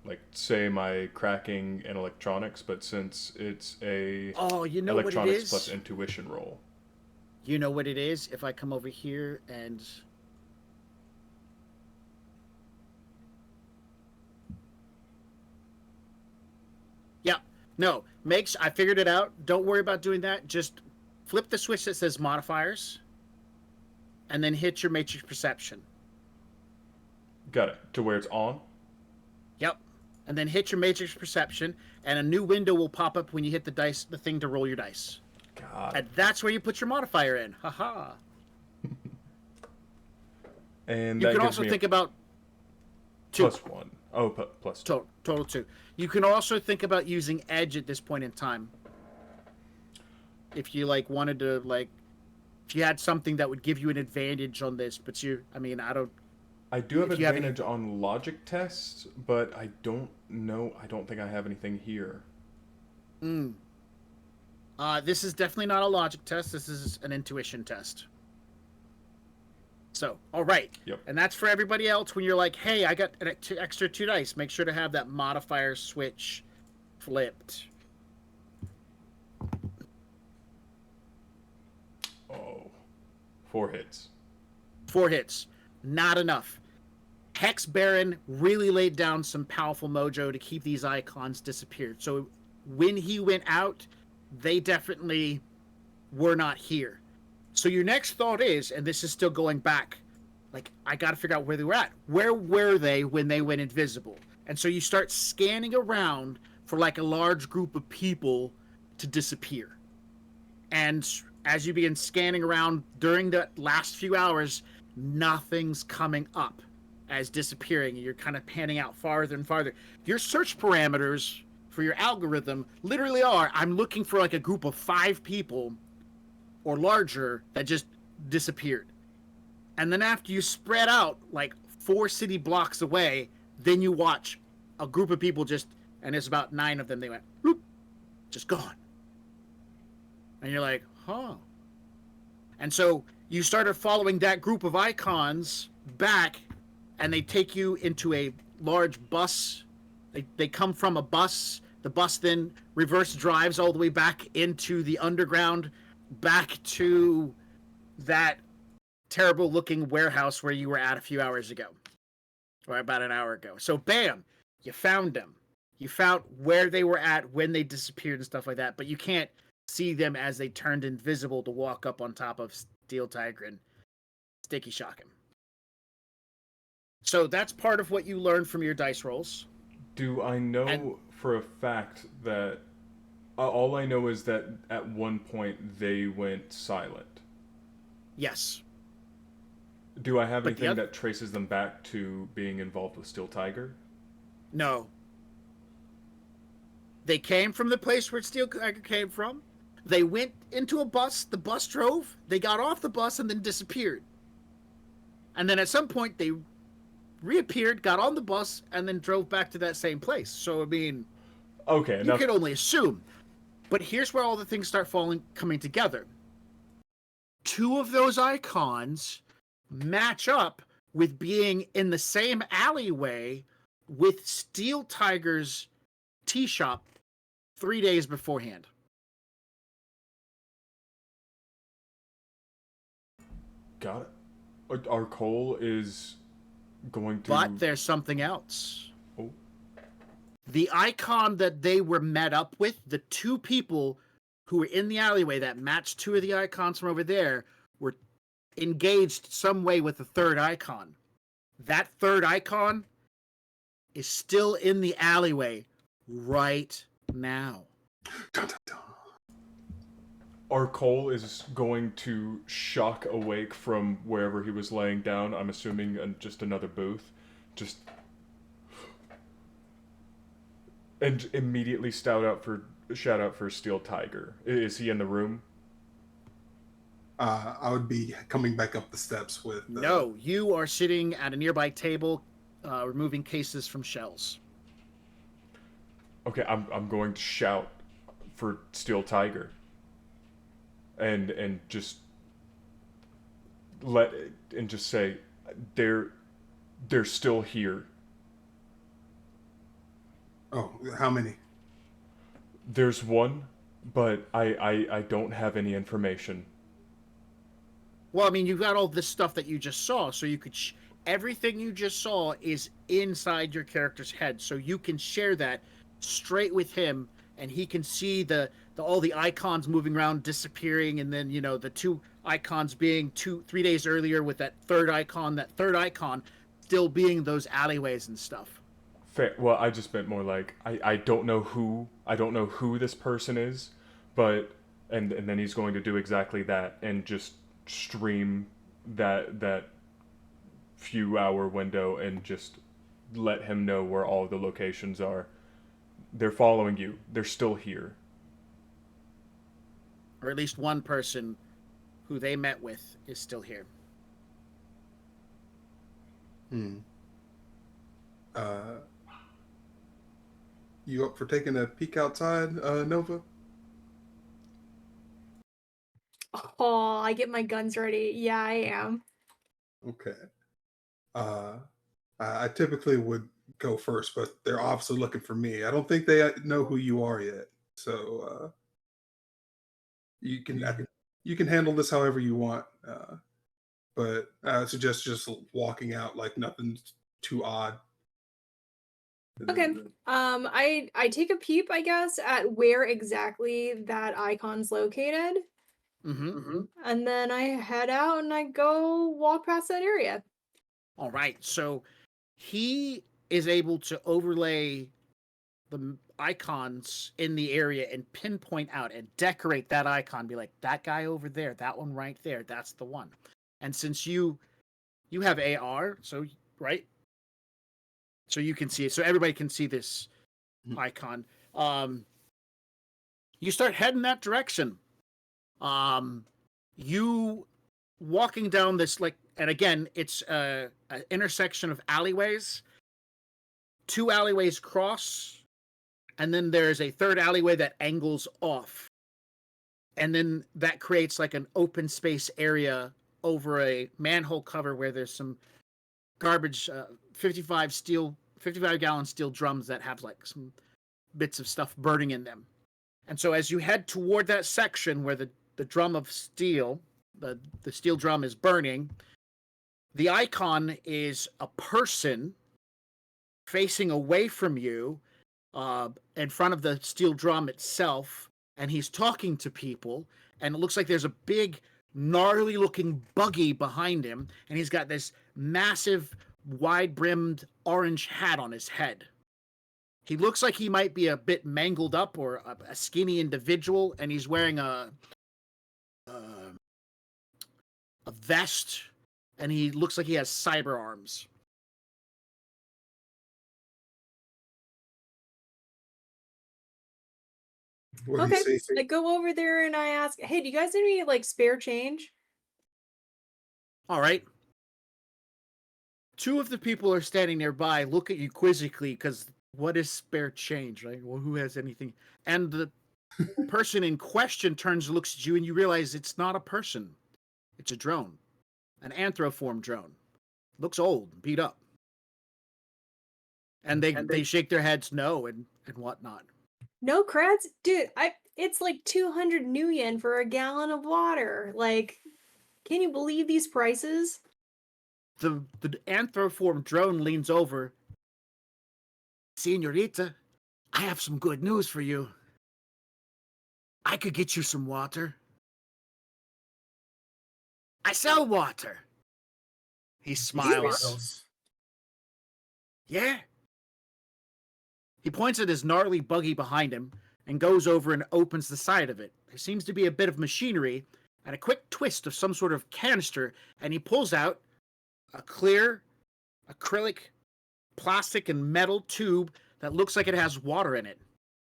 like, say, my cracking and electronics, but since it's a you know electronics what it is? plus intuition roll. You know what it is? If I come over here and... Yeah, no, I figured it out. Don't worry about doing that. Just flip the switch that says modifiers, and then hit your matrix perception. Got it. To where it's on? Yep. And then hit your matrix perception, and a new window will pop up when you hit the thing to roll your dice. God. And that's where you put your modifier in. Haha. And you that can gives also me think about 2. +1. Oh, plus 2. Total 2. You can also think about using edge at this point in time. If you wanted to if you had something that would give you an advantage on this, but I do have advantage on logic tests, but I don't know. I don't think I have anything here. This is definitely not a logic test. This is an intuition test. So, all right. Yep. And that's for everybody else. When you're like, hey, I got an extra 2 dice, make sure to have that modifier switch flipped. Oh. 4 hits. 4 hits. Not enough. Hex Baron really laid down some powerful mojo to keep these icons disappeared. So when he went out, they definitely were not here. So your next thought is, and this is still going back, I got to figure out where they were at. Where were they when they went invisible? And so you start scanning around for a large group of people to disappear. And as you begin scanning around during the last few hours, nothing's coming up as disappearing, and you're kind of panning out farther and farther. Your search parameters for your algorithm literally are, I'm looking for a group of 5 people or larger that just disappeared. And then after you spread out 4 city blocks away, then you watch a group of people and it's about 9 of them, they went, bloop, just gone. And you're like, huh. And so you started following that group of icons back, and they take you into a large bus. They come from a bus. The bus then reverse drives all the way back into the underground, back to that terrible looking warehouse where you were at a few hours ago, or about an hour ago. So bam, you found them. You found where they were at when they disappeared and stuff like that, but you can't see them as they turned invisible to walk up on top of Steel Tiger and Sticky Shock him. So that's part of what you learned from your dice rolls. Do I know for a fact that all I know is that at one point they went silent? Yes. Do I have anything that traces them back to being involved with Steel Tiger? No. They came from the place where Steel Tiger came from. They went into a bus. The bus drove. They got off the bus and then disappeared. And then at some point they reappeared, got on the bus, and then drove back to that same place. So, I mean, okay, you can only assume. But here's where all the things start coming together. 2 of those icons match up with being in the same alleyway with Steel Tiger's tea shop 3 days beforehand. Got it. Our Cole is going to... But there's something else. Oh. The icon that they were met up with, the 2 people who were in the alleyway that matched 2 of the icons from over there, were engaged some way with the 3rd icon. That 3rd icon is still in the alleyway right now. Our Cole is going to shock awake from wherever he was laying down. I'm assuming just another booth. And immediately shout out for Steel Tiger. Is he in the room? I would be coming back up the steps with... No, you are sitting at a nearby table, removing cases from shelves. Okay, I'm going to shout for Steel Tiger. And just say they're still here. Oh, how many? There's one, but I don't have any information. Well, I mean, you got all this stuff that you just saw, so you could... everything you just saw is inside your character's head, so you can share that straight with him, and he can see all the icons moving around, disappearing, and then, the 2 icons being 3 days earlier with that 3rd icon still being those alleyways and stuff. Fair. Well, I just meant more like I don't know who this person is, but and then he's going to do exactly that and just stream that few hour window and just let him know where all the locations are. They're following you. They're still here. Or at least one person who they met with is still here. You up for taking a peek outside, Nova? Oh, I get my guns ready. Yeah, I am. Okay. I typically would go first, but they're obviously looking for me. I don't think they know who you are yet, so you can handle this however you want. But I suggest just walking out like nothing's too odd. Okay. I take a peep, I guess, at where exactly that icon's located. And then I head out and I go walk past that area. All right. So he is able to overlay the icons in the area and pinpoint out and decorate that icon. Be like, that guy over there, that one right there, that's the one. And since you have AR, so right, so you can see it. So everybody can see this icon. You start heading that direction. You walking down this, like, and again, it's an intersection of alleyways. 2 alleyways cross, and then there's a 3rd alleyway that angles off. And then that creates like an open space area over a manhole cover where there's some garbage, 55-gallon steel drums that have like some bits of stuff burning in them. And so as you head toward that section where the drum of steel, the steel drum is burning, the icon is a person facing away from you, in front of the steel drum itself, and he's talking to people, and it looks like there's a big, gnarly-looking buggy behind him, and he's got this massive, wide-brimmed orange hat on his head. He looks like he might be a bit mangled up or a skinny individual, and he's wearing a vest, and he looks like he has cyber arms. What do you Okay, say? I go over there and I ask, "Hey, do you guys have any like spare change?" All right. Two of the people are standing nearby, look at you quizzically, because what is spare change, right? Well, who has anything? And the person in question turns, looks at you, and you realize it's not a person. It's a drone, an anthroform drone. Looks old, beat up. And they shake their heads no and whatnot. No creds, dude. It's like 200 new yen for a gallon of water. Like, can you believe these prices? The anthroform drone leans over. Senorita, I have some good news for you. I could get you some water. I sell water. He smiles. Yeah. He points at his gnarly buggy behind him and goes over and opens the side of it. There seems to be a bit of machinery and a quick twist of some sort of canister, and he pulls out a clear acrylic plastic and metal tube that looks like it has water in it.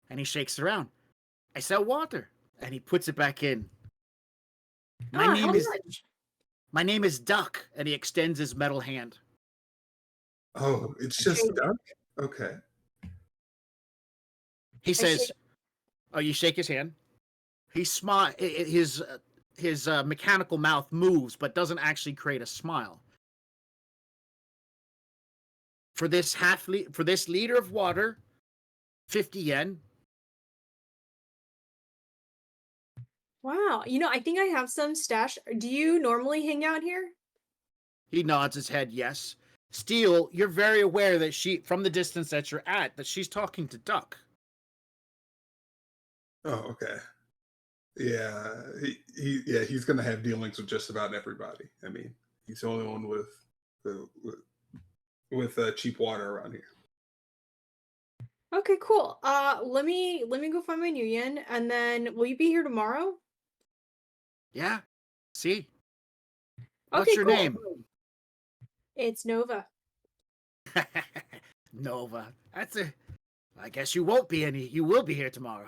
And he shakes it around. I sell water. And he puts it back in. My name is Duck. And he extends his metal hand. Oh, it's just Duck? Okay. He says, oh, you shake his hand. He smiles. His mechanical mouth moves, but doesn't actually create a smile. For this liter of water, 50 yen. Wow. I think I have some stash. Do you normally hang out here? He nods his head, yes. Steel, you're very aware that from the distance that you're at, that she's talking to Duck. Oh, okay. Yeah, he's gonna have dealings with just about everybody. I mean, he's the only one with cheap water around here. Okay, cool. Let me go find my new yen, and then will you be here tomorrow? Yeah. See. Okay, What's your cool. name? It's Nova. Nova. I guess you won't be any. You will be here tomorrow.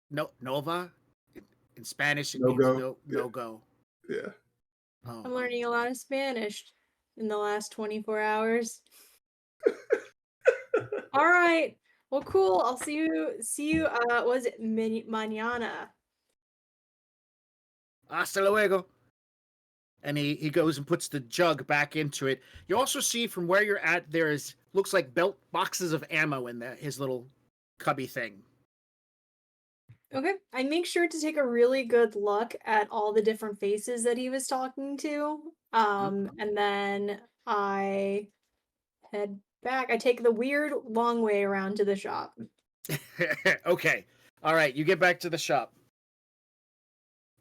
No, Nova. In Spanish, it means no go. Yeah. Oh. I'm learning a lot of Spanish in the last 24 hours. All right. Well, cool. I'll see you. Was it mañana? Hasta luego. And he goes and puts the jug back into it. You also see from where you're at, looks like belt boxes of ammo in his little cubby thing. Okay. I make sure to take a really good look at all the different faces that he was talking to. And then I head back. I take the weird long way around to the shop. Okay. All right. You get back to the shop.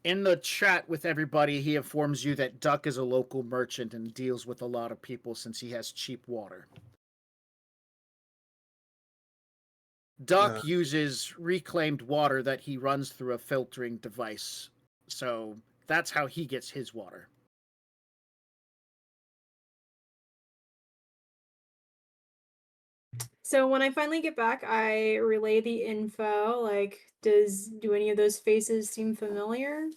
In the chat with everybody, he informs you that Duck is a local merchant and deals with a lot of people since he has cheap water. Duck uses reclaimed water that he runs through a filtering device. So that's how he gets his water. So when I finally get back, I relay the info. Like, do any of those faces seem familiar?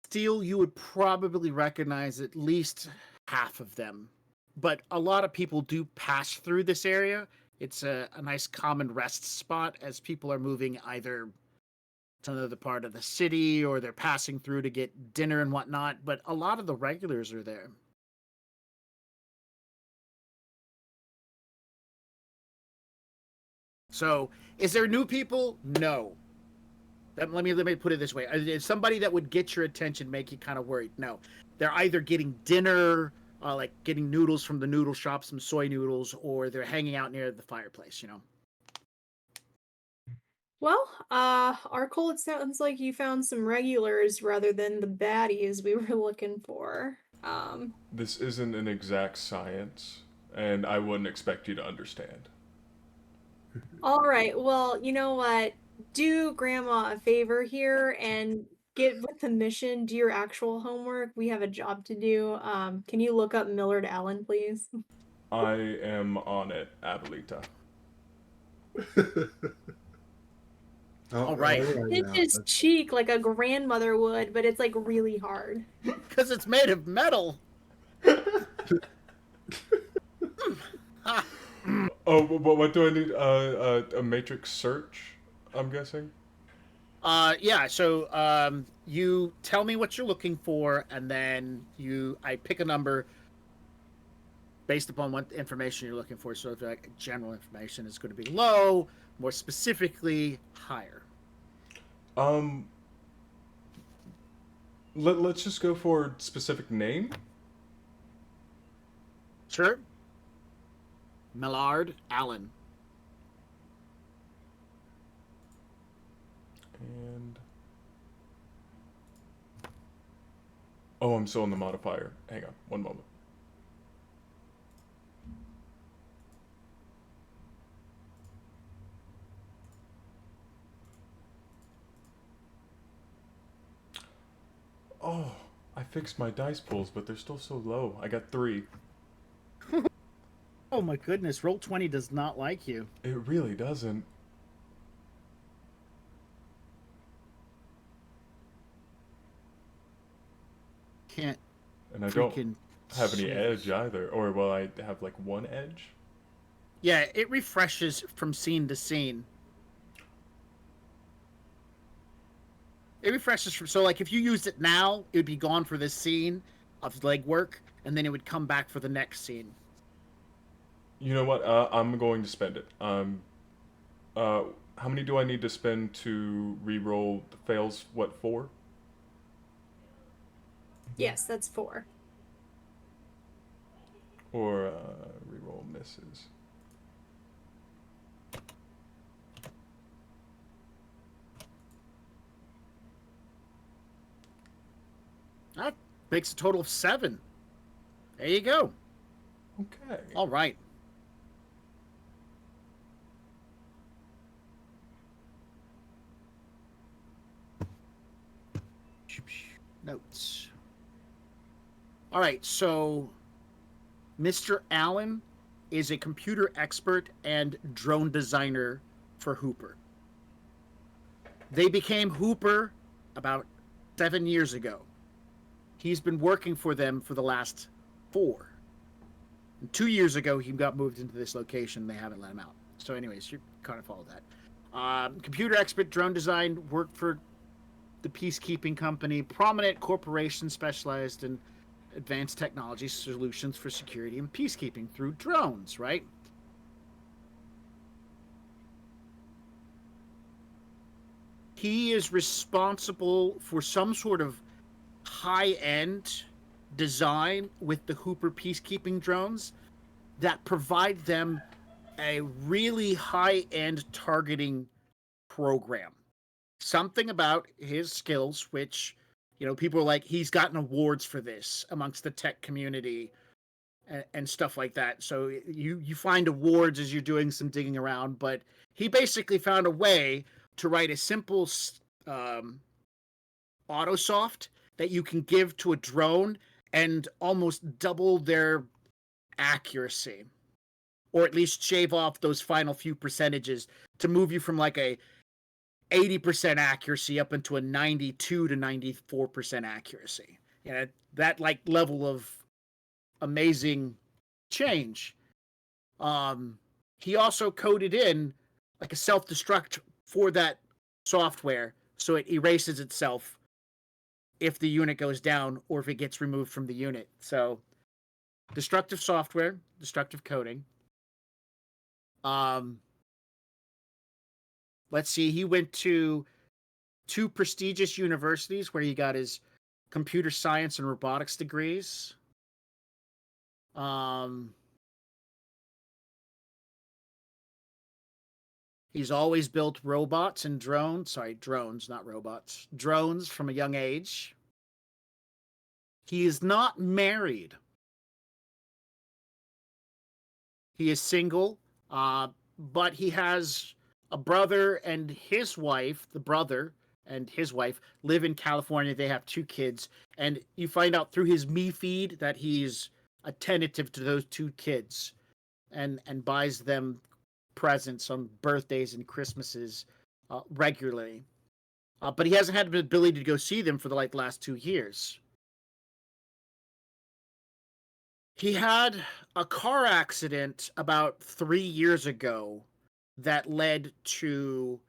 Steel, you would probably recognize at least half of them. But a lot of people do pass through this area. It's a nice common rest spot as people are moving either to another part of the city or they're passing through to get dinner and whatnot. But a lot of the regulars are there. So, is there new people? No. Let me put it this way. Is somebody that would get your attention make you kind of worried? No. They're either getting dinner like getting noodles from the noodle shop, some soy noodles, or they're hanging out near the fireplace, you know. Well, Arcole, it sounds like you found some regulars rather than the baddies we were looking for. This isn't an exact science, and I wouldn't expect you to understand. All right, well, you know what? Do Grandma a favor here and get with the mission, do your actual homework. We have a job to do. Can you look up Millard Allen, please? I am on it, Abuelita. All right. Hit his cheek like a grandmother would, but it's like really hard. Because it's made of metal. Oh, but what do I need? A matrix search, I'm guessing? Yeah, so you tell me what you're looking for, and then I pick a number based upon what information you're looking for. So if like general information is going to be low, more specifically, higher. Let's just go for specific name. Sure. Millard Allen. And oh, I'm still in the modifier. Hang on, one moment. Oh, I fixed my dice pools, but they're still so low. I got 3. Oh my goodness, Roll20 does not like you. It really doesn't. Can't. And I don't have any edge either. Or, well, I have like 1 edge. Yeah, it refreshes from scene to scene. It refreshes from, so like if you used it now, it would be gone for this scene of legwork, and then it would come back for the next scene. You know what? I'm going to spend it. How many do I need to spend to re-roll the fails? What, 4? Yes, that's 4. Or re-roll misses. That makes a total of 7. There you go. Okay. All right. Notes. All right, so Mr. Allen is a computer expert and drone designer for Hooper. They became Hooper about 7 years ago. He's been working for them for the last 4. And 2 years ago, he got moved into this location. They haven't let him out. So anyways, you kind of follow that. Computer expert, drone design, worked for the peacekeeping company, prominent corporation specialized in advanced technology solutions for security and peacekeeping through drones, right? He is responsible for some sort of high-end design with the Hooper peacekeeping drones that provide them a really high-end targeting program. Something about his skills, which, you know, people are like, he's gotten awards for this amongst the tech community and stuff like that. So you find awards as you're doing some digging around, but he basically found a way to write a simple autosoft that you can give to a drone and almost double their accuracy, or at least shave off those final few percentages to move you from like a 80% accuracy up into a 92 to 94% accuracy. You know, that like level of amazing change. He also coded in like a self-destruct for that software so it erases itself if the unit goes down or if it gets removed from the unit. So destructive software, destructive coding. Let's see, he went to 2 prestigious universities where he got his computer science and robotics degrees. He's always built robots and drones. Sorry, drones, not robots. Drones from a young age. He is not married. He is single, but he has a brother and his wife. The brother and his wife live in California. They have 2 kids. And you find out through his Me feed that he's attentive to those 2 kids and buys them presents on birthdays and Christmases regularly. But he hasn't had the ability to go see them for the last 2 years. He had a car accident about 3 years ago that led to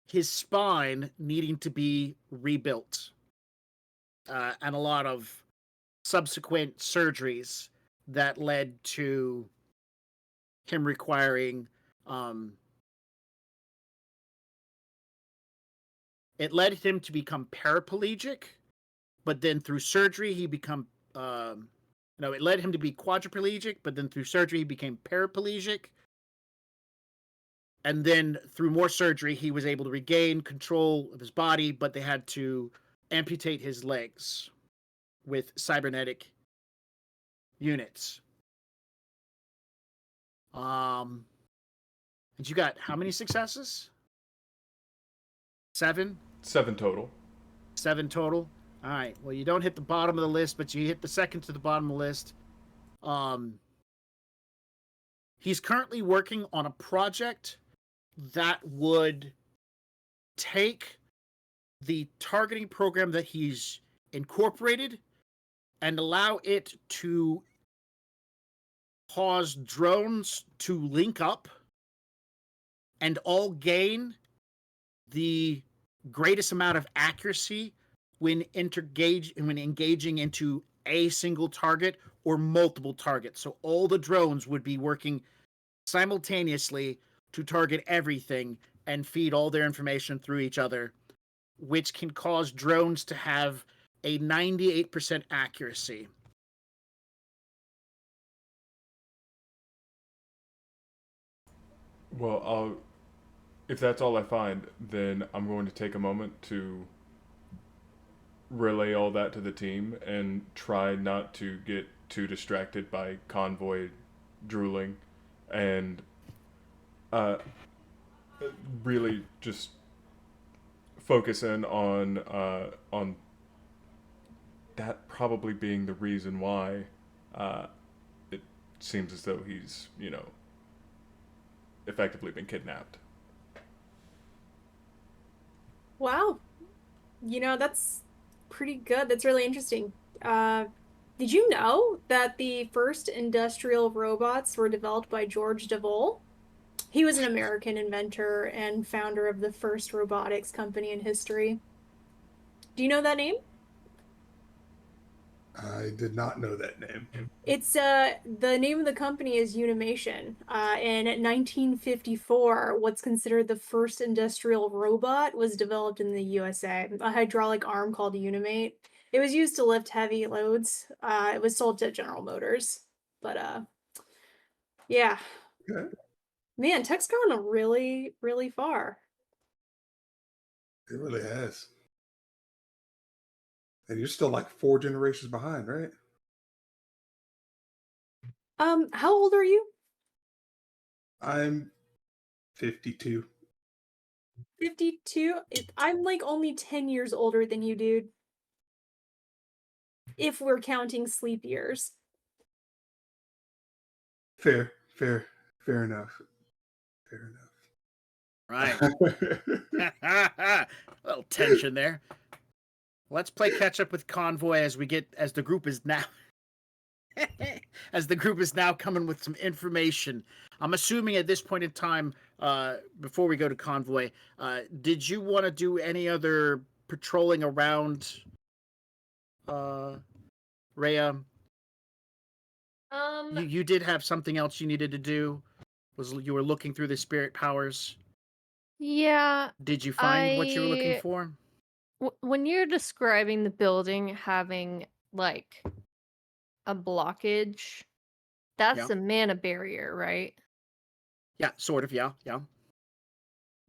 his spine needing to be rebuilt, and a lot of subsequent surgeries that led to him requiring it led him to become paraplegic, but then through surgery he become it led him to be quadriplegic, but then through surgery he became paraplegic, and then through more surgery he was able to regain control of his body, but they had to amputate his legs with cybernetic units. And you got how many successes? 7? 7 total. 7 total. All right. Well, you don't hit the bottom of the list, but you hit the second to the bottom of the list. He's currently working on a project that would take the targeting program that he's incorporated and allow it to cause drones to link up and all gain the greatest amount of accuracy when engaging into a single target or multiple targets. So all the drones would be working simultaneously to target everything and feed all their information through each other, which can cause drones to have a 98% accuracy. Well, if that's all I find, then I'm going to take a moment to relay all that to the team and try not to get too distracted by Convoy drooling, and really just focus in on that probably being the reason why it seems as though he's, effectively been kidnapped. Wow. That's pretty good. That's really interesting. Did you know that the first industrial robots were developed by George DeVol? He was an American inventor and founder of the first robotics company in history. Do you know that name? I did not know that name. It's the name of the company is Unimation. In 1954, what's considered the first industrial robot was developed in the USA. A hydraulic arm called Unimate. It was used to lift heavy loads. It was sold to General Motors. But yeah. Okay. Man, tech's gone really, really far. It really has. And you're still like 4 generations behind, right? How old are you? I'm 52. 52? I'm like only 10 years older than you, dude. If we're counting sleep years. Fair enough. Fair enough. Right. A little tension there. Let's play catch up with Convoy as the group is now coming with some information. I'm assuming at this point in time, before we go to Convoy, did you want to do any other patrolling around Rhea? You did have something else you needed to do. You were looking through the spirit powers. Yeah. Did you find what you were looking for? When you're describing the building having like a blockage. That's a mana barrier, right? Yeah, sort of. Yeah.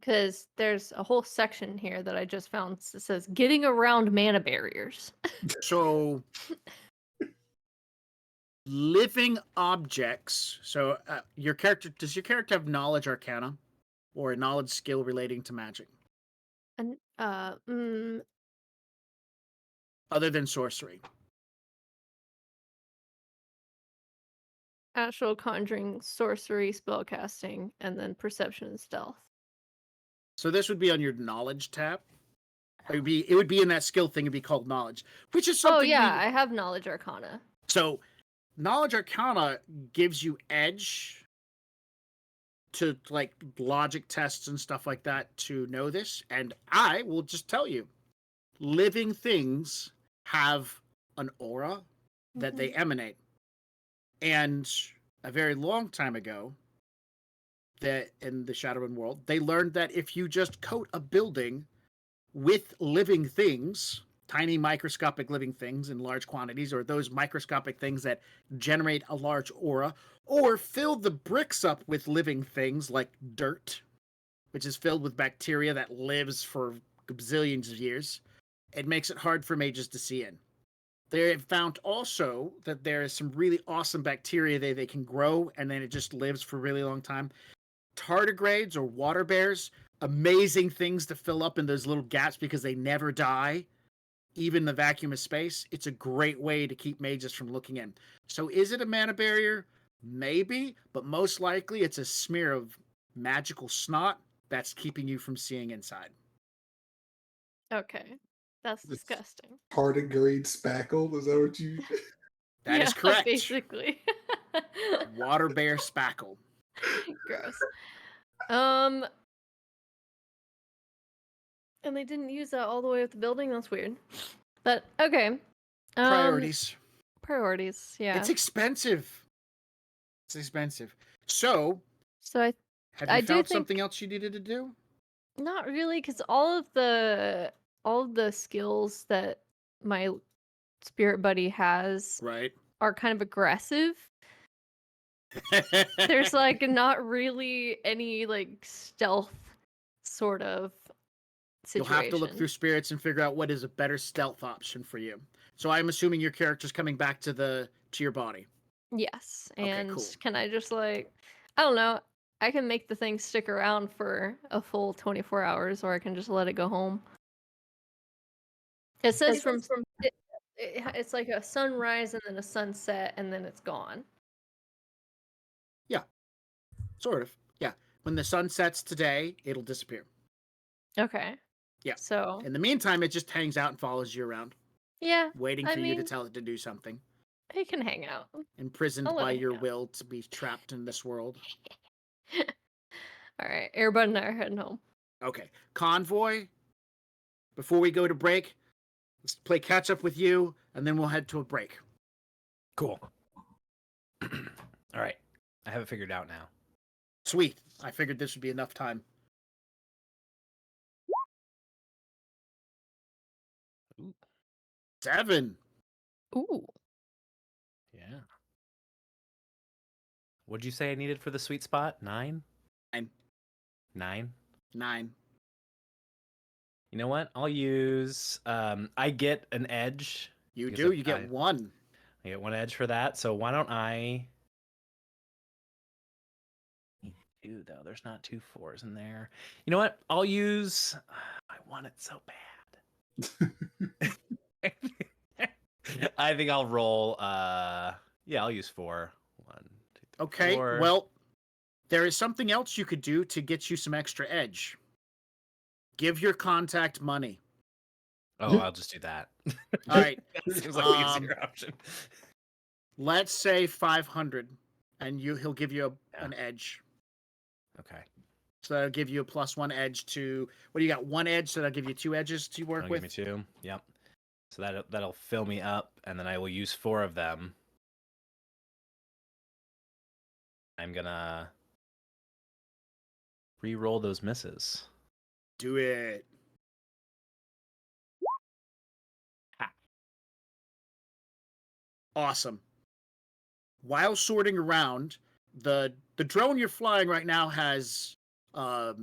Because there's a whole section here that I just found that says getting around mana barriers. So, living objects. So, does your character have knowledge arcana or a knowledge skill relating to magic And other than sorcery? actual conjuring, sorcery, spellcasting, and then perception and stealth. So this would be on your knowledge tab. It would be in that skill thing. It'd be called knowledge, which is something. Oh yeah, I have knowledge arcana. So, knowledge arcana gives you edge to like logic tests and stuff like that to know this. And I will just tell you, living things have an aura that they emanate. And a very long time ago, that in the Shadowrun world, they learned that if you just coat a building with living things, tiny microscopic living things in large quantities, or those microscopic things that generate a large aura, or fill the bricks up with living things like dirt, which is filled with bacteria that lives for bazillions of years, it makes it hard for mages to see in. They have found also that there is some really awesome bacteria they can grow, and then it just lives for a really long time. Tardigrades or water bears, amazing things to fill up in those little gaps because they never die, even in the vacuum of space. It's a great way to keep mages from looking in. So is it a mana barrier? Maybe, but most likely it's a smear of magical snot that's keeping you from seeing inside. Okay. That's disgusting. Tardigrade spackle, is that what you... That is correct. Basically. Water bear spackle. Gross. And they didn't use that all the way up the building? That's weird. But, okay. Priorities. Priorities, yeah. It's expensive. It's expensive. So I have you do found think- something else you needed to do? Not really, because all of the skills that my spirit buddy has Right. are kind of aggressive. There's like not really any like stealth sort of situation. You'll have to look through spirits and figure out what is a better stealth option for you. So I'm assuming your character's coming back to your body. Yes, Okay, and cool. can I just like, I don't know, I can make the thing stick around for a full 24 hours, or I can just let it go home. It says it's like a sunrise and then a sunset, and then it's gone. Yeah. Sort of. Yeah. When the sun sets today, it'll disappear. Okay. Yeah. So in the meantime, it just hangs out and follows you around. Yeah. Waiting for you to tell it to do something. It can hang out. Imprisoned I'll let by it hang your out. will to be trapped in this world. All right, Airbud and I are heading home. Okay. Convoy, before we go to break, let's play catch up with you, and then we'll head to a break. Cool. All right. I have it figured out now. Sweet. I figured this would be enough time. Ooh. 7. Ooh. Yeah. What'd you say I needed for the sweet spot? 9? 9. 9? 9. You know what? I'll use. I get an edge. You because do. You get 1. I get 1 edge for that. So why don't I? 2 though. There's not 2 4s in there. You know what? I'll use. I want it so bad. I think I'll roll. Yeah, I'll use 4. 1, 2, 3, Okay. 4. Well, there is something else you could do to get you some extra edge. Give your contact money. Oh, I'll just do that. All right. That seems like the easier option. Let's say 500, and he'll give you an edge. Okay. So that'll give you a +1 edge to. What do you got? 1 edge, so that'll give you 2 edges to work That'll with. give me 2. Yep. So that'll fill me up, and then I will use 4 of them. I'm gonna re-roll those misses. Do it. Ha. Awesome. while sorting around, the drone you're flying right now has a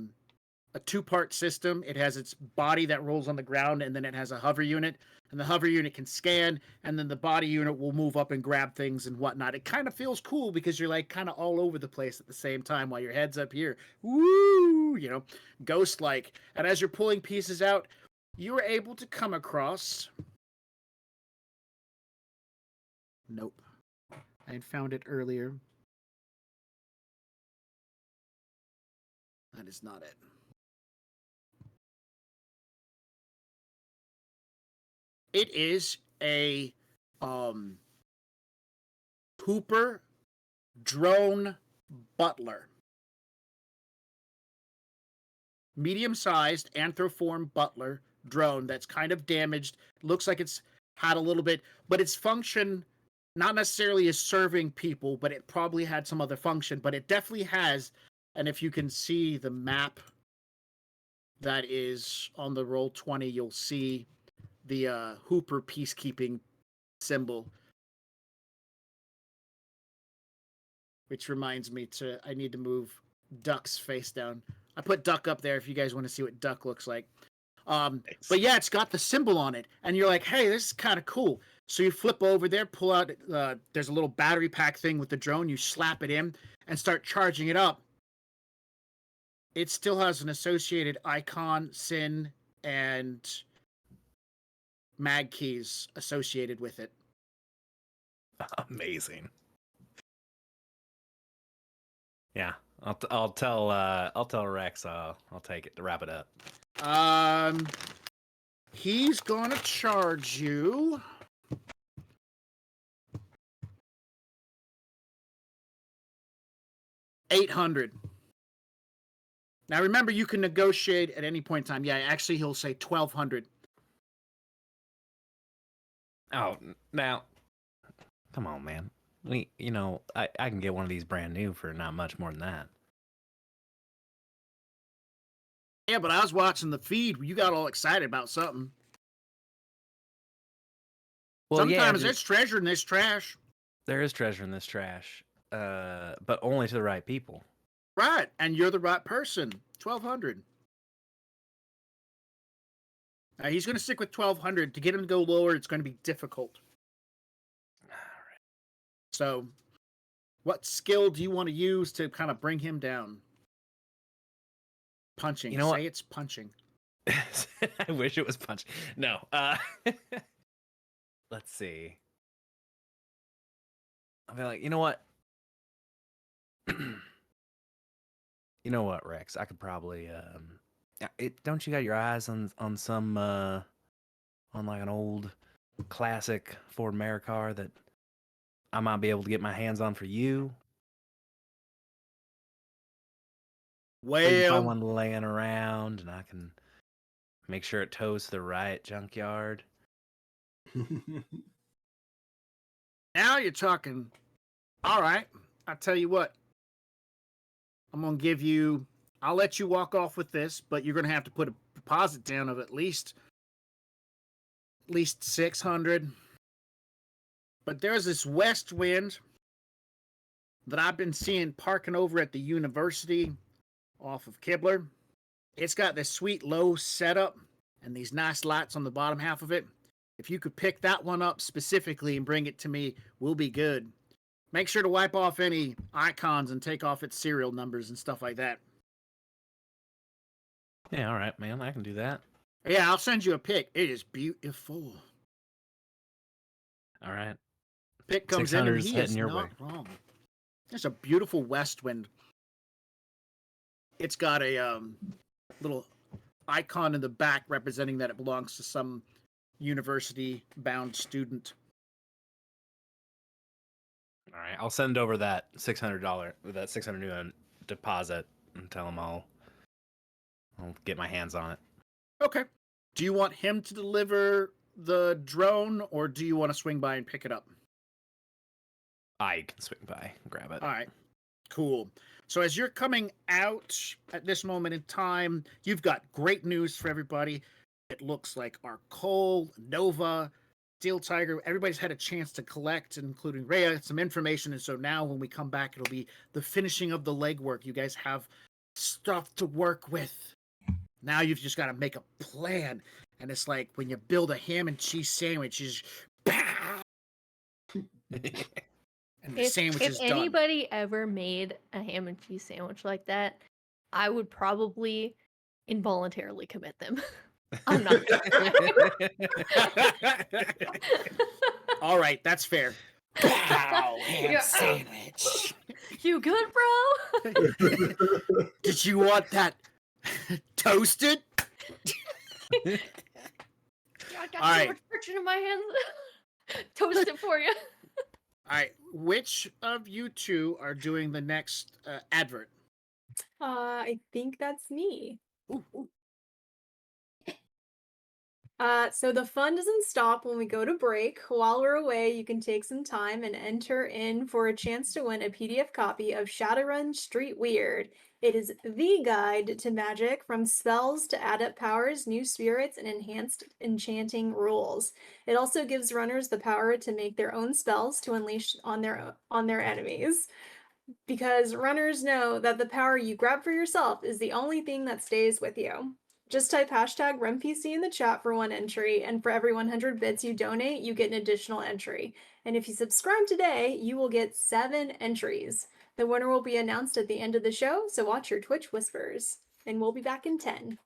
2-part system. It has its body that rolls on the ground, and then it has a hover unit. And the hover unit can scan, and then the body unit will move up and grab things and whatnot. It kind of feels cool because you're like kind of all over the place at the same time while your head's up here. Woo! You know, ghost-like. And as you're pulling pieces out, you were able to come across... Nope. I had found it earlier. That is not it. It is a Hooper drone butler. Medium-sized anthroform butler drone that's kind of damaged. Looks like it's had a little bit, but its function, not necessarily as serving people, but it probably had some other function, but it definitely has. And if you can see the map that is on the Roll20, you'll see the Hooper peacekeeping symbol. Which reminds me I need to move Duck's face down. I put Duck up there if you guys want to see what Duck looks like. But yeah, it's got the symbol on it. And you're like, hey, this is kind of cool. So you flip over there, pull out, there's a little battery pack thing with the drone. You slap it in and start charging it up. It still has an associated icon, SIN, and mag keys associated with it. Amazing. Yeah, I'll tell Rex. I'll take it to wrap it up. He's gonna charge you $800. Now remember, you can negotiate at any point in time. Yeah, actually, he'll say $1,200. Oh, now, come on, man. I can get one of these brand new for not much more than that. Yeah, but I was watching the feed. You got all excited about something. Well, sometimes there's treasure in this trash. There is treasure in this trash, but only to the right people. Right, and you're the right person. $1,200. Now, he's going to stick with $1,200. To get him to go lower, it's going to be difficult. All right. So, what skill do you want to use to kind of bring him down? Punching. Say it's punching. I wish it was punching. No. Let's see. I feel like, you know what? You know what, Rex? I could probably don't you got your eyes on some on like an old classic Ford Americar that I might be able to get my hands on for you? Maybe find one laying around and I can make sure it tows to the right junkyard. Now you're talking. All right, I'll tell you what. I'm going to give you, I'll let you walk off with this, but you're going to have to put a deposit down of at least $600. But there's this west wind that I've been seeing parking over at the university off of Kibler. It's got this sweet low setup and these nice lights on the bottom half of it. If you could pick that one up specifically and bring it to me, we'll be good. Make sure to wipe off any icons and take off its serial numbers and stuff like that. Yeah, all right, man. I can do that. Yeah, I'll send you a pic. It is beautiful. All right. Pic comes in and he is your not way. wrong. There's a beautiful west wind. It's got a little icon in the back representing that it belongs to some university-bound student. All right, I'll send over that $600 deposit and tell him I'll get my hands on it. Okay. Do you want him to deliver the drone, or do you want to swing by and pick it up? I can swing by and grab it. All right. Cool. So as you're coming out at this moment in time, you've got great news for everybody. It looks like Arcole, Nova, Steel Tiger, everybody's had a chance to collect, including Rhea, some information. And so now when we come back, it'll be the finishing of the legwork. You guys have stuff to work with. Now you've just got to make a plan. And it's like when you build a ham and cheese sandwich, you just and the sandwich is if done. anybody ever made a ham and cheese sandwich like that, I would probably involuntarily commit them. I'm not gonna All right, that's fair. Wow, ham Yeah. sandwich. You good, bro? Did you want that toasted? Yeah, I got All so right. much friction in my hands. Toast it for you. All right, which of you two are doing the next advert? I think that's me. Ooh, ooh. So the fun doesn't stop when we go to break. While we're away, you can take some time and enter in for a chance to win a PDF copy of Shadowrun Street Weird. It is the guide to magic, from spells to adept powers, new spirits, and enhanced enchanting rules. It also gives runners the power to make their own spells to unleash on their enemies. Because runners know that the power you grab for yourself is the only thing that stays with you. Just type hashtag RunPC in the chat for one entry, and for every 100 bits you donate, you get an additional entry. And if you subscribe today, you will get 7 entries. The winner will be announced at the end of the show, so watch your Twitch whispers. And we'll be back in 10.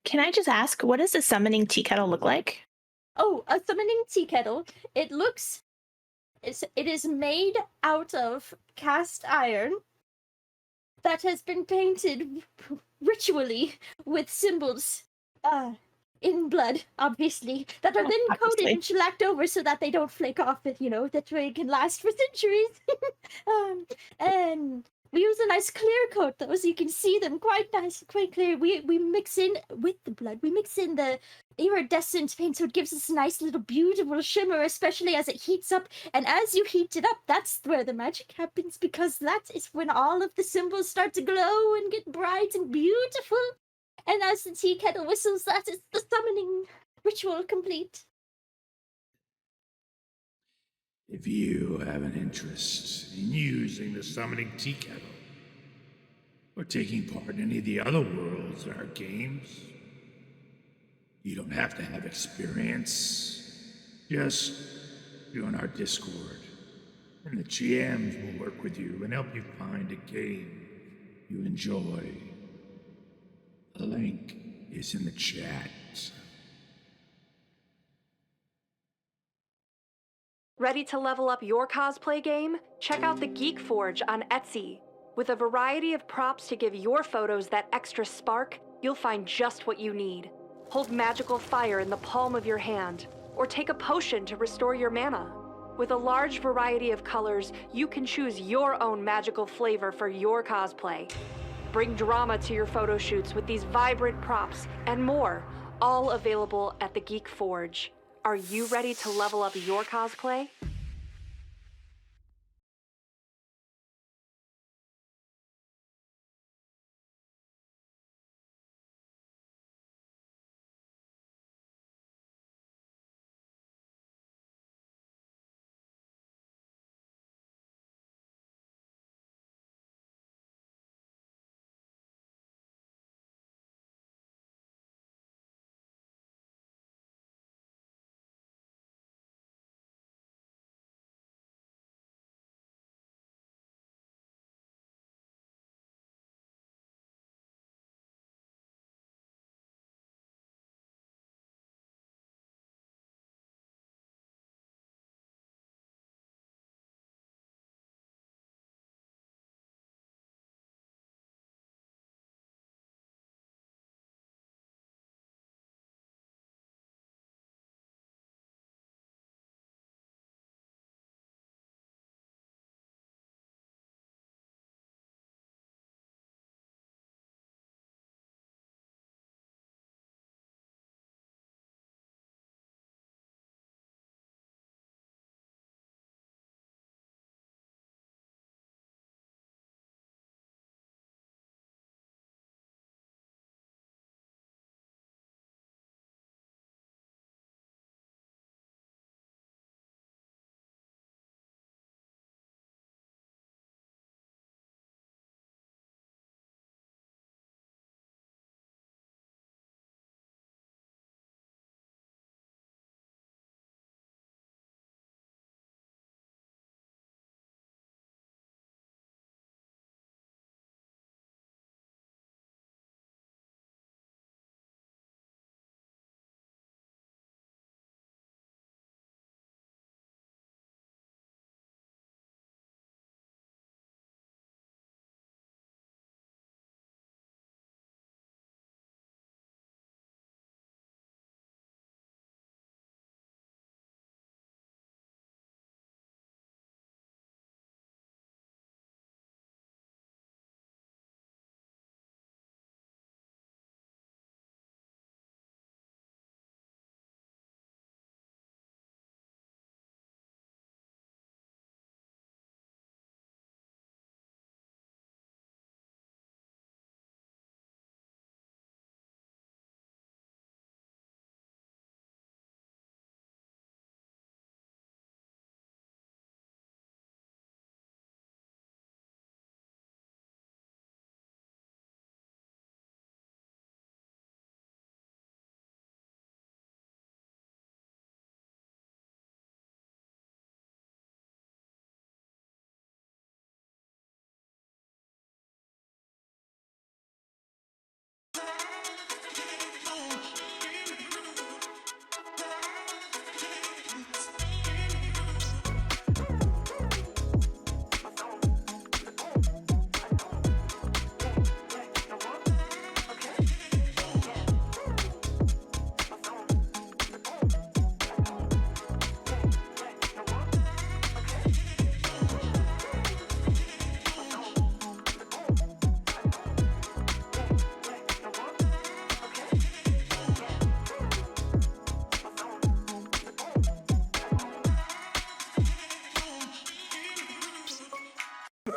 Can I just ask, what does a summoning tea kettle look like? Oh, a summoning tea kettle. It is made out of cast iron that has been painted ritually with symbols in blood, obviously, that are then coated Obviously. and shellacked over so that they don't flake off, that way it can last for centuries. And We use a nice clear coat though, so you can see them quite nice, quite clear. We mix in with the blood. We mix in the iridescent paint, so it gives us a nice little beautiful shimmer, especially as it heats up. And as you heat it up, that's where the magic happens, because that is when all of the symbols start to glow and get bright and beautiful. And as the tea kettle whistles, that is the summoning ritual complete. If you have an interest in using the summoning tea kettle, or taking part in any of the other worlds in our games, you don't have to have experience. Just join our Discord, and the GMs will work with you and help you find a game you enjoy. The link is in the chat. Ready to level up your cosplay game? Check out the Geek Forge on Etsy. With a variety of props to give your photos that extra spark, you'll find just what you need. Hold magical fire in the palm of your hand, or take a potion to restore your mana. With a large variety of colors, you can choose your own magical flavor for your cosplay. Bring drama to your photo shoots with these vibrant props and more, all available at the Geek Forge. Are you ready to level up your cosplay?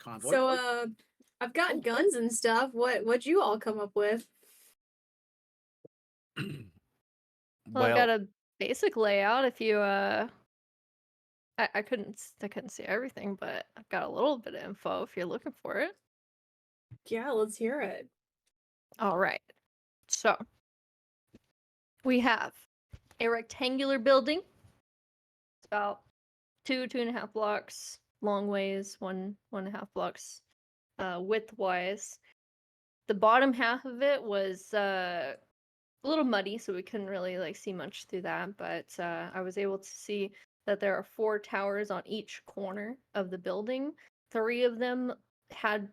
Convoy. So, I've got guns and stuff. What'd you all come up with? Well, I've got a basic layout. If you I couldn't see everything, but I've got a little bit of info if you're looking for it. Yeah, let's hear it. All right. So we have a rectangular building. It's about 2.5 blocks long ways, 1.5 blocks width-wise. The bottom half of it was a little muddy, so we couldn't really like see much through that, but I was able to see that there are 4 towers on each corner of the building. 3 of them had,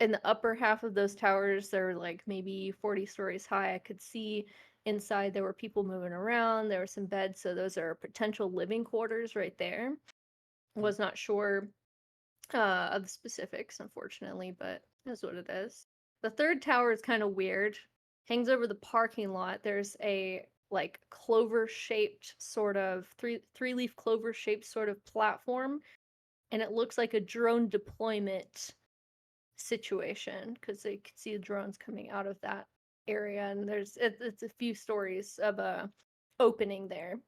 in the upper half of those towers, they're like maybe 40 stories high. I could see inside there were people moving around, there were some beds, so those are potential living quarters right there. Was not sure of the specifics, unfortunately, but that's what it is. The 3rd tower is kind of weird. Hangs over the parking lot. There's a like clover shaped sort of three leaf clover shaped sort of platform, and it looks like a drone deployment situation because they could see the drones coming out of that area, and it's a few stories of a opening there.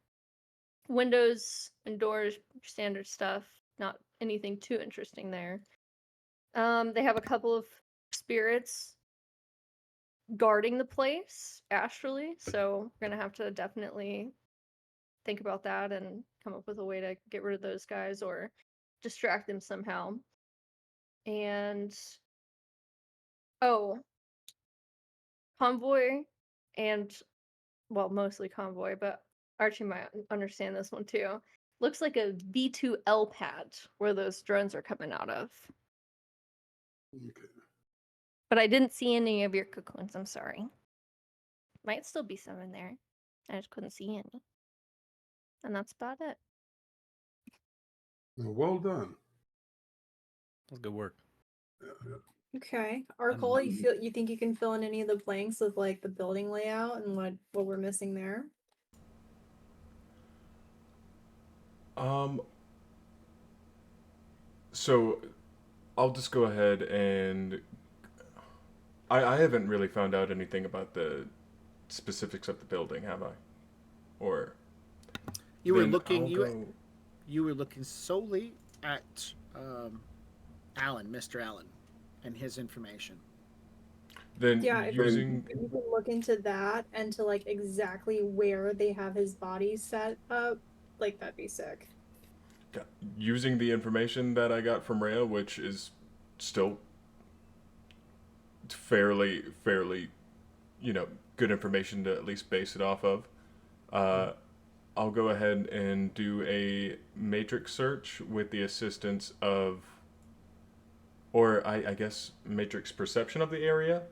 Windows and doors, standard stuff. Not anything too interesting there. They have a couple of spirits guarding the place astrally, so we're gonna have to definitely think about that and come up with a way to get rid of those guys or distract them somehow. And Convoy and, well, mostly Convoy, but Archie might understand this one too. Looks like a V2L pad where those drones are coming out of. Okay. But I didn't see any of your cocoons, I'm sorry. Might still be some in there. I just couldn't see any. And that's about it. Well done. That's good work. Okay. Arcole, you think you can fill in any of the blanks with like the building layout and what we're missing there? So I'll just go ahead and I haven't really found out anything about the specifics of the building, have I? Or You were then looking I'll go- you were looking solely at Allen, Mr. Allen, and his information. Then Yeah, if using you can look into that and to like exactly where they have his body set up, like that'd be sick. using the information that I got from Rhea, which is still fairly, good information to at least base it off of. I'll go ahead and do a matrix search with the assistance of, or I guess matrix perception of the area,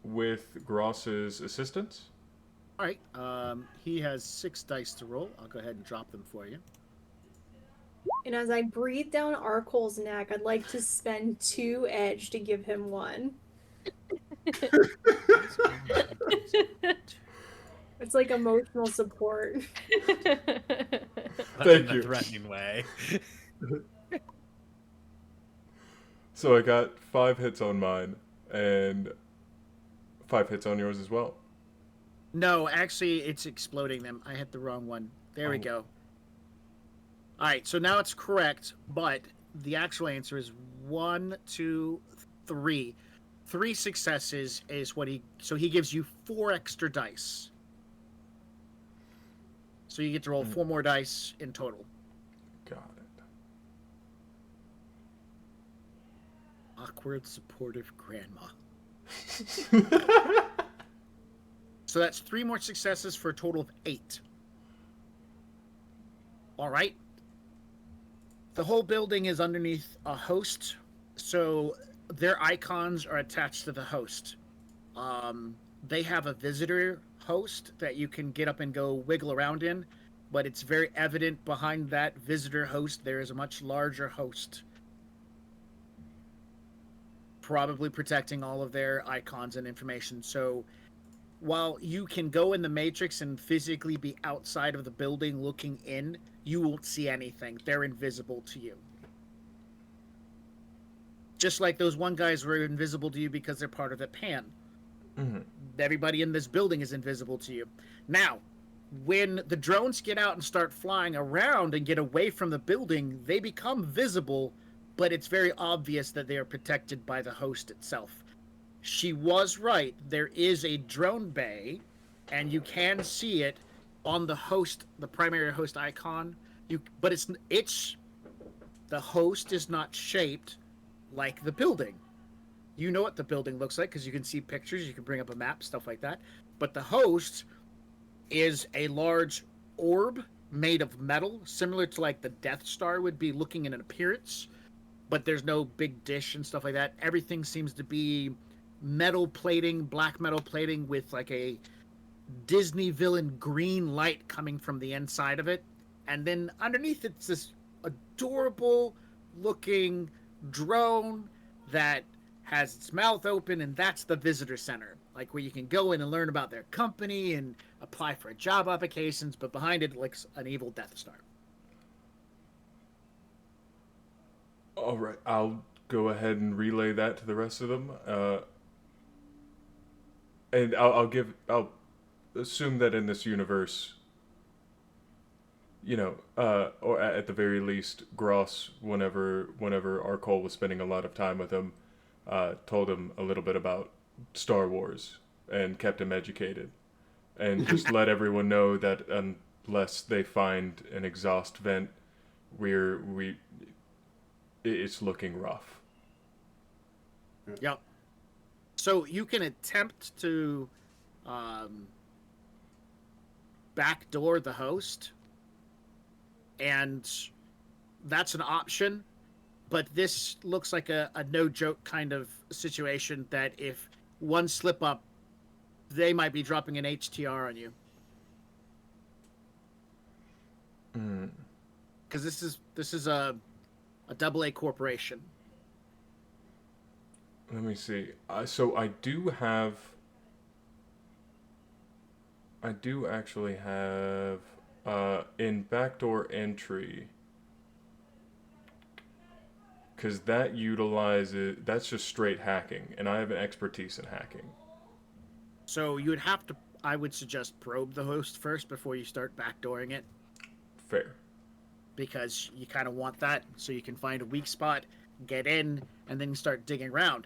with Gross's assistance. All right. He has 6 dice to roll. I'll go ahead and drop them for you. And as I breathe down Arcole's neck, I'd like to spend 2 edge to give him 1. It's like emotional support. Thank you. Threatening way. So I got 5 hits on mine, and 5 hits on yours as well. No, actually, it's exploding them. I hit the wrong one. There we go. All right, so now it's correct, but the actual answer is 1, 2, 3. 3 successes is what he. So he gives you 4 extra dice. So you get to roll 4 more dice in total. Got it. Awkward, supportive grandma. So that's 3 more successes for a total of 8. All right. The whole building is underneath a host, so their icons are attached to the host. They have a visitor host that you can get up and go wiggle around in, but it's very evident behind that visitor host there is a much larger host, probably protecting all of their icons and information. So while you can go in the matrix and physically be outside of the building looking in, you won't see anything. They're invisible to you. Just like those one guys were invisible to you because they're part of the pan. Everybody in this building is invisible to you. Now, when the drones get out and start flying around and get away from the building, they become visible, but it's very obvious that they are protected by the host itself. She was right. There is a drone bay, and you can see it on the host, the primary host icon. But it's the host is not shaped like the building. You know what the building looks like because you can see pictures, you can bring up a map, stuff like that. But the host is a large orb made of metal, similar to like the Death Star would be looking in an appearance, but there's no big dish and stuff like that. Everything seems to be metal plating, black metal plating with like a Disney villain green light coming from the inside of it. And then underneath it's this adorable looking drone that has its mouth open, and that's the visitor center, like where you can go in and learn about their company and apply for job applications, but behind it looks an evil Death Star. All right, I'll go ahead and relay that to the rest of them, and I'll assume that in this universe, or at the very least, Gross, whenever Arkol was spending a lot of time with him, told him a little bit about Star Wars and kept him educated, and just let everyone know that unless they find an exhaust vent, it's looking rough. Yep. So you can attempt to backdoor the host, and that's an option. But this looks like a no-joke kind of situation that if one slip-up, they might be dropping an HTR on you. Because this is a AA corporation. Let me see. So I do actually have in backdoor entry, because that's just straight hacking, and I have an expertise in hacking. So you would have to, I would suggest, probe the host first before you start backdooring it. Fair. Because you kind of want that so you can find a weak spot, get in, and then start digging around.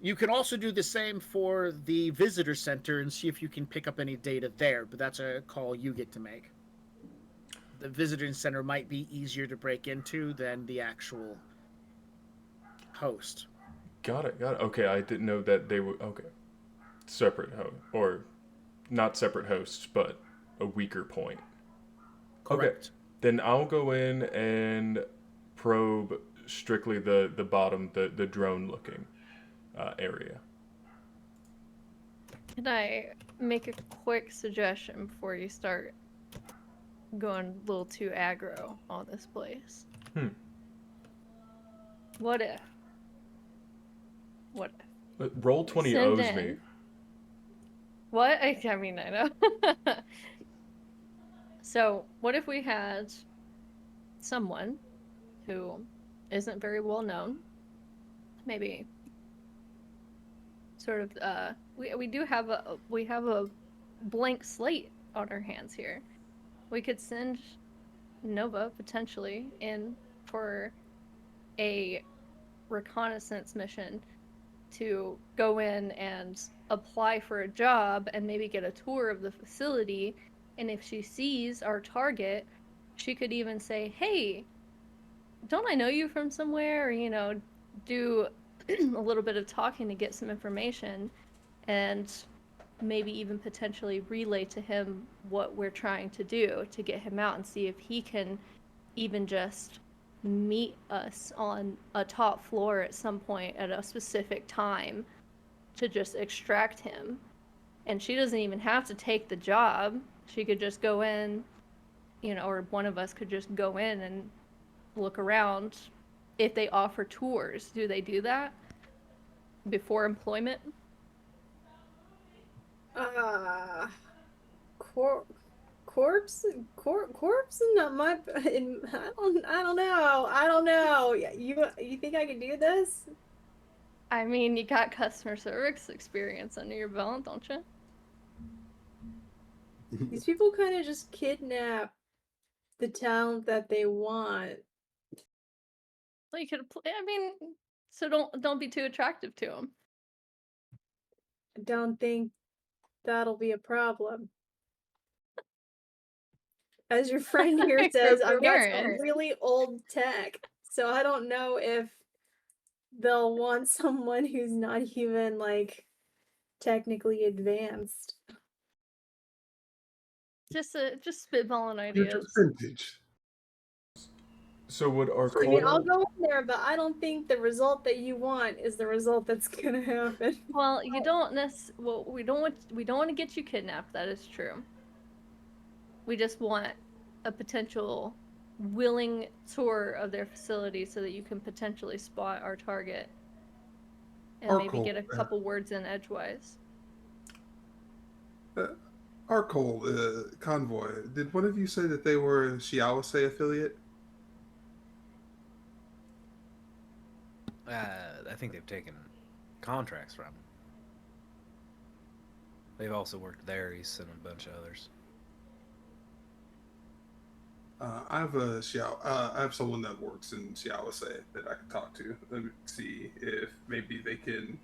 You can also do the same for the visitor center and see if you can pick up any data there, but that's a call you get to make. The visitor center might be easier to break into than the actual host. Got it. Okay, I didn't know that they were separate or not separate hosts, but a weaker point. Correct. Okay, then I'll go in and probe strictly the bottom, the drone looking area. Can I make a quick suggestion before you start going a little too aggro on this place? What if? Roll 20 owes me. What? I mean, I know. So, what if we had someone who isn't very well known, maybe sort of, we have a blank slate on our hands here. We could send Nova potentially in for a reconnaissance mission to go in and apply for a job and maybe get a tour of the facility. And if she sees our target, she could even say, hey, don't I know you from somewhere? Or, do a little bit of talking to get some information and maybe even potentially relay to him what we're trying to do to get him out and see if he can even just meet us on a top floor at some point at a specific time to just extract him. And she doesn't even have to take the job. She could just go in, or one of us could just go in and look around. If they offer tours, do they do that before employment? corpse? Corpse? Not my. I don't know. You think I can do this? I mean, you got customer service experience under your belt, don't you? These people kind of just kidnap the talent that they want. Well, you could. I mean, so don't be too attractive to them. I don't think that'll be a problem. As your friend here says, I've got some really old tech, so I don't know if they'll want someone who's not even like technically advanced. Just spitballing Future ideas. vintage. So would our I mean, I'll go in there, but I don't think the result that you want is the result that's gonna happen. Well, you don't well, we don't want to get you kidnapped. That is true. We just want a potential willing tour of their facility so that you can potentially spot our target and maybe get a couple words in edgewise. Arcole, Convoy, did one of you say that they were a Shiawase affiliate? I think they've taken contracts from them. They've also worked with Ares and a bunch of others. I have someone that works in Shiawase that I could talk to. Let me see if maybe they can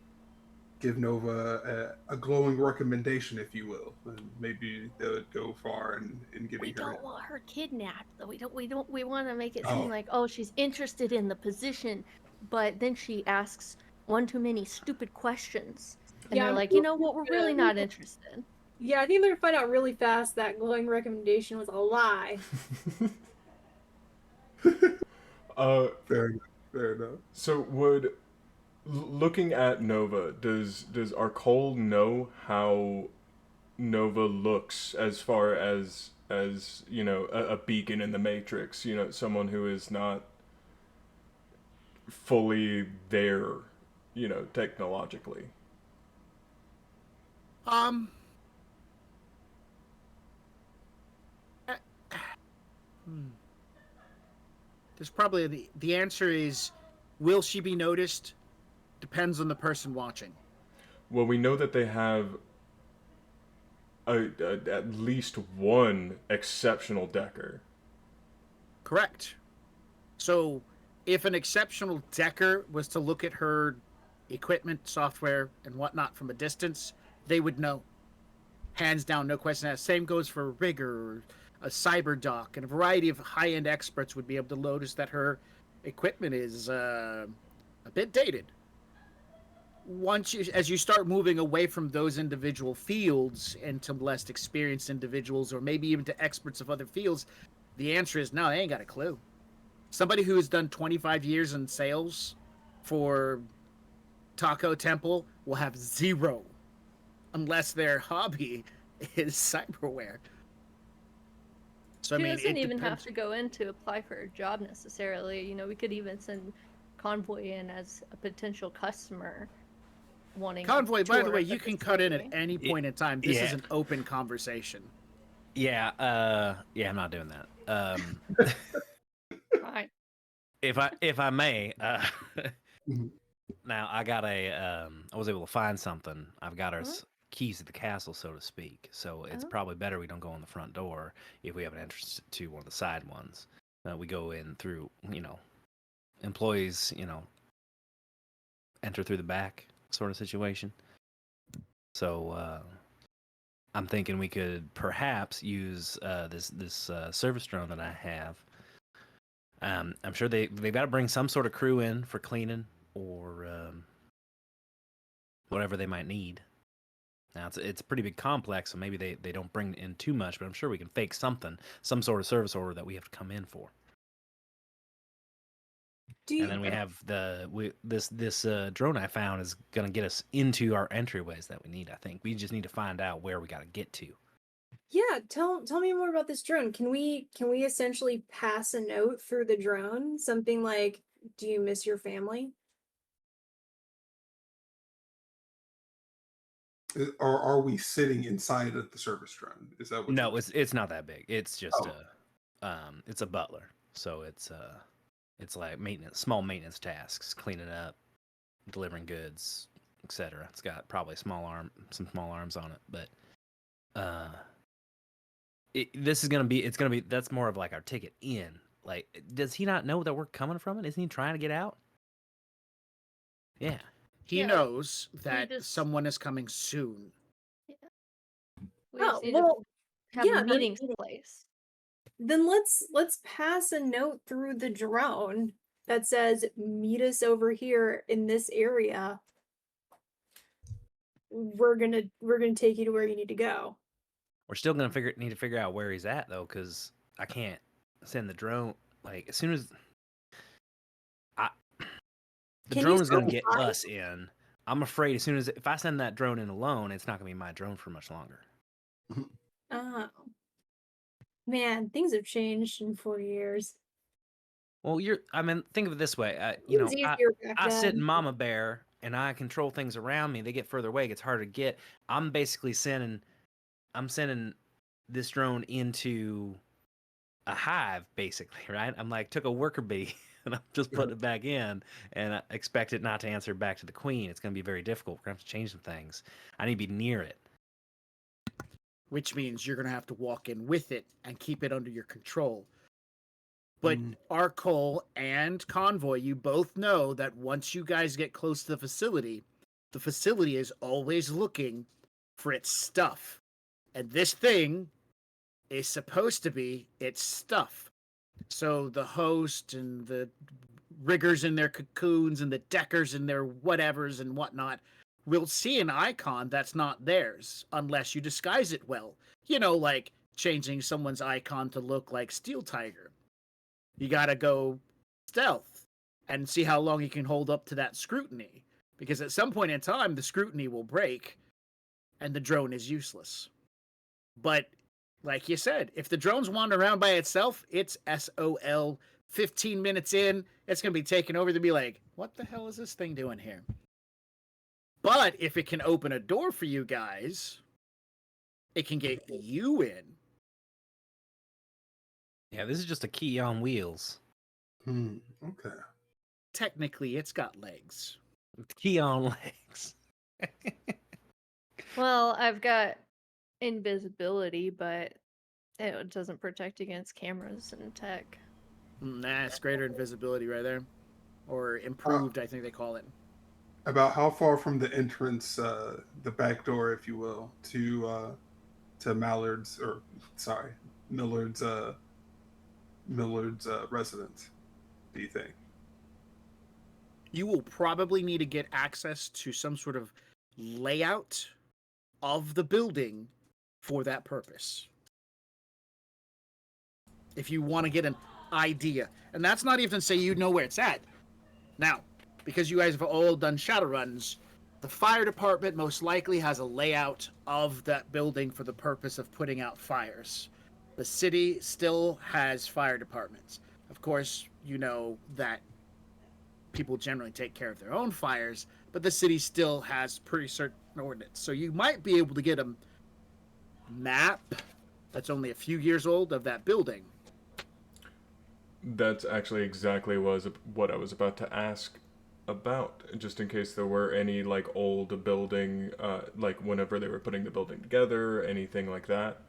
give Nova a glowing recommendation, if you will, and maybe they would go far in giving We her. don't want her kidnapped, though. We want to make it seem like, oh, she's interested in the position, but then she asks one too many stupid questions, and they're like, you know what, we're really not interested. Yeah, I think they're gonna find out really fast that glowing recommendation was a lie. Fair enough. Fair enough. So would looking at Nova, does Arcole know how Nova looks as far as you know a beacon in the Matrix? You know, someone who is not fully there, you know, technologically. There's probably the answer is, will she be noticed? Depends on the person watching. Well, we know that they have at least one exceptional decker. Correct. So, if an exceptional decker was to look at her equipment, software, and whatnot from a distance, they would know. Hands down, no question asked. Same goes for a rigger, a cyber doc, and a variety of high-end experts would be able to notice that her equipment is a bit dated. As you start moving away from those individual fields into less experienced individuals, or maybe even to experts of other fields, the answer is no, they ain't got a clue. Somebody who has done 25 years in sales for Taco Temple will have zero, unless their hobby is cyberware. So She I mean, doesn't it even depends. have to go in to apply for a job necessarily. You know, we could even send Convoy in as a potential customer wanting. Convoy, by the tour way, of you can cut in at any Yeah. point in time. This is Yeah. an open conversation. Yeah, I'm not doing that. Right. If I may, Mhm. now I was able to find something. I've got our keys to the castle, so to speak. So it's probably better we don't go in the front door if we have an entrance to one of the side ones. We go in through, you know, employees, you know, enter through the back sort of situation. So I'm thinking we could perhaps use this service drone that I have. I'm sure they've got to bring some sort of crew in for cleaning or whatever they might need. Now it's a pretty big complex, so maybe they don't bring in too much, but I'm sure we can fake something, some sort of service order that we have to come in for. And then we have this drone I found is gonna get us into our entryways that we need. I think we just need to find out where we got to get to. Yeah, tell me more about this drone. Can we essentially pass a note through the drone? Something like, "Do you miss your family?" Or are we sitting inside of the service drone? Is that what? No, it's not that big. It's just Oh. it's a butler, so it's like small maintenance tasks, cleaning up, delivering goods, etc. It's got probably some small arms on it, but this is it's gonna be that's more of like our ticket in. Like, does he not know that we're coming from it? Isn't he trying to get out? Yeah. He Yeah, knows we that just- someone is coming soon. We Oh, just need well, to have yeah, a meeting place. Then let's pass a note through the drone that says meet us over here in this area. We're gonna take you to where you need to go. We're still gonna need to figure out where he's at though, because I can't send the drone. Like, as soon as the Can you drone is gonna still get fly? us in, I'm afraid as soon as if I send that drone in alone, it's not gonna be my drone for much longer. Oh. Man, things have changed in 4 years. Well, I mean, think of it this way. It was easier back I sit in then. Mama Bear and I control things around me. They get further away, it gets harder to get. I'm basically sending this drone into a hive, basically, right? I'm like, took a worker bee and I'm just putting it back in and I expect it not to answer back to the queen. It's going to be very difficult. We're going to have to change some things. I need to be near it. Which means you're going to have to walk in with it and keep it under your control. But Arcole and Convoy, you both know that once you guys get close to the facility is always looking for its stuff. And this thing is supposed to be its stuff. So the host and the riggers in their cocoons and the deckers in their whatevers and whatnot will see an icon that's not theirs unless you disguise it well. You know, like changing someone's icon to look like Steel Tiger. You gotta go stealth and see how long you can hold up to that scrutiny. Because at some point in time, the scrutiny will break and the drone is useless. But like you said, if the drone's wandering around by itself, it's SOL. 15 minutes in, it's going to be taken over to be like, what the hell is this thing doing here? But if it can open a door for you guys, it can get you in. Yeah, this is just a key on wheels. Okay. Technically, it's got legs. Key on legs. Well, I've got invisibility, but it doesn't protect against cameras and tech. Nah, it's greater invisibility right there. Or improved, I think they call it. About how far from the entrance, the back door, if you will, to Millard's residence, do you think? You will probably need to get access to some sort of layout of the building for that purpose. If you want to get an idea. And that's not even to say you know where it's at. Now, because you guys have all done Shadowruns, the fire department most likely has a layout of that building for the purpose of putting out fires. The city still has fire departments. Of course, you know that people generally take care of their own fires, but the city still has pretty certain ordinance. So you might be able to get a map that's only a few years old of that building. That's actually exactly what I was about to ask about, just in case there were any like old building, like whenever they were putting the building together, anything like that.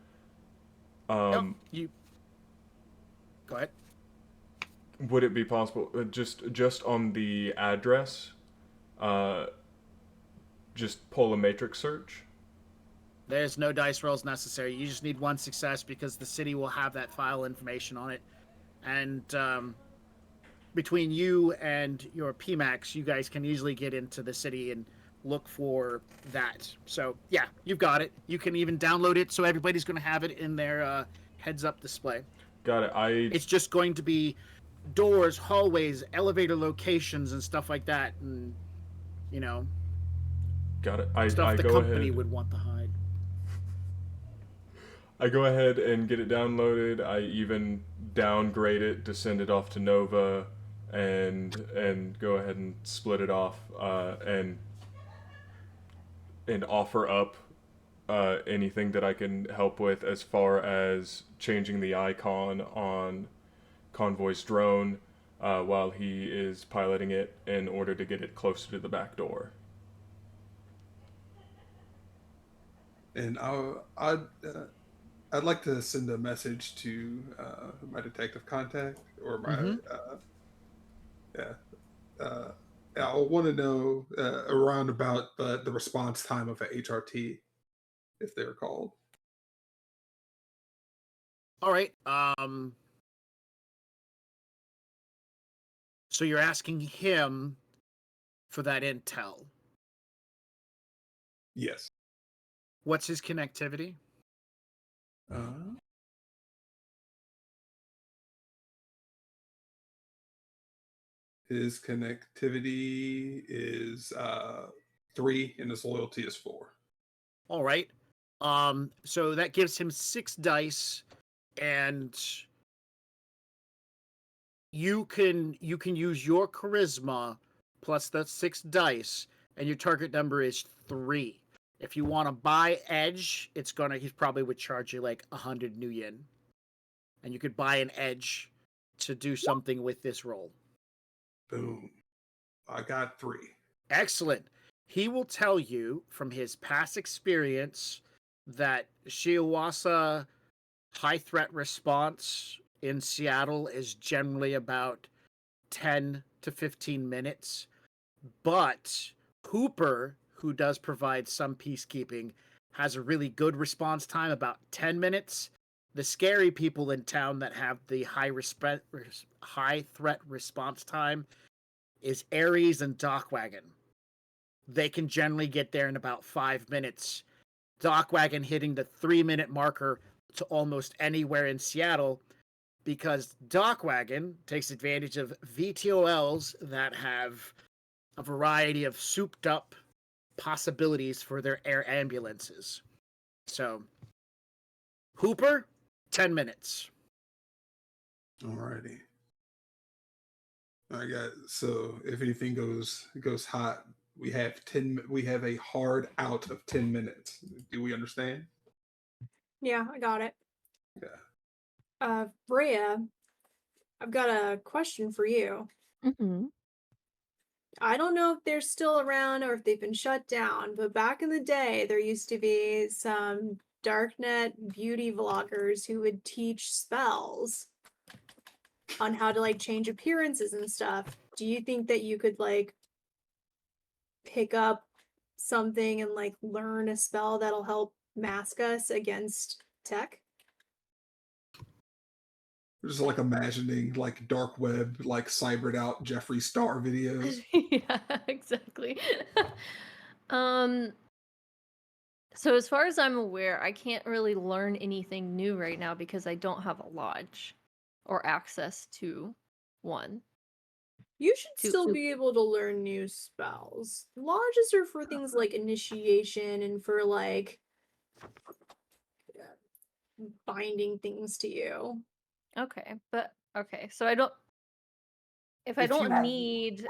You go ahead. Would it be possible, just on the address, just pull a matrix search? There's no dice rolls necessary. You just need one success because the city will have that file information on it. And between you and your PMAX, you guys can easily get into the city and look for that. So, yeah, you've got it. You can even download it so everybody's going to have it in their heads-up display. Got it. It's just going to be doors, hallways, elevator locations, and stuff like that. And, you know, got it. Stuff the company would want to hide. I go ahead and get it downloaded. I even downgrade it to send it off to Nova, and go ahead and split it off. And and offer up anything that I can help with as far as changing the icon on Convoy's drone while he is piloting it in order to get it closer to the back door. And I'd like to send a message to my detective contact or my yeah. I want to know around about the response time of a HRT, if they're called. All right. So you're asking him for that intel. Yes. What's his connectivity? His connectivity is 3, and his loyalty is 4. All right. So that gives him 6 dice, and you can use your charisma plus the 6 dice, and your target number is 3. If you want to buy edge, he probably would charge you like 100 new yen, and you could buy an edge to do something with this roll. Boom. I got 3. Excellent. He will tell you from his past experience that Shiawase high threat response in Seattle is generally about 10 to 15 minutes. But Hooper, who does provide some peacekeeping, has a really good response time, about 10 minutes. The scary people in town that have the high threat response time is Aries and Dockwagon. They can generally get there in about 5 minutes. Dockwagon hitting the 3-minute marker to almost anywhere in Seattle, because Dockwagon takes advantage of VTOLs that have a variety of souped up possibilities for their air ambulances. So, Hooper, 10 minutes. Alrighty. I got, so if anything goes hot, we have a hard out of 10 minutes. Do we understand? Yeah, I got it. Yeah. Rhea, I've got a question for you. Mm-hmm. I don't know if they're still around or if they've been shut down, but back in the day, there used to be some darknet beauty vloggers who would teach spells on how to like change appearances and stuff. Do you think that you could like pick up something and like learn a spell that'll help mask us against tech? Just like imagining like dark web, like cybered out Jeffree Star videos. Yeah, exactly. So as far as I'm aware, I can't really learn anything new right now because I don't have a lodge or access to one. You should still be able to learn new spells. Lodges are for things like initiation and for like binding things to you. Okay, but okay, so I don't if I If you- don't need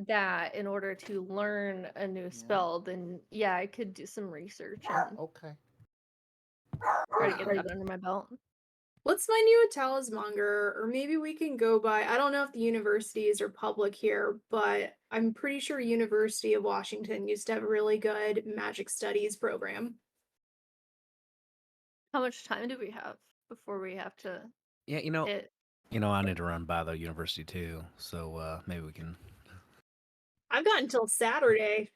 that in order to learn a new spell, then yeah, I could do some research and Okay. try to get that under my belt. Let's find you a talismonger, or maybe we can go by. I don't know if the universities are public here, but I'm pretty sure University of Washington used to have a really good magic studies program. How much time do we have before we have to Yeah, hit? I need to run by the university too, so maybe we can. I've got until Saturday.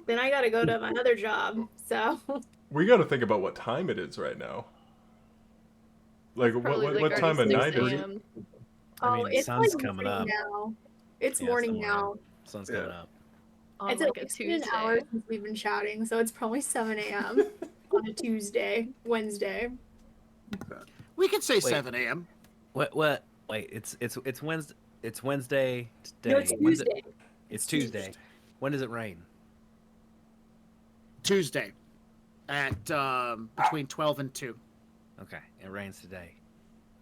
Then I gotta go to my other job. So We got to think about what time it is right now. Like what time of night is it? I mean, it's sun's like coming morning up. now. It's Yeah, morning it's the now. morning. Sun's coming up. On It's like at a least been an Tuesday. hour since we've been chatting, so it's probably 7 a.m. on a Tuesday, Wednesday. We could say Wait. 7 a.m. What? Wait, it's Wednesday. It's Wednesday today. No, it's When's it- Tuesday. It's Tuesday. When does it rain? Tuesday at between 12 and 2. Okay, it rains today.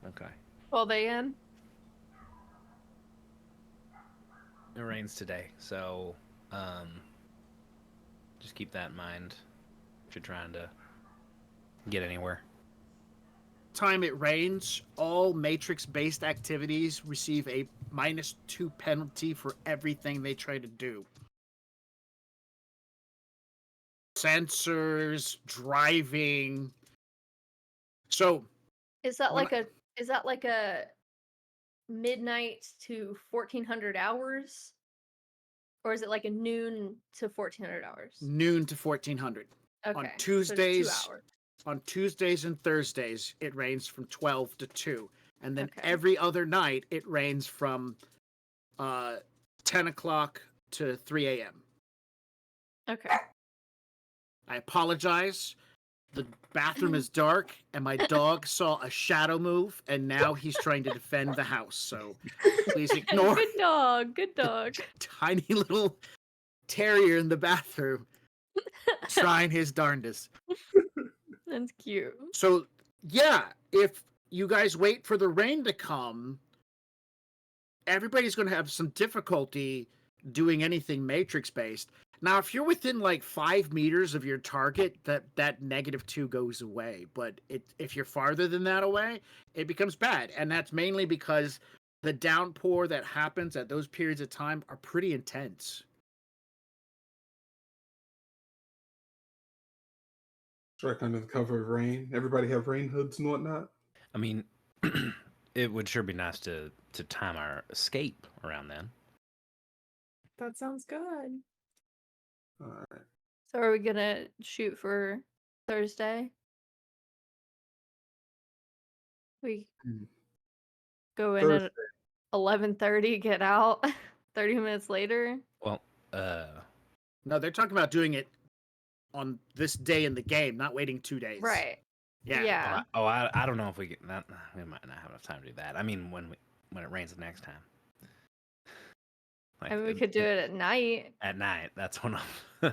Okay, 12 a.m. it rains today. So, Just keep that in mind if you're trying to get anywhere. Time it rains, all Matrix-based activities receive a -2 penalty for everything they try to do. Sensors, driving. So Is that when like a midnight to 1400 hours? Or is it like a noon to 1400 hours? noon to 1400. Okay. On so it's 2 Tuesdays, hours. on Tuesdays and Thursdays, it rains from 12 to 2. And then Okay. every other night, it rains from 10 o'clock to 3 a.m. Okay. I apologize. The bathroom is dark, and my dog saw a shadow move, and now he's trying to defend the house. So please ignore Good dog. Good dog. tiny little terrier in the bathroom trying his darndest. That's cute. So, yeah, if you guys wait for the rain to come, everybody's going to have some difficulty doing anything Matrix based. Now, if you're within like 5 meters of your target, that -2 goes away. But if you're farther than that away, it becomes bad. And that's mainly because the downpour that happens at those periods of time are pretty intense. Strike under the cover of rain. Everybody have rain hoods and whatnot. I mean, it would sure be nice to time our escape around then. That sounds good. All right. So are we gonna shoot for Thursday? We go in at 11:30, get out 30 minutes later. Well, No, they're talking about doing it on this day in the game, not waiting 2 days. Right. Yeah. Yeah. I don't know if we get that. We might not have enough time to do that. I mean, when it rains the next time. Like, I mean, we could do it at night. at night. That's what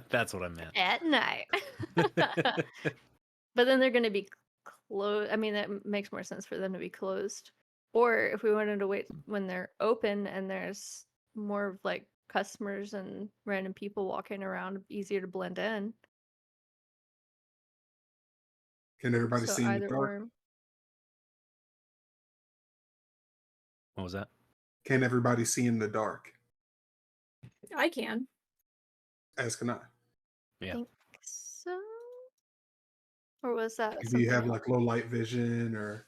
that's what I meant. At night. But then they're going to be closed. I mean, that makes more sense for them to be closed. Or if we wanted to wait when they're open and there's more of like customers and random people walking around, easier to blend in. Can everybody So see in the either dark? or. What was that? Can everybody see in the dark? I can. As can I. Yeah. Think so? Or was that Do you have something- like low light vision or?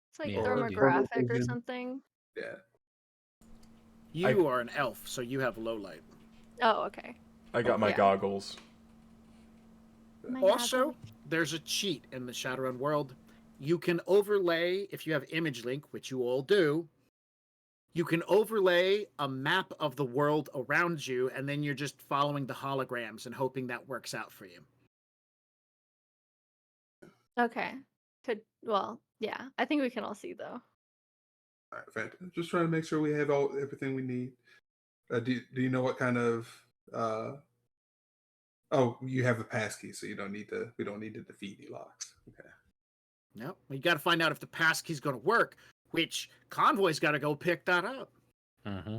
It's like Yeah. thermographic or Vision. something. Yeah. You are an elf, so you have low light. Oh, okay. I got my Yeah. goggles. Also, there's a cheat in the Shadowrun world. You can overlay, if you have image link, which you all do, you can overlay a map of the world around you, and then you're just following the holograms and hoping that works out for you. Okay. Well, yeah. I think we can all see though. All right, fantastic. Just trying to make sure we have everything we need. Do you know what kind of? Oh, you have the passkey, so you don't need to. We don't need to defeat any locks. Okay. No, you got to find out if the passkey's going to work, which Convoy's got to go pick that up. Mm-hmm.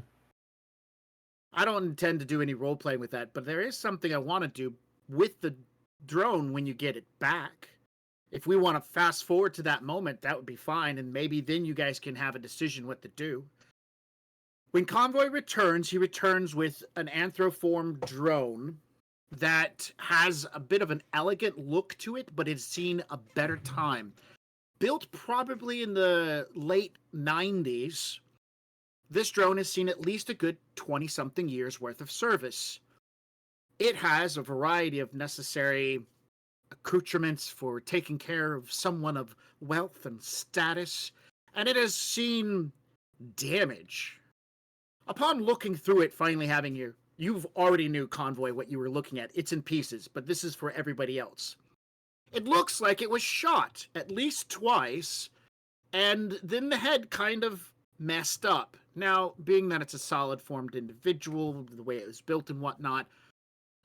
I don't intend to do any role playing with that, but there is something I want to do with the drone when you get it back. If we want to fast forward to that moment, that would be fine, and maybe then you guys can have a decision what to do. When Convoy returns, he returns with an anthroform drone that has a bit of an elegant look to it, but it's seen a better time. Built probably in the late 90s, this drone has seen at least a good 20-something years worth of service. It has a variety of necessary accoutrements for taking care of someone of wealth and status, and it has seen damage. Upon looking through it, finally having you've already knew, Convoy, what you were looking at. It's in pieces, but this is for everybody else. It looks like it was shot at least twice, and then the head kind of messed up. Now, being that it's a solid-formed individual, the way it was built and whatnot,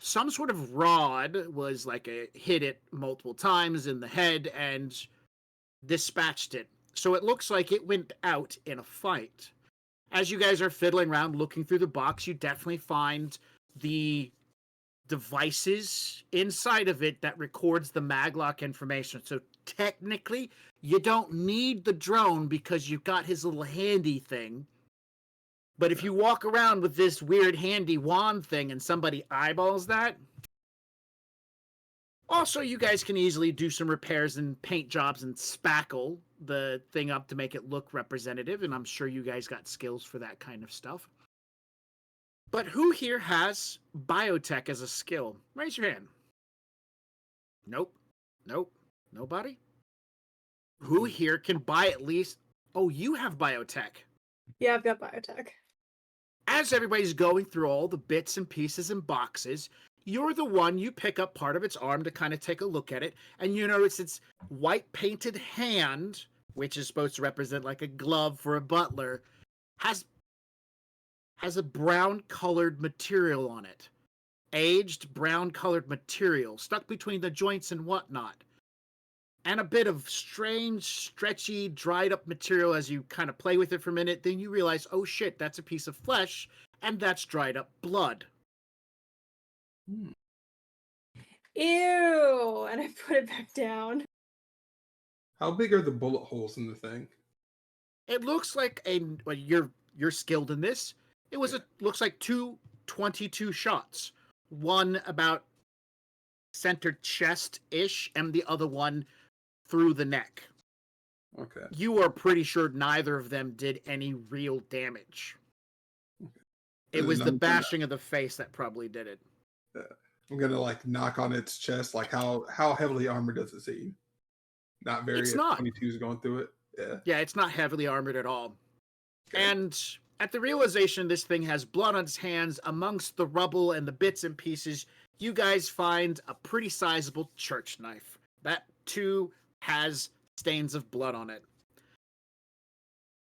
some sort of rod was hit it multiple times in the head and dispatched it. So it looks like it went out in a fight. As you guys are fiddling around looking through the box, you definitely find the devices inside of it that records the maglock information. So technically, you don't need the drone because you've got his little handy thing. But if you walk around with this weird handy wand thing and somebody eyeballs that, also you guys can easily do some repairs and paint jobs and spackle the thing up to make it look representative, and I'm sure you guys got skills for that kind of stuff. But who here has biotech as a skill? Raise your hand. Nope. Nope. Nobody? Who here can buy at least... Oh, you have biotech. Yeah, I've got biotech. As everybody's going through all the bits and pieces and boxes, you're the one, you pick up part of its arm to kind of take a look at it, and you notice its white painted hand, which is supposed to represent like a glove for a butler, has a brown-colored material on it. Aged brown-colored material, stuck between the joints and whatnot. And a bit of strange, stretchy, dried-up material as you kind of play with it for a minute. Then you realize, oh shit, that's a piece of flesh, and that's dried-up blood. Ew! And I put it back down. How big are the bullet holes in the thing? It looks like well, you're skilled in this. It was looks like 22 shots. One about center chest-ish, and the other one through the neck. Okay. You are pretty sure neither of them did any real damage. Okay. It was the bashing of the face that probably did it. I'm gonna like knock on its chest. Like how heavily armored does it seem? Not very. It's not. 22's going through it. Yeah. Yeah, it's not heavily armored at all. Okay. And at the realization this thing has blood on its hands, amongst the rubble and the bits and pieces, you guys find a pretty sizable church knife. That too has stains of blood on it.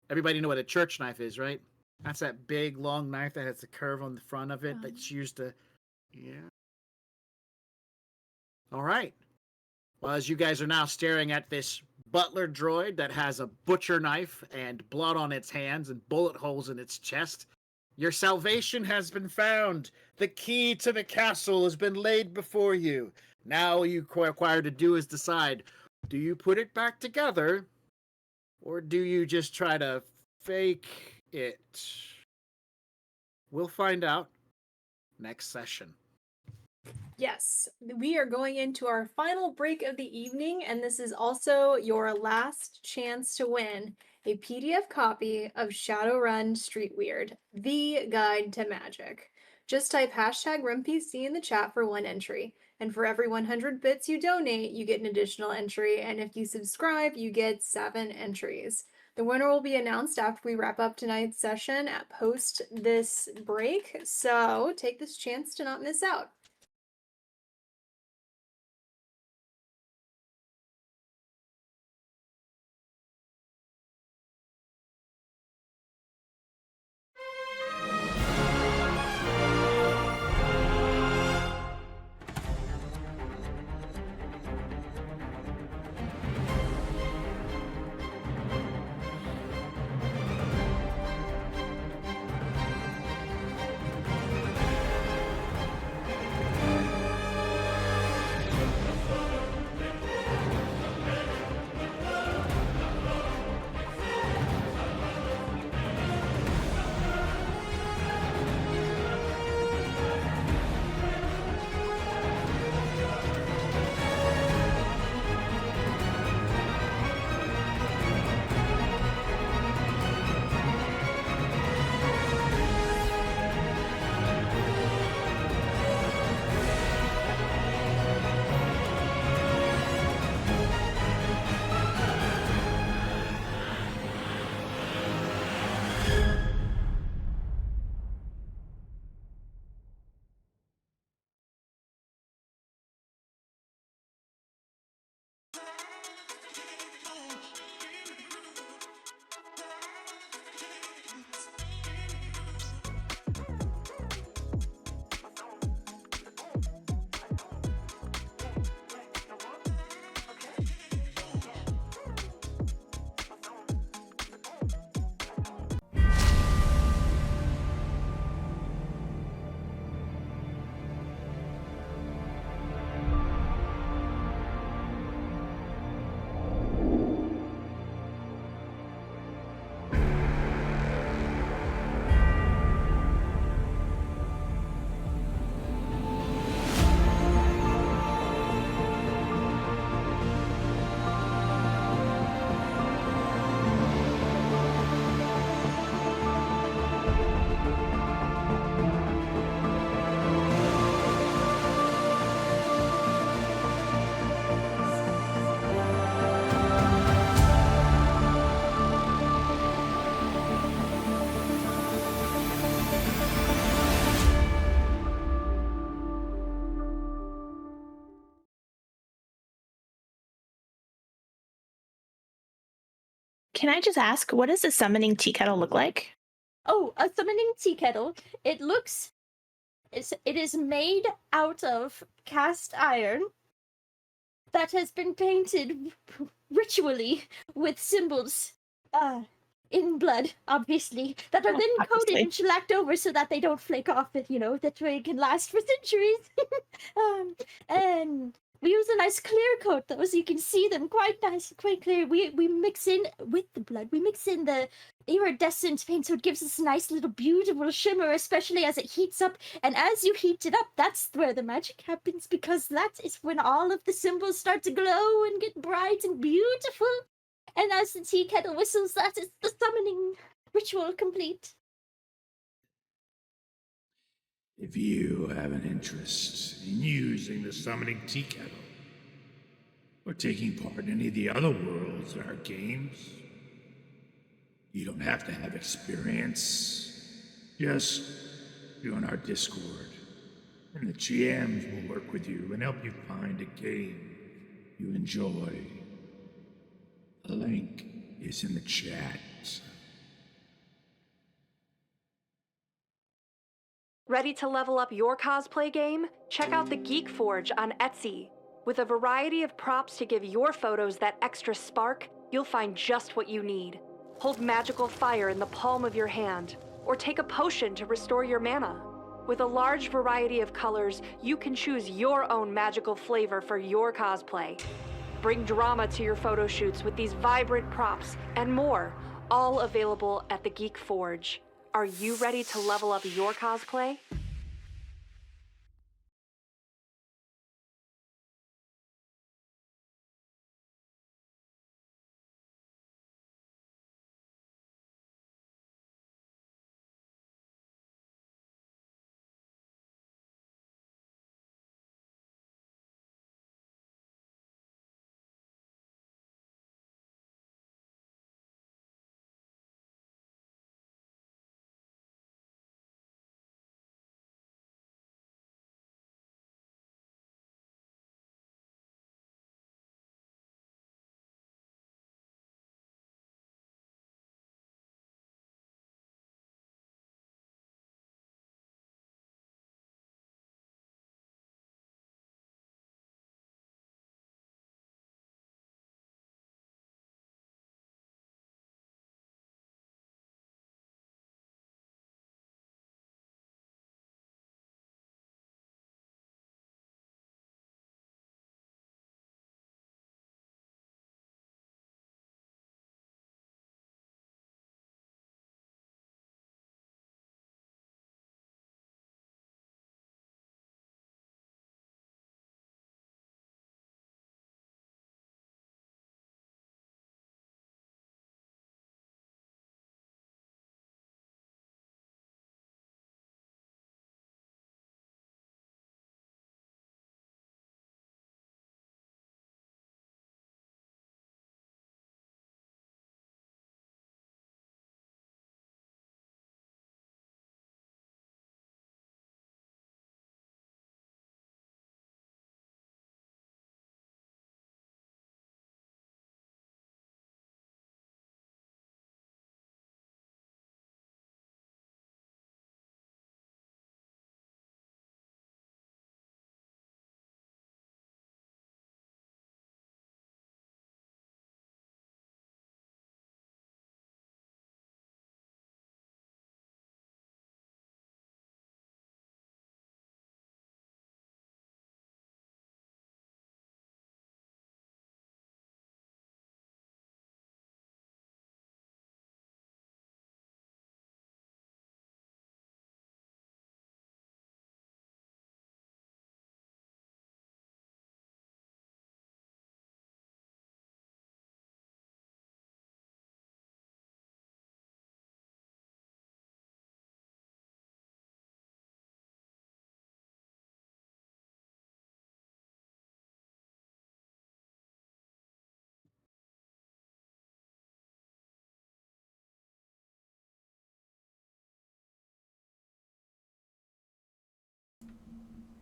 Everybody know what a church knife is, right? That's that big, long knife that has the curve on the front of it that's used to... Yeah. All right. Well, as you guys are now staring at this butler droid that has a butcher knife and blood on its hands and bullet holes in its chest, your salvation has been found. The key to the castle has been laid before you. Now all you require to do is decide, do you put it back together, or do you just try to fake it? We'll find out next session. Yes, we are going into our final break of the evening, and this is also your last chance to win a PDF copy of Shadowrun Street Weird, the guide to magic. Just type #RunPC in the chat for one entry, and for every 100 bits you donate, you get an additional entry, and if you subscribe, you get 7 entries. The winner will be announced after we wrap up tonight's session at post this break, so take this chance to not miss out. Can I just ask, what does a summoning tea kettle look like? Oh, a summoning tea kettle. It is made out of cast iron that has been painted ritually with symbols in blood, obviously, that are then coated and shellacked over so that they don't flake off, that way it can last for centuries. And we use a nice clear coat though, so you can see them quite nice, quite clear. We mix in with the blood, we mix in the iridescent paint, so it gives us a nice little beautiful shimmer, especially as it heats up. And as you heat it up, that's where the magic happens, because that is when all of the symbols start to glow and get bright and beautiful. And as the tea kettle whistles, that is the summoning ritual complete. If you have an interest in using the summoning tea kettle, or taking part in any of the other worlds in our games, you don't have to have experience. Just join our Discord, and the GMs will work with you and help you find a game you enjoy. The link is in the chat. Ready to level up your cosplay game? Check out the Geek Forge on Etsy. With a variety of props to give your photos that extra spark, you'll find just what you need. Hold magical fire in the palm of your hand, or take a potion to restore your mana. With a large variety of colors, you can choose your own magical flavor for your cosplay. Bring drama to your photo shoots with these vibrant props and more, all available at the Geek Forge. Are you ready to level up your cosplay?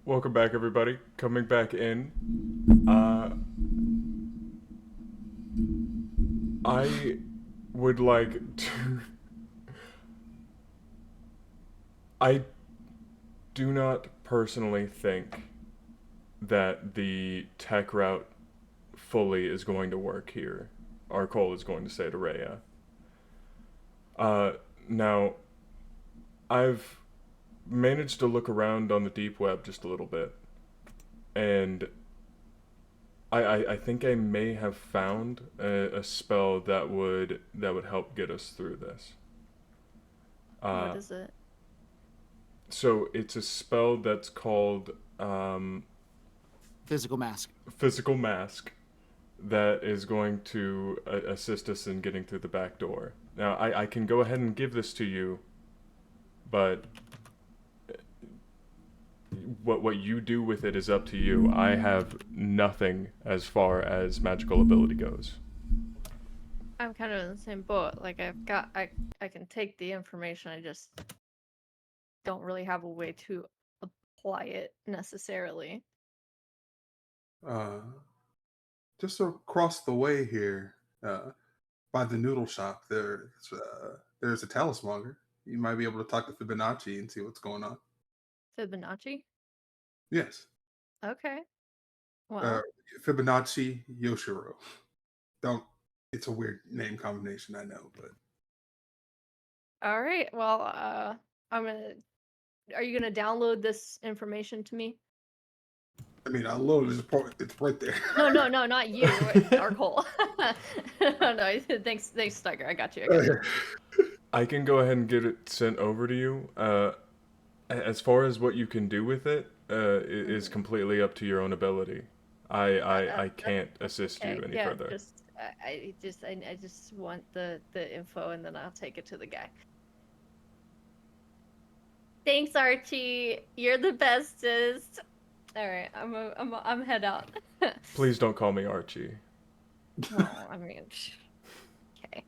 Welcome back, everybody. Coming back in. I would like to. I do not personally think that the tech route fully is going to work here. Arcole is going to say to Rhea. Now, I've managed to look around on the deep web just a little bit, and I think I may have found a spell that would help get us through this. What is it? So it's a spell that's called Physical mask. Physical mask that is going to assist us in getting through the back door. Now, I can go ahead and give this to you, but what you do with it is up to you. I have nothing as far as magical ability goes. I'm kind of in the same boat. Like I can take the information. I just don't really have a way to apply it necessarily. Just across the way here, by the noodle shop, there's a talismonger. You might be able to talk to Fibonacci and see what's going on. Fibonacci? Yes. Okay. Well, Fibonacci Yoshiro. Don't. It's a weird name combination, I know, but. all right. Well, are you gonna download this information to me? I mean, I loaded it's right there. No, not you, Arcole. No, thanks, Steiger. I got you. I can go ahead and get it sent over to you. As far as what you can do with it, is completely up to your own ability. I can't assist you any further. I just want the info, and then I'll take it to the guy. Thanks, Archie. You're the bestest. All right, I'm head out. Please don't call me Archie. Oh, I mean, okay.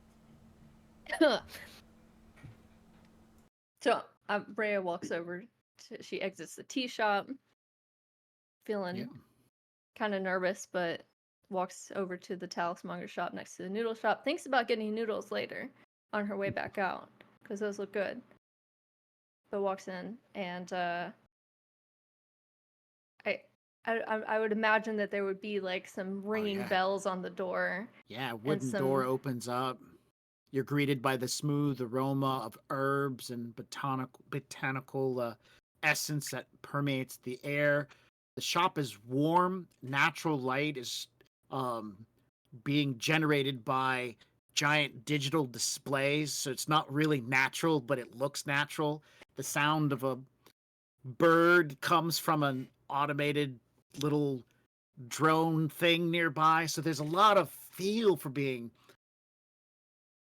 So Brea walks over. She exits the tea shop, feeling kind of nervous, but walks over to the talismonger shop next to the noodle shop. Thinks about getting noodles later on her way back out because those look good. But walks in, and I would imagine that there would be like some ringing bells on the door. Yeah, wooden door opens up. You're greeted by the smooth aroma of herbs and botanical essence that permeates the air. The shop is warm. Natural light is being generated by giant digital displays, so it's not really natural, but it looks natural. The sound of a bird comes from an automated little drone thing nearby, so there's a lot of feel for being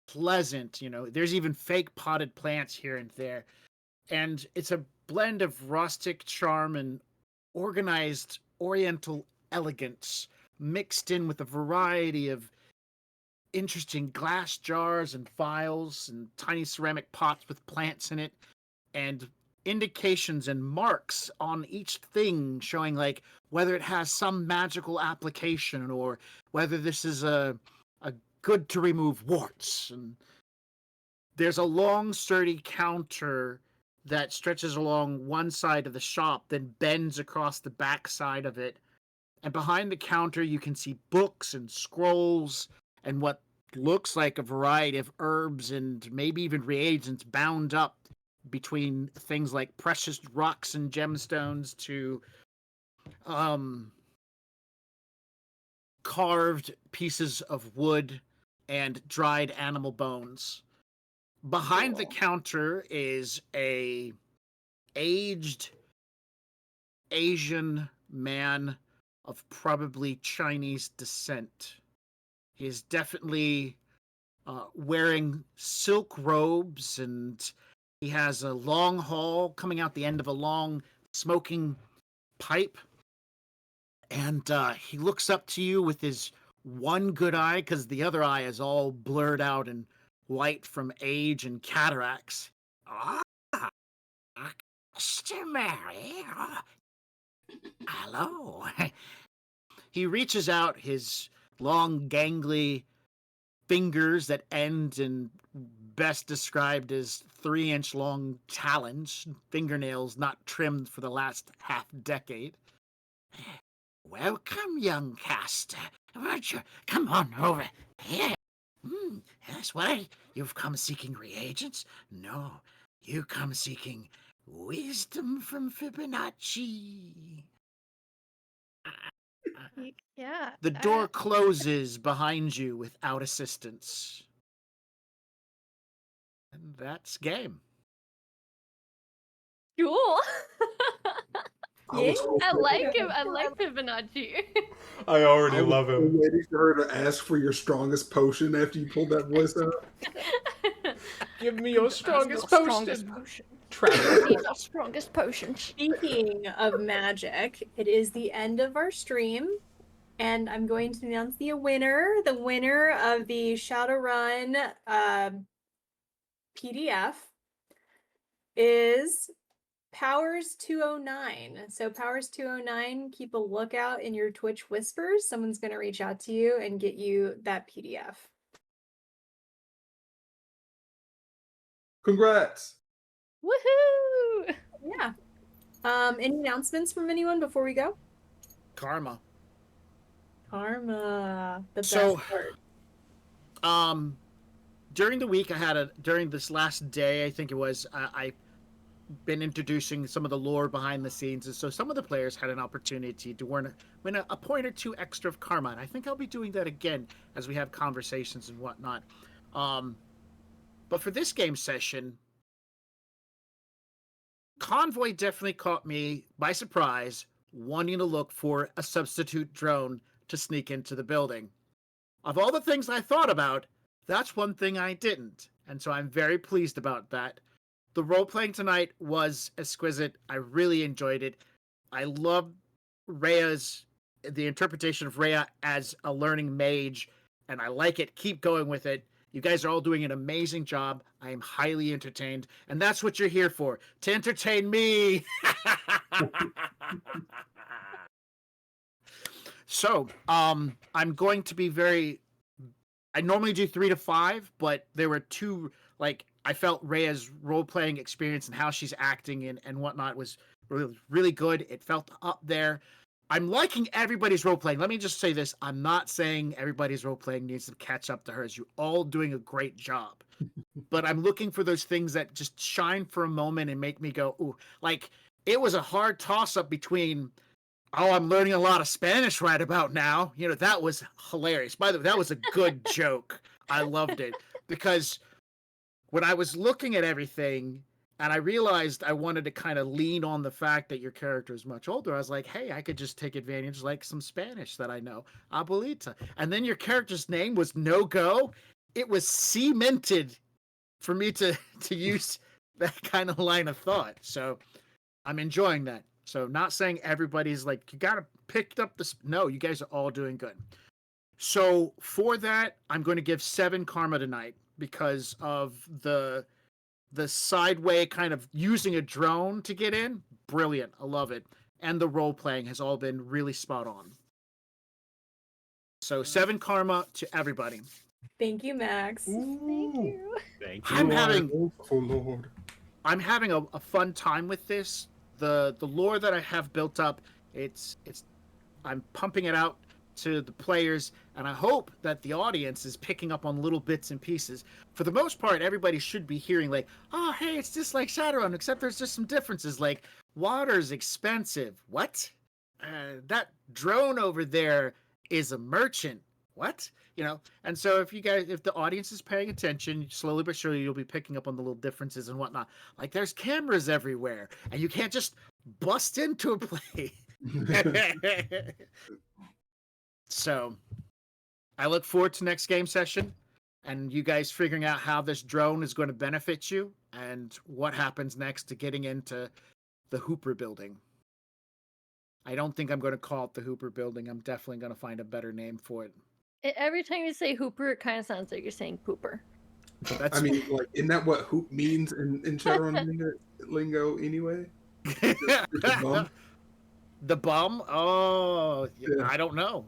pleasant. There's even fake potted plants here and there, and it's a blend of rustic charm and organized oriental elegance mixed in with a variety of interesting glass jars and vials and tiny ceramic pots with plants in it, and indications and marks on each thing showing like whether it has some magical application or whether this is a good to remove warts. And there's a long sturdy counter that stretches along one side of the shop, then bends across the back side of it, and behind the counter you can see books and scrolls and what looks like a variety of herbs and maybe even reagents bound up between things like precious rocks and gemstones to carved pieces of wood and dried animal bones. Behind the counter is a aged Asian man of probably Chinese descent. He is definitely wearing silk robes, and he has a long haul coming out the end of a long smoking pipe. And he looks up to you with his one good eye, because the other eye is all blurred out and white from age and cataracts. Customary. Hello. He reaches out his long, gangly fingers that end in best described as 3-inch long talons, fingernails not trimmed for the last half decade. Welcome, young caster. Won't you come on over here? Yes, what? You've come seeking reagents? No, you come seeking wisdom from Fibonacci. Yeah. The door closes behind you without assistance. And that's game. Cool. Yeah. I like him. I like Fibonacci. I already I was love so him. waiting for her to ask for your strongest potion after you pulled that voice out. Give me your strongest Strongest potion. potion. Travis. Need our strongest potion. Speaking of magic, it is the end of our stream, and I'm going to announce the winner. The winner of the Shadowrun PDF is Powers 209. So Powers 209, keep a lookout in your Twitch whispers. Someone's going to reach out to you and get you that PDF. Congrats. Woohoo! Yeah. Any announcements from anyone before we go? Karma. Karma, the best So- part. During the week, during this last day, I think it was, I've been introducing some of the lore behind the scenes, and so some of the players had an opportunity to win a point or two extra of karma, and I think I'll be doing that again as we have conversations and whatnot. But for this game session, Convoy definitely caught me by surprise, wanting to look for a substitute drone to sneak into the building. Of all the things I thought about, that's one thing I didn't, and so I'm very pleased about that. The role-playing tonight was exquisite. I really enjoyed it. I love the interpretation of Rhea as a learning mage, and I like it. Keep going with it. You guys are all doing an amazing job. I am highly entertained, and that's what you're here for, to entertain me. So, I'm going to be I normally do 3 to 5, but there were 2, I felt Rhea's role-playing experience and how she's acting and whatnot was really, really good. It felt up there. I'm liking everybody's role-playing. Let me just say this. I'm not saying everybody's role-playing needs to catch up to hers. You're all doing a great job. But I'm looking for those things that just shine for a moment and make me go, ooh. It was a hard toss-up between, oh, I'm learning a lot of Spanish right about now. That was hilarious. By the way, that was a good joke. I loved it. Because when I was looking at everything and I realized I wanted to kind of lean on the fact that your character is much older, I was like, hey, I could just take advantage some Spanish that I know. Abuelita. And then your character's name was No Go. It was cemented for me to use that kind of line of thought. So I'm enjoying that. So not saying everybody's you gotta pick up this. No, you guys are all doing good. So for that, I'm going to give 7 karma tonight because of the sideway kind of using a drone to get in. Brilliant. I love it. And the role playing has all been really spot on. So 7 karma to everybody. Thank you, Max. Thank you. Thank you. I'm having a fun time with this. The lore that I have built up, I'm pumping it out to the players, and I hope that the audience is picking up on little bits and pieces. For the most part, everybody should be hearing oh, hey, it's just like Shadowrun, except there's just some differences, water's expensive. What? That drone over there is a merchant. What? And so if the audience is paying attention, slowly but surely you'll be picking up on the little differences and whatnot. There's cameras everywhere, and you can't just bust into a place. So I look forward to next game session and you guys figuring out how this drone is going to benefit you and what happens next to getting into the Hooper building. I don't think I'm going to call it the Hooper building. I'm definitely going to find a better name for it. Every time you say Hooper, it kind of sounds like you're saying pooper. I mean, isn't that what hoop means in Shadowrun lingo anyway? The bum? The bum? Oh, yeah. I don't know.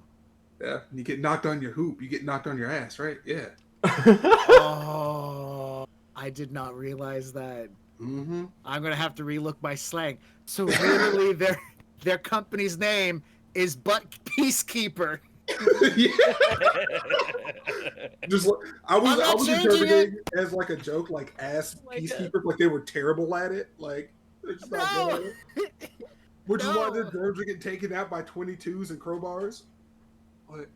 Yeah, you get knocked on your hoop, you get knocked on your ass, right? Yeah. Oh, I did not realize that. Mm-hmm. I'm gonna have to relook my slang. So literally, their company's name is Butt Peacekeeper. Yeah. Just like, I I'm was not changing interpreting it as like a joke, like ass Oh my God. peacekeepers, like they were terrible at it. Like they're just not No. good at it. Which is why No. their drones are getting taken out by 22s and crowbars. What?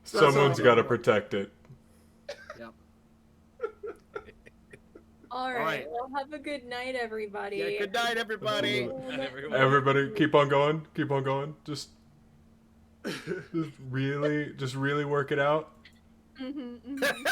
Someone's got to protect it. Yep. All right. right. Well, have a good night, everybody. Yeah, good night, everybody. Everybody, keep on going. Keep on going. Just really work it out. Mhm, mhm.